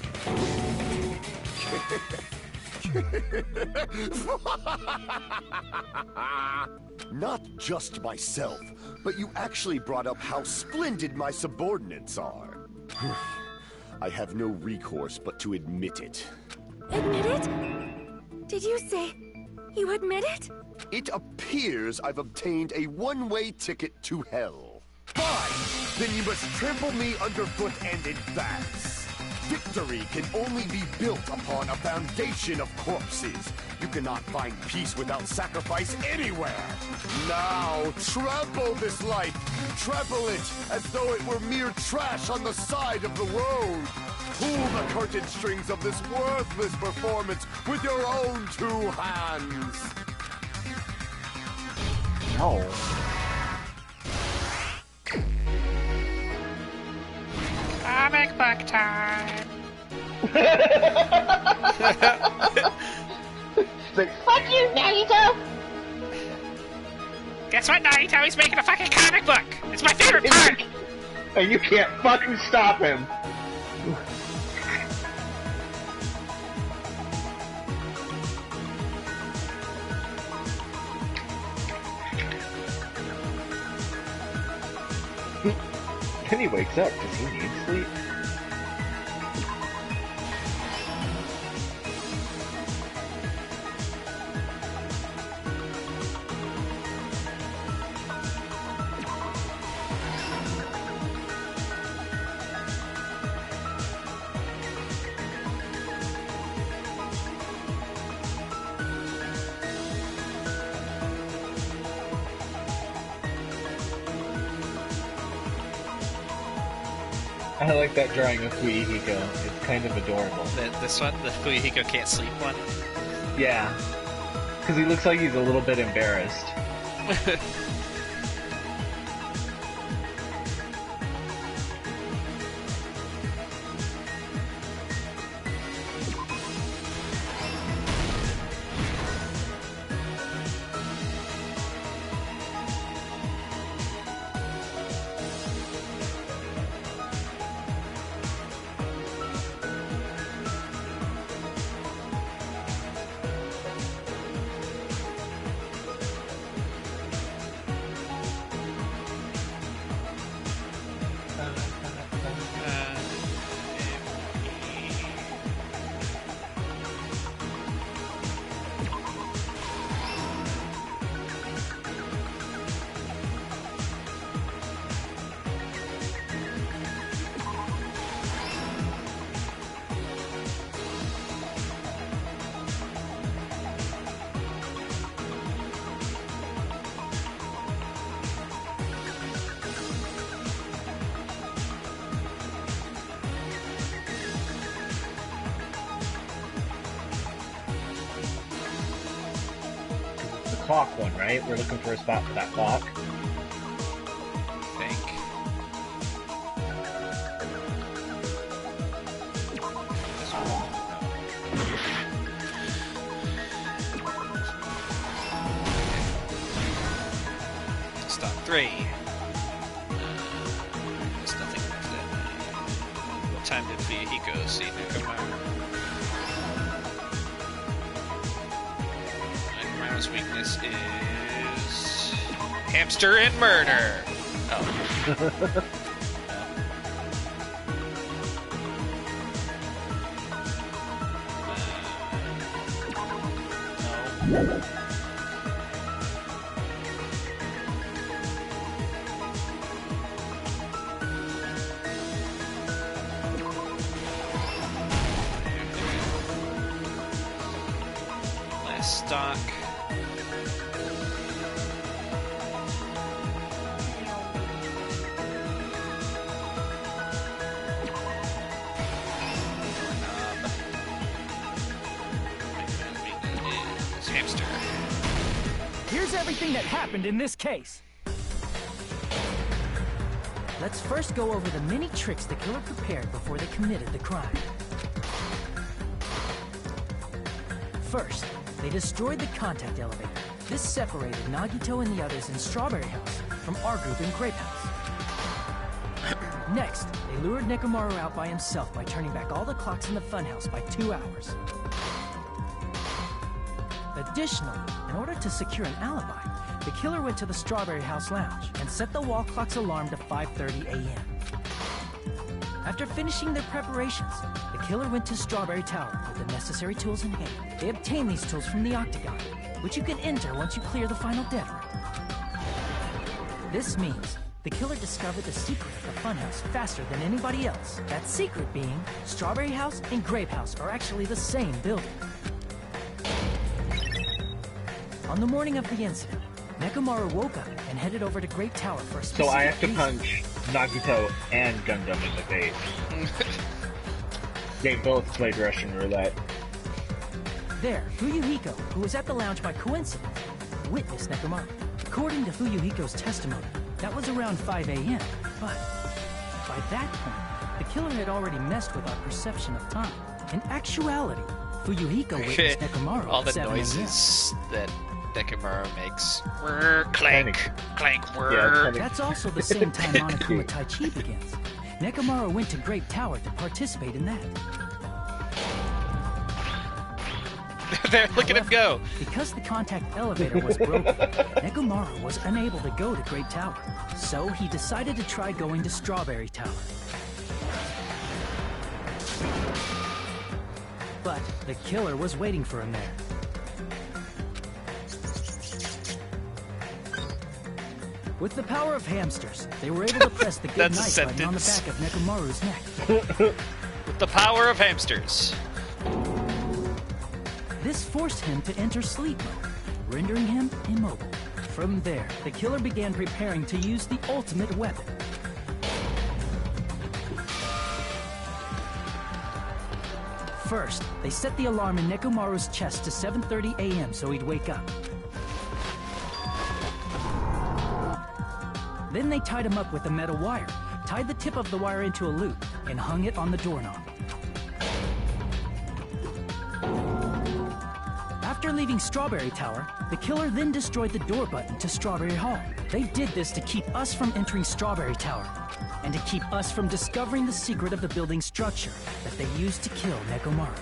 Not just myself, but you actually brought up how splendid my subordinates are. I have no recourse but to admit it. Admit it? Did you say you admit it? It appears I've obtained a one-way ticket to hell. Fine! Then you must trample me underfoot and advance. Victory can only be built upon a foundation of corpses. You cannot find peace without sacrifice anywhere. Now, trample this life. Trample it as though it were mere trash on the side of the road. Pull the curtain strings of this worthless performance with your own two hands. No. Comic book time. Like, fuck you, Naruto! Guess what, Naruto? He's making a fucking comic book. It's my favorite part. And you can't fucking stop him. Then he wakes up. Does he need sleep? I like that drawing of Kuihiko. It's kind of adorable. This one? The Fuyuhiko can't sleep one? Yeah. Because he looks like he's a little bit embarrassed. clock one, right? We're looking for a spot for that clock. I think. This one? No. Stock 3. There's nothing left that way. What time did Fuyuhiko see Nekomaru? Nekomaru's weakness is hamster and murder. Oh. No. Last stock. Hamster. Here's everything that happened in this case. Let's first go over the many tricks the killer prepared before they committed the crime. First, they destroyed the contact elevator. This separated Nagito and the others in Strawberry House from our group in Grape House. Next, they lured Nekomaru out by himself by turning back all the clocks in the funhouse by 2 hours. Additionally, in order to secure an alibi, the killer went to the Strawberry House lounge and set the wall clock's alarm to 5:30 a.m. After finishing their preparations, the killer went to Strawberry Tower with the necessary tools in hand. They obtained these tools from the Octagon, which you can enter once you clear the final dead room. This means the killer discovered the secret of the funhouse faster than anybody else. That secret being, Strawberry House and Grape House are actually the same building. On the morning of the incident, Nekomaru woke up and headed over to Great Tower for a specific So I have to reason. punch Nagito and Gundam in the face. They both played Russian roulette. There, Fuyuhiko, who was at the lounge by coincidence, witnessed Nekomaru. According to Fuyuhiko's testimony, that was around 5 a.m., but by that point, the killer had already messed with our perception of time. In actuality, Fuyuhiko witnessed Nekomaru All at the 7 a.m. noises that Nekomaru makes. Whir, clank, clank, whir. Yeah, That's also the same time Monokuma Tai Chi begins. Nekomaru went to Grape Tower to participate in that. There, look at him go. Because the contact elevator was broken, Nekomaru was unable to go to Great Tower. So he decided to try going to Strawberry Tower. But the killer was waiting for him there. With the power of hamsters, they were able to press the good That's a night button on the sentence. back of Nekomaru's neck. With the power of hamsters. This forced him to enter sleep mode, rendering him immobile. From there, the killer began preparing to use the ultimate weapon. First, they set the alarm in Nekomaru's chest to 7:30 a.m. so he'd wake up. Then they tied him up with a metal wire, tied the tip of the wire into a loop, and hung it on the doorknob. After leaving Strawberry Tower, the killer then destroyed the door button to Strawberry Hall. They did this to keep us from entering Strawberry Tower, and to keep us from discovering the secret of the building's structure that they used to kill Nekomaru.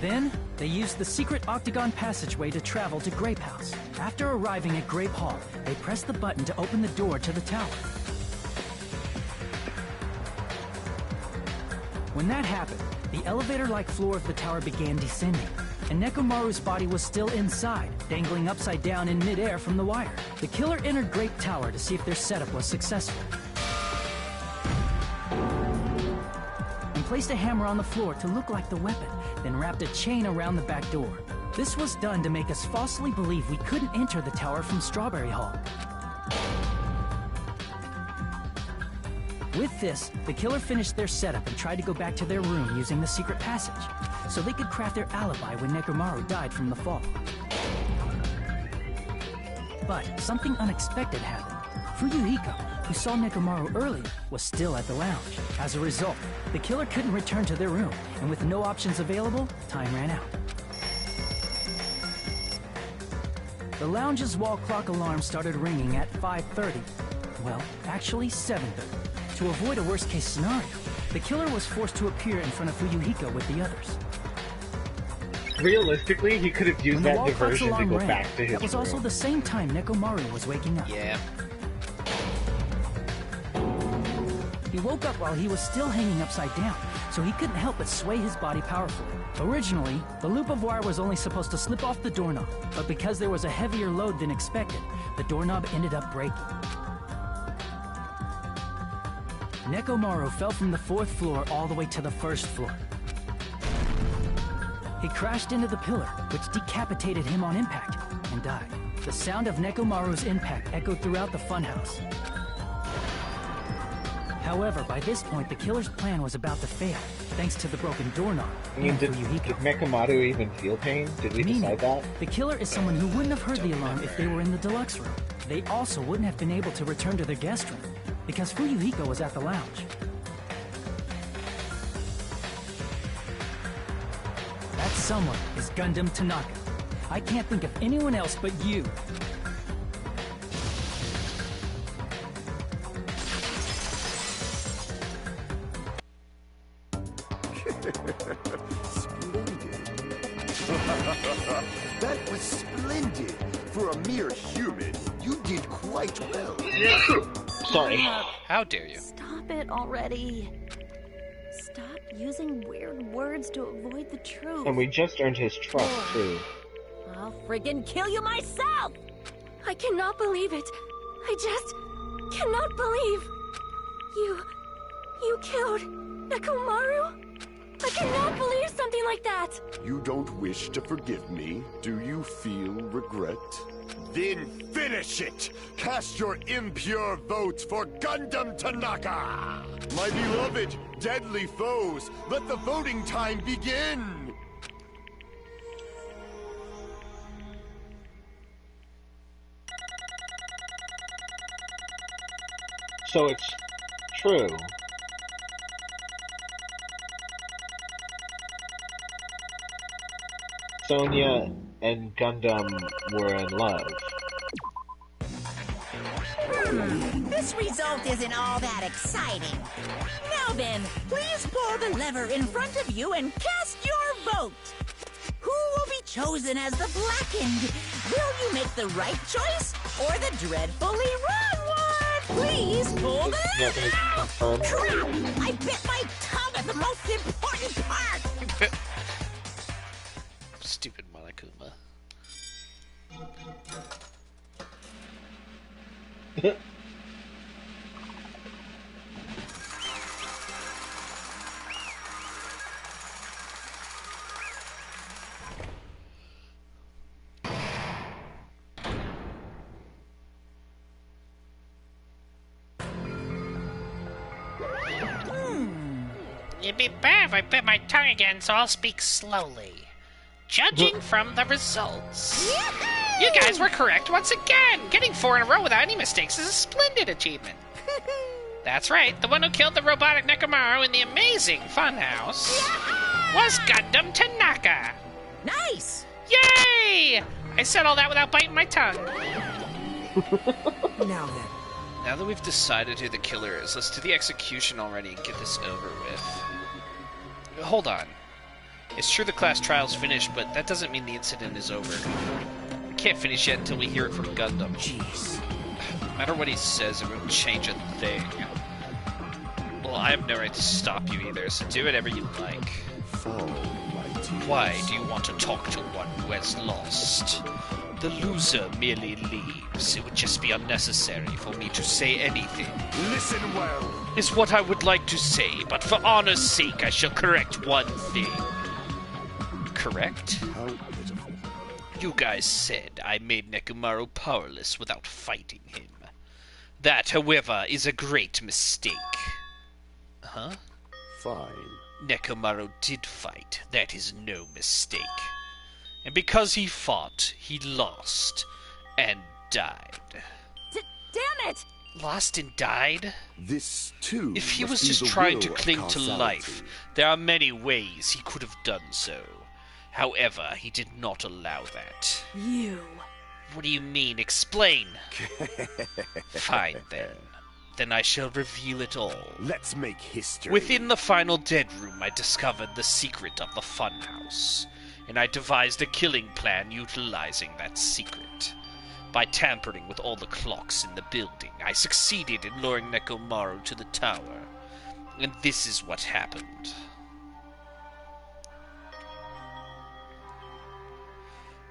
Then, they used the secret octagon passageway to travel to Grape House. After arriving at Grape Hall, they pressed the button to open the door to the tower. When that happened, the elevator-like floor of the tower began descending, and Nekomaru's body was still inside, dangling upside down in midair from the wire. The killer entered Grape Tower to see if their setup was successful, and placed a hammer on the floor to look like the weapon, then wrapped a chain around the back door. This was done to make us falsely believe we couldn't enter the tower from Strawberry Hall. With this, the killer finished their setup and tried to go back to their room using the secret passage. so they could craft their alibi when Nekomaru died from the fall. But something unexpected happened. Fuyuhiko, who saw Nekomaru earlier, was still at the lounge. As a result, the killer couldn't return to their room, and with no options available, time ran out. The lounge's wall clock alarm started ringing at 5:30. Well, actually 7:30. To avoid a worst-case scenario, the killer was forced to appear in front of Fuyuhiko with the others. Realistically, he could have used When the that wall clock's diversion to alarm go rang, back to his that was also room. the same time Nekomaru was waking up. Yeah. He woke up while he was still hanging upside down, so he couldn't help but sway his body powerfully. Originally, the loop of wire was only supposed to slip off the doorknob, but because there was a heavier load than expected, the doorknob ended up breaking. Nekomaru fell from the 4th floor all the way to the 1st floor. He crashed into the pillar, which decapitated him on impact, and died. The sound of Nekomaru's impact echoed throughout the funhouse. However, by this point, the killer's plan was about to fail, thanks to the broken doorknob. I mean, did Fuyuhiko. Nekomaru even feel pain? Did we decide that? The killer is someone who wouldn't have heard the alarm if they were in the deluxe room. They also wouldn't have been able to return to their guest room, because Fuyuhiko was at the lounge. That someone is Gundam Tanaka. I can't think of anyone else but you. That was splendid. For a mere human, you did quite well. Sorry. How dare you? Stop it already. Stop using weird words to avoid the truth. And we just earned his trust, too. I'll friggin' kill you myself! I cannot believe it. I just cannot believe. You killed Nekomaru? I cannot believe something like that. You don't wish to forgive me? Do you feel regret? Then finish it! Cast your impure votes for Gundam Tanaka! My beloved, deadly foes, let the voting time begin! So it's true. Sonia and Gundam were in love. This result isn't all that exciting. Now then, please pull the lever in front of you and cast your vote. Who will be chosen as the blackened? Will you make the right choice or the dreadfully wrong one? Please pull the lever now! Crap! I bit my tongue at the most important part! Stupid Monokuma. It'd be bad if I bit my tongue again, so I'll speak slowly. Judging from the results, you guys were correct once again. Getting 4 in a row without any mistakes is a splendid achievement. That's right, the one who killed the robotic Nekomaru in the amazing funhouse was Gundam Tanaka. Nice! Yay! I said all that without biting my tongue. Now then. Now that we've decided who the killer is, let's do the execution already and get this over with. Hold on. It's true the class trial's finished, but that doesn't mean the incident is over. We can't finish yet until we hear it from Gundam. Jeez. No matter what he says, it won't change a thing. Well, I have no right to stop you either, so do whatever you like. Follow my tears. Why do you want to talk to one who has lost? The loser merely leaves. It would just be unnecessary for me to say anything. Listen well. Is what I would like to say, but for honor's sake I shall correct one thing. Correct? How pitiful. You guys said I made Nekomaru powerless without fighting him. That, however, is a great mistake. Huh? Fine. Nekomaru did fight, that is no mistake. And because he fought, he lost and died. Damn it! Lost and died? This, too, If he was must be just the trying to will of cling to causality. life, there are many ways he could have done so. However, he did not allow that. You. What do you mean? Explain. Fine, then. Then I shall reveal it all. Let's make history. Within the final dead room, I discovered the secret of the funhouse, and I devised a killing plan utilizing that secret. By tampering with all the clocks in the building, I succeeded in luring Nekomaru to the tower. And this is what happened.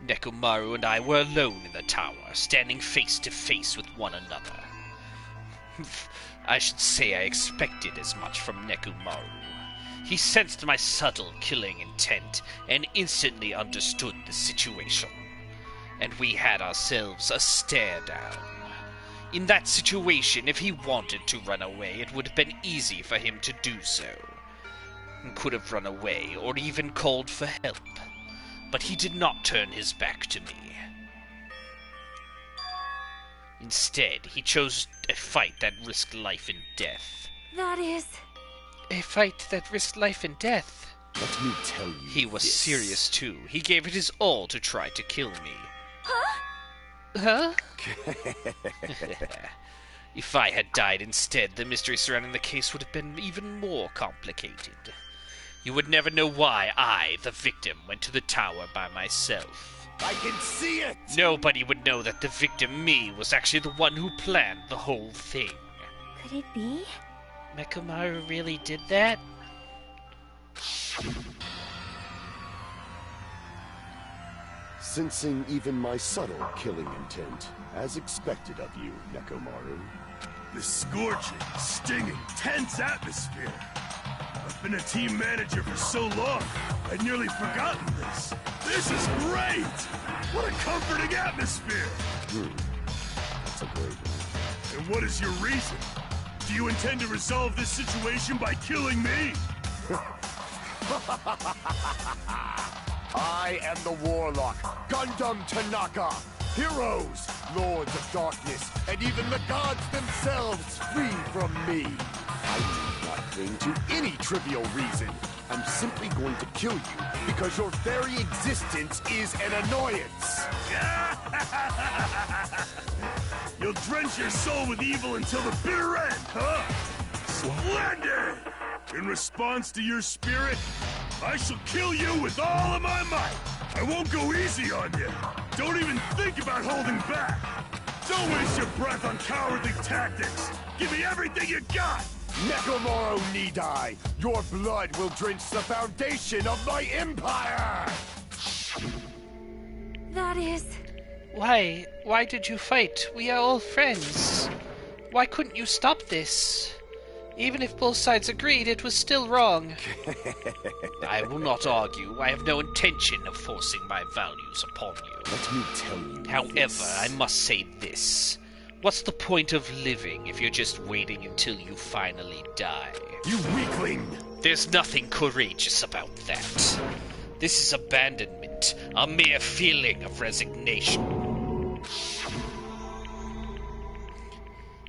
Nekomaru and I were alone in the tower, standing face to face with one another. I should say I expected as much from Nekomaru. He sensed my subtle killing intent and instantly understood the situation. And we had ourselves a stare down. In that situation, if he wanted to run away, it would have been easy for him to do so. He could have run away, or even called for help. But he did not turn his back to me. Instead, he chose a fight that risked life and death. That is... A fight that risked life and death? Let me tell you He was this. serious, too. He gave it his all to try to kill me. Huh? Huh? If I had died instead, the mystery surrounding the case would have been even more complicated. You would never know why I, the victim, went to the tower by myself. I can see it! Nobody would know that the victim, me, was actually the one who planned the whole thing. Could it be? Nekomaru really did that? Sensing even my subtle killing intent, as expected of you, Nekomaru. The scorching, stinging, tense atmosphere. I've been a team manager for so long, I'd nearly forgotten this. This is great! What a comforting atmosphere! That's a great one. And what is your reason? Do you intend to resolve this situation by killing me? I am the Warlock, Gundam Tanaka. Heroes, Lords of Darkness, and even the gods themselves free from me. I do not cling to any trivial reason. I'm simply going to kill you because your very existence is an annoyance. You'll drench your soul with evil until the bitter end, huh? Splendid! In response to your spirit, I shall kill you with all of my might. I won't go easy on you. Don't even think about holding back. Don't waste your breath on cowardly tactics. Give me everything you got. Nekomaru Nidai, your blood will drench the foundation of my empire! That is... Why? Why did you fight? We are all friends. Why couldn't you stop this? Even if both sides agreed, it was still wrong. I will not argue. I have no intention of forcing my values upon you. Let me tell you However, this. I must say this. What's the point of living if you're just waiting until you finally die? You weakling! There's nothing courageous about that. This is abandonment, a mere feeling of resignation.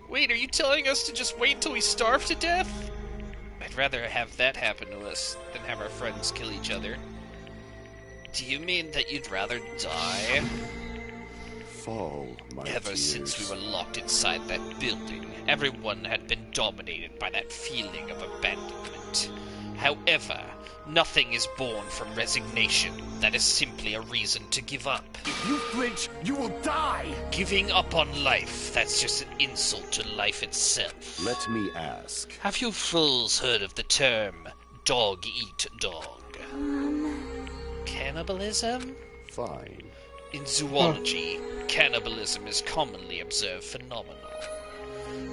Wait, are you telling us to just wait until we starve to death? I'd rather have that happen to us than have our friends kill each other. Do you mean that you'd rather die? Fall, my Ever tears. since we were locked inside that building, everyone had been dominated by that feeling of abandonment. However, nothing is born from resignation. That is simply a reason to give up. If you flinch, you will die! Giving up on life, that's just an insult to life itself. Let me ask. Have you fools heard of the term dog eat dog? Cannibalism? Fine. In zoology, cannibalism is commonly observed phenomenon.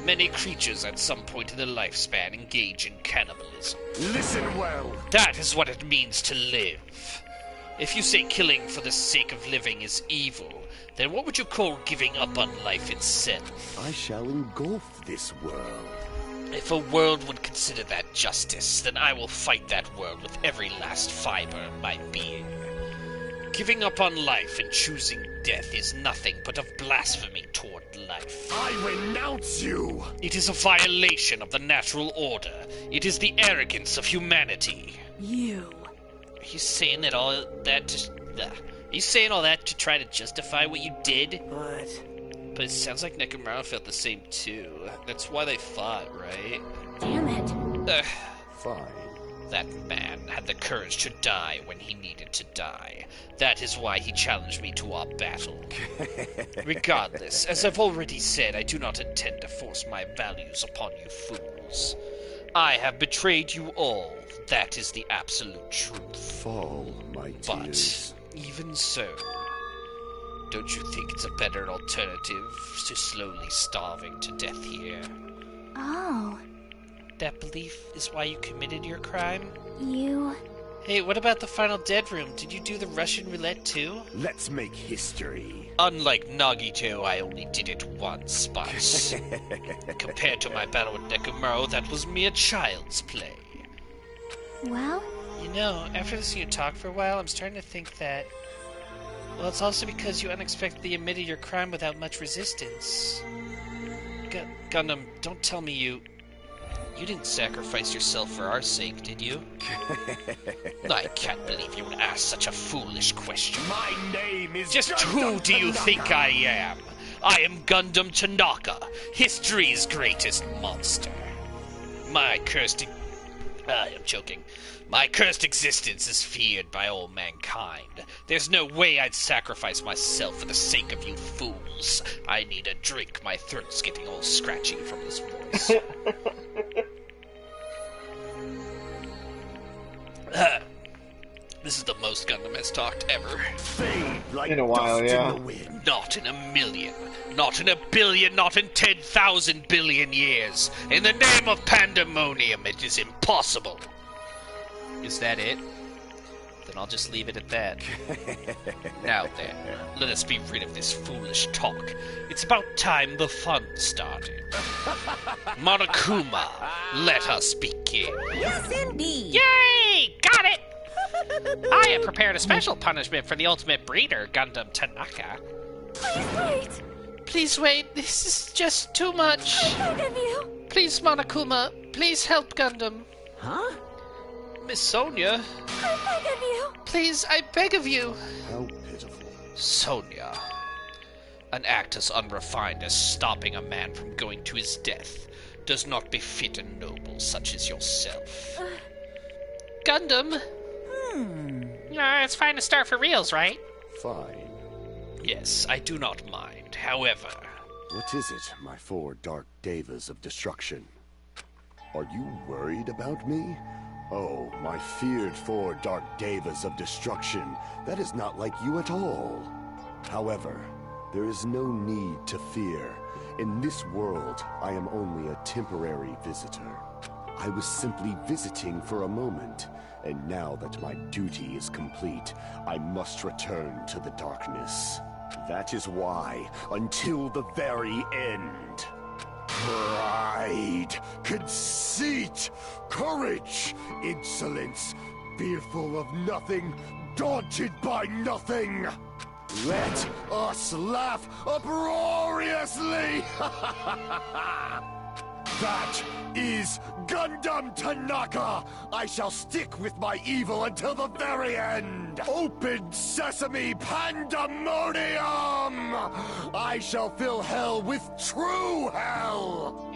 Many creatures at some point in their lifespan engage in cannibalism. Listen well! That is what it means to live. If you say killing for the sake of living is evil, then what would you call giving up on life itself? I shall engulf this world. If a world would consider that justice, then I will fight that world with every last fiber of my being. Giving up on life and choosing death is nothing but a blasphemy toward life. I renounce you! It is a violation of the natural order. It is the arrogance of humanity. You. Are you saying that all that to... Are you saying all that to try to justify what you did? But But it sounds like Nekomaru felt the same too. That's why they fought, right? Damn it. Fine. That man had the courage to die when he needed to die. That is why he challenged me to our battle. Regardless, as I've already said, I do not intend to force my values upon you fools. I have betrayed you all. That is the absolute truth. Fall, my tears. But, even so, don't you think it's a better alternative to slowly starving to death here? Oh, That belief is why you committed your crime? you... Hey, what about the final dead room? Did you do the Russian roulette too? Let's make history. Unlike Nagito, I only did it once, but compared to my battle with Nekomaru, that was mere child's play. Well, You know, after listening to you talk for a while, I'm starting to think that... Well, it's also because you unexpectedly admitted your crime without much resistance. Gundam, don't tell me you didn't sacrifice yourself for our sake, did you? I can't believe you would ask such a foolish question. My name is Just Gundam who do you Tanaka. think I am? I am Gundam Tanaka, history's greatest monster. My cursed... I'm joking. My cursed existence is feared by all mankind. There's no way I'd sacrifice myself for the sake of you fools. I need a drink. My throat's getting all scratchy from this voice. This is the most Gundam has talked ever. Fade like In a while, dust yeah. in the wind. Not in a million, not in a billion, not in 10,000 billion years. In the name of pandemonium, it is impossible. Is that it? Then I'll just leave it at that. Now then, let us be rid of this foolish talk. It's about time the fun started. Monokuma, let us begin. Yes, indeed. Yay! Got it! I have prepared a special punishment for the ultimate breeder, Gundam Tanaka. please wait! Please wait, this is just too much. I beg of you! Please, Monokuma, please help Gundam. Huh? Miss Sonia, I beg of you! please, I beg of you. How pitiful. Sonia, an act as unrefined as stopping a man from going to his death does not befit a noble such as yourself. Gundam? It's fine to start for reals, right? Fine. Yes, I do not mind. However... What is it, my four dark devas of destruction? Are you worried about me? Oh, my feared four dark devas of destruction. That is not like you at all. However, there is no need to fear. In this world, I am only a temporary visitor. I was simply visiting for a moment, and now that my duty is complete, I must return to the darkness. That is why, until the very end. Pride, conceit, courage, insolence, fearful of nothing, daunted by nothing. Let us laugh uproariously! That is Gundam Tanaka! I shall stick with my evil until the very end! Open sesame pandemonium! I shall fill hell with true hell!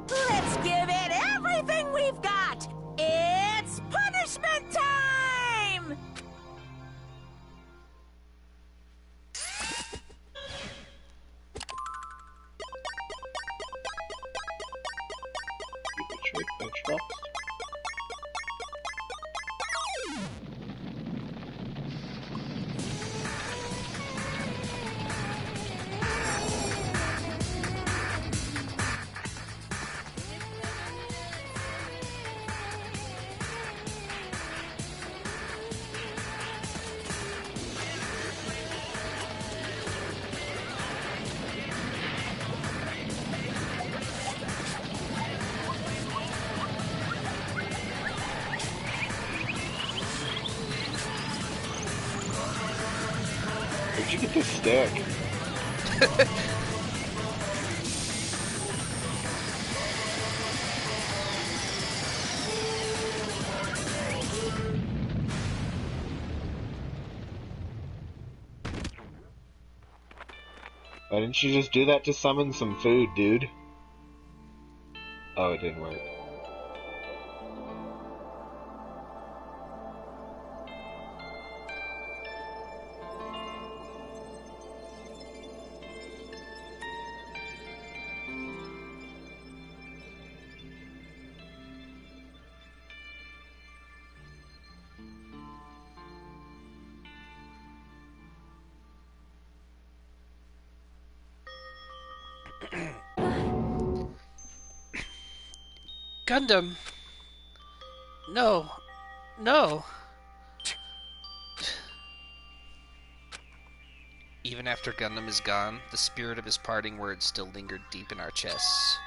Let's give it everything we've got. It's punishment time! Where'd you get this stick? Why didn't you just do that to summon some food, dude? Oh, it didn't work. Gundam! No. No. Even after Gundam is gone, the spirit of his parting words still lingered deep in our chests.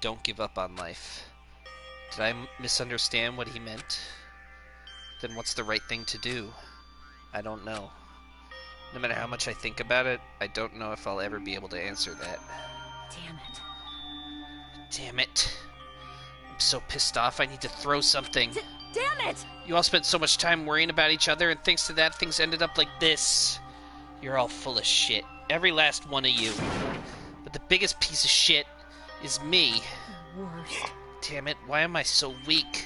Don't give up on life. Did I misunderstand what he meant? Then what's the right thing to do? I don't know. No matter how much I think about it, I don't know if I'll ever be able to answer that. Damn it. Damn it. I'm so pissed off I need to throw something. Damn it! You all spent so much time worrying about each other, and thanks to that, things ended up like this. You're all full of shit. Every last one of you. But the biggest piece of shit is me. Worst. Damn it, why am I so weak?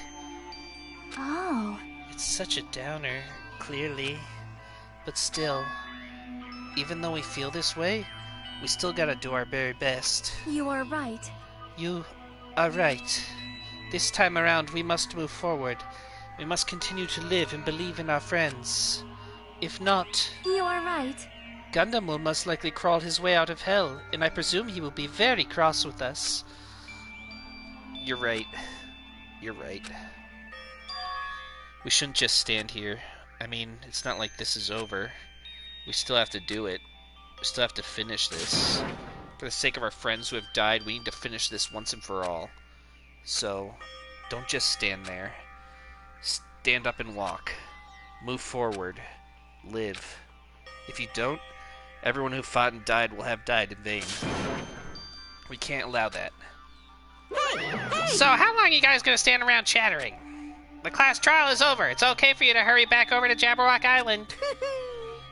Oh. It's such a downer, clearly. But still, even though we feel this way, we still gotta do our very best. You are right. You are right. This time around, we must move forward. We must continue to live and believe in our friends. If not, You are right. Gundam will most likely crawl his way out of hell, and I presume he will be very cross with us. You're right. You're right. We shouldn't just stand here. I mean, it's not like this is over. We still have to do it. We still have to finish this. For the sake of our friends who have died, we need to finish this once and for all. So, don't just stand there. Stand up and walk. Move forward. Live. If you don't, everyone who fought and died will have died in vain. We can't allow that. So, how long are you guys gonna stand around chattering? The class trial is over. It's okay for you to hurry back over to Jabberwock Island.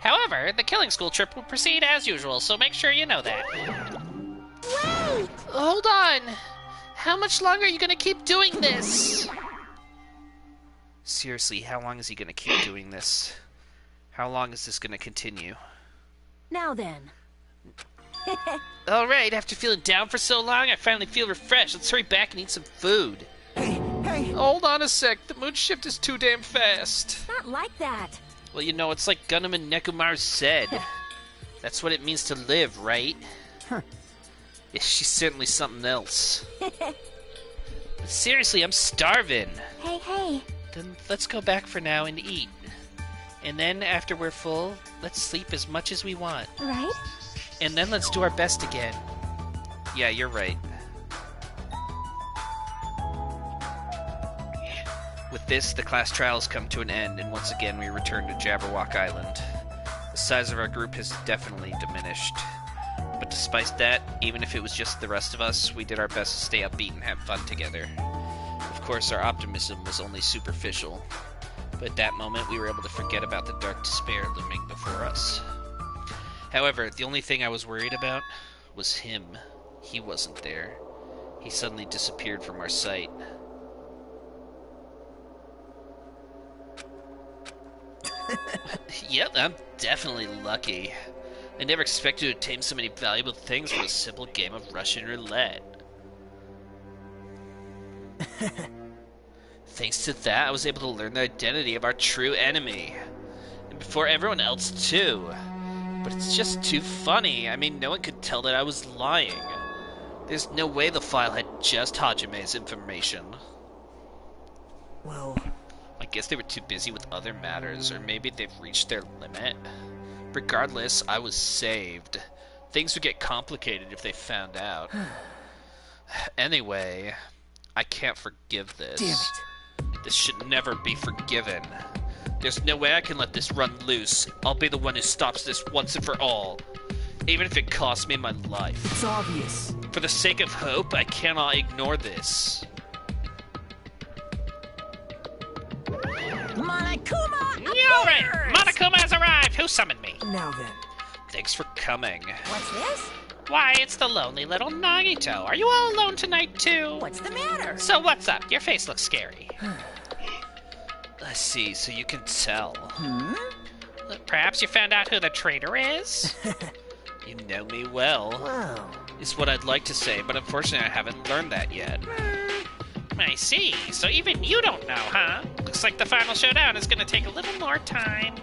However, the killing school trip will proceed as usual, so make sure you know that. Wait! Hold on! How much longer are you gonna keep doing this? Seriously, how long is he gonna keep doing this? How long is this gonna continue? Now then. Alright, after feeling down for so long, I finally feel refreshed. Let's hurry back and eat some food. Hey! Hold on a sec, the moon shift is too damn fast. Not like that. Well, you know, it's like Gundam and Nekomaru said. That's what it means to live, right? Huh. Yeah, she's certainly something else. But seriously, I'm starving. Hey. Then let's go back for now and eat. And then, after we're full, let's sleep as much as we want. Right? And then let's do our best again. Yeah, you're right. With this, the class trials come to an end, and once again we return to Jabberwock Island. The size of our group has definitely diminished. But despite that, even if it was just the rest of us, we did our best to stay upbeat and have fun together. Of course, our optimism was only superficial. But at that moment, we were able to forget about the dark despair looming before us. However, the only thing I was worried about was him. He wasn't there. He suddenly disappeared from our sight. Yep, I'm definitely lucky. I never expected to obtain so many valuable things from a simple game of Russian roulette. Thanks to that, I was able to learn the identity of our true enemy. And before everyone else, too. But it's just too funny. I mean, no one could tell that I was lying. There's no way the file had just Hajime's information. Well, I guess they were too busy with other matters, or maybe they've reached their limit. Regardless, I was saved. Things would get complicated if they found out. Anyway, I can't forgive this. damn it. This should never be forgiven. There's no way I can let this run loose. I'll be the one who stops this once and for all. Even if it costs me my life. It's obvious. For the sake of hope, I cannot ignore this. Monokuma! Alright, Monokuma has arrived. Who summoned me? Now then. Thanks for coming. What's this? Why, it's the lonely little Nagito. Are you all alone tonight, too? What's the matter? So what's up? Your face looks scary. I see, so you can tell. Perhaps you found out who the traitor is? You know me well. Wow. Is what I'd like to say, but unfortunately I haven't learned that yet. I see. So even you don't know, huh? Looks like the final showdown is gonna take a little more time.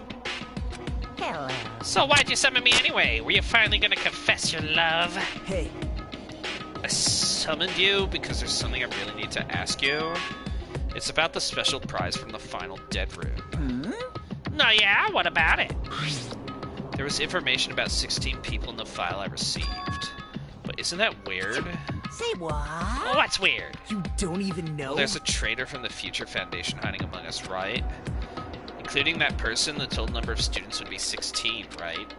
Hello. So why'd you summon me anyway? Were you finally gonna confess your love? Hey. I summoned you because there's something I really need to ask you. It's about the special prize from the final dead room. No, yeah? What about it? There was information about 16 people in the file I received. But isn't that weird? Say what? What's weird? You don't even know? Well, there's a traitor from the Future Foundation hiding among us, right? Including that person, the total number of students would be 16, right?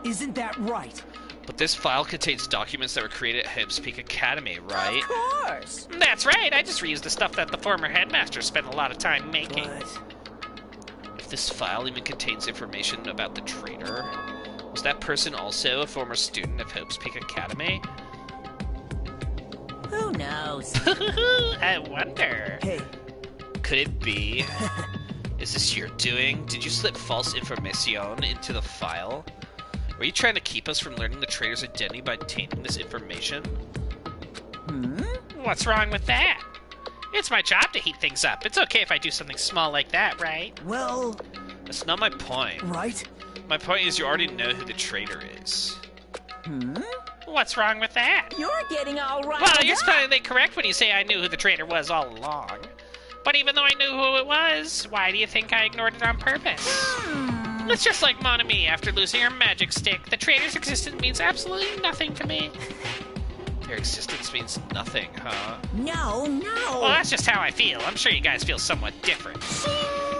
Isn't that right? But this file contains documents that were created at Hope's Peak Academy, right? Of course. That's right. I just reused the stuff that the former headmaster spent a lot of time making. If this file even contains information about the traitor, was that person also a former student of Hope's Peak Academy? Who knows? I wonder. Hey. Could it be? Is this your doing? Did you slip false information into the file? Were you trying to keep us from learning the traitor's identity by tainting this information? What's wrong with that? It's my job to heat things up. It's okay if I do something small like that, right? Well... That's not my point. Right? My point is you already know who the traitor is. What's wrong with that? You're getting all right. Well, you're completely correct when you say I knew who the traitor was all along. But even though I knew who it was, why do you think I ignored it on purpose? It's just like Monami after losing her magic stick. The traitor's existence means absolutely nothing to me. Their existence means nothing, huh? No. Well, that's just how I feel. I'm sure you guys feel somewhat different.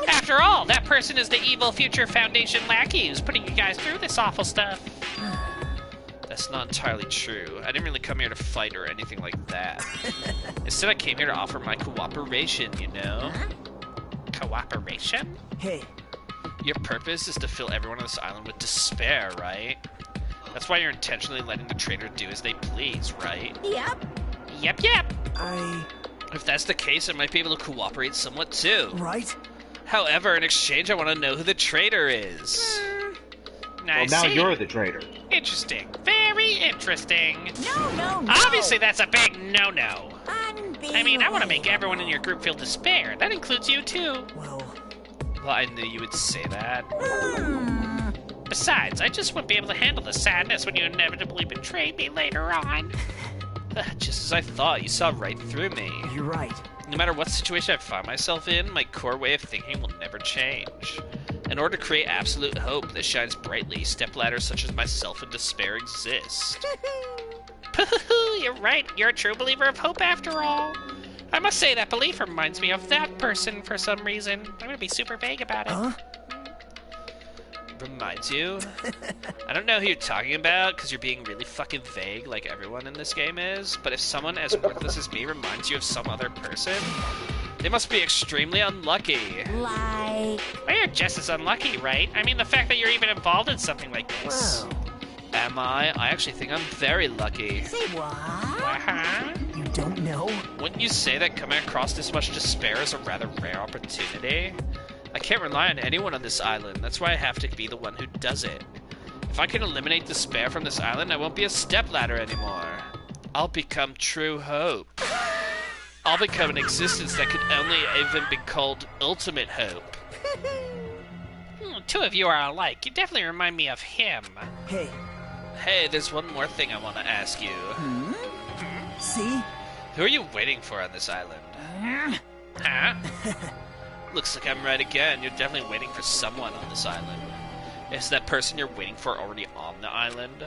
After all, that person is the evil Future Foundation lackey who's putting you guys through this awful stuff. That's not entirely true. I didn't really come here to fight or anything like that. Instead, I came here to offer my cooperation, you know? Cooperation? Hey. Your purpose is to fill everyone on this island with despair, right? That's why you're intentionally letting the traitor do as they please, right? Yep. Yep. If that's the case, I might be able to cooperate somewhat too. Right? However, in exchange, I want to know who the traitor is. Well, now you're the traitor. Interesting. Very interesting. No. Obviously, that's a big no-no. Unbelievable. I mean, I want to make everyone in your group feel despair. That includes you, too. Well, I knew you would say that. Besides, I just wouldn't be able to handle the sadness when you inevitably betrayed me later on. Just as I thought, you saw right through me. You're right. No matter what situation I find myself in, my core way of thinking will never change. In order to create absolute hope that shines brightly, stepladders such as myself in despair exist. You're right. You're a true believer of hope after all. I must say that belief reminds me of that person for some reason. I'm gonna be super vague about it. Huh? Reminds you? I don't know who you're talking about, because you're being really fucking vague like everyone in this game is, but if someone as worthless as me reminds you of some other person, they must be extremely unlucky. Like... Well, you're just as unlucky, right? I mean, the fact that you're even involved in something like this. Whoa. Am I? I actually think I'm very lucky. Say what? Uh-huh. You don't know? Wouldn't you say that coming across this much despair is a rather rare opportunity? I can't rely on anyone on this island. That's why I have to be the one who does it. If I can eliminate despair from this island, I won't be a stepladder anymore. I'll become true hope. I'll become an existence that could only even be called ultimate hope. Two of you are alike. You definitely remind me of him. Hey, there's one more thing I want to ask you. See? Who are you waiting for on this island? Huh? Looks like I'm right again. You're definitely waiting for someone on this island. Is that person you're waiting for already on the island?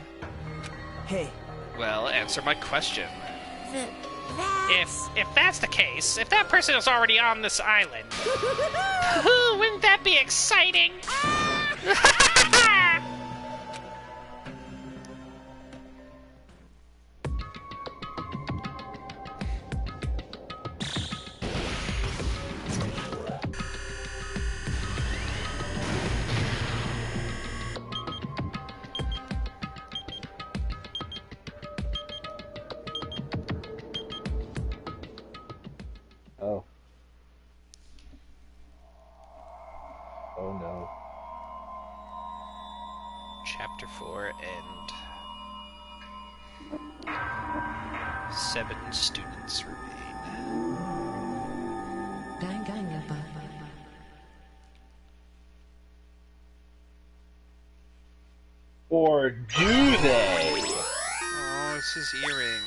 Hey. Well, answer my question. If that's the case, if that person is already on this island, wouldn't that be exciting? Oh. Oh no. Chapter 4 and 7 students remain. Or do they? Oh, it's his earring.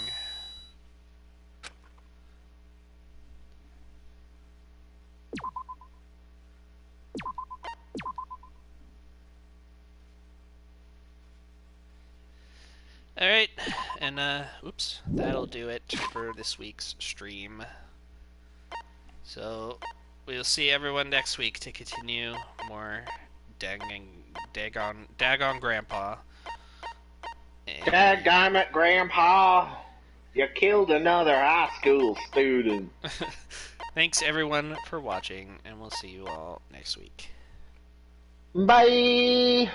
Alright, and oops, that'll do it for this week's stream. So, we'll see everyone next week to continue more Dagon Grandpa. Dadgummit, Grandpa! You killed another high school student. Thanks everyone for watching, and we'll see you all next week. Bye!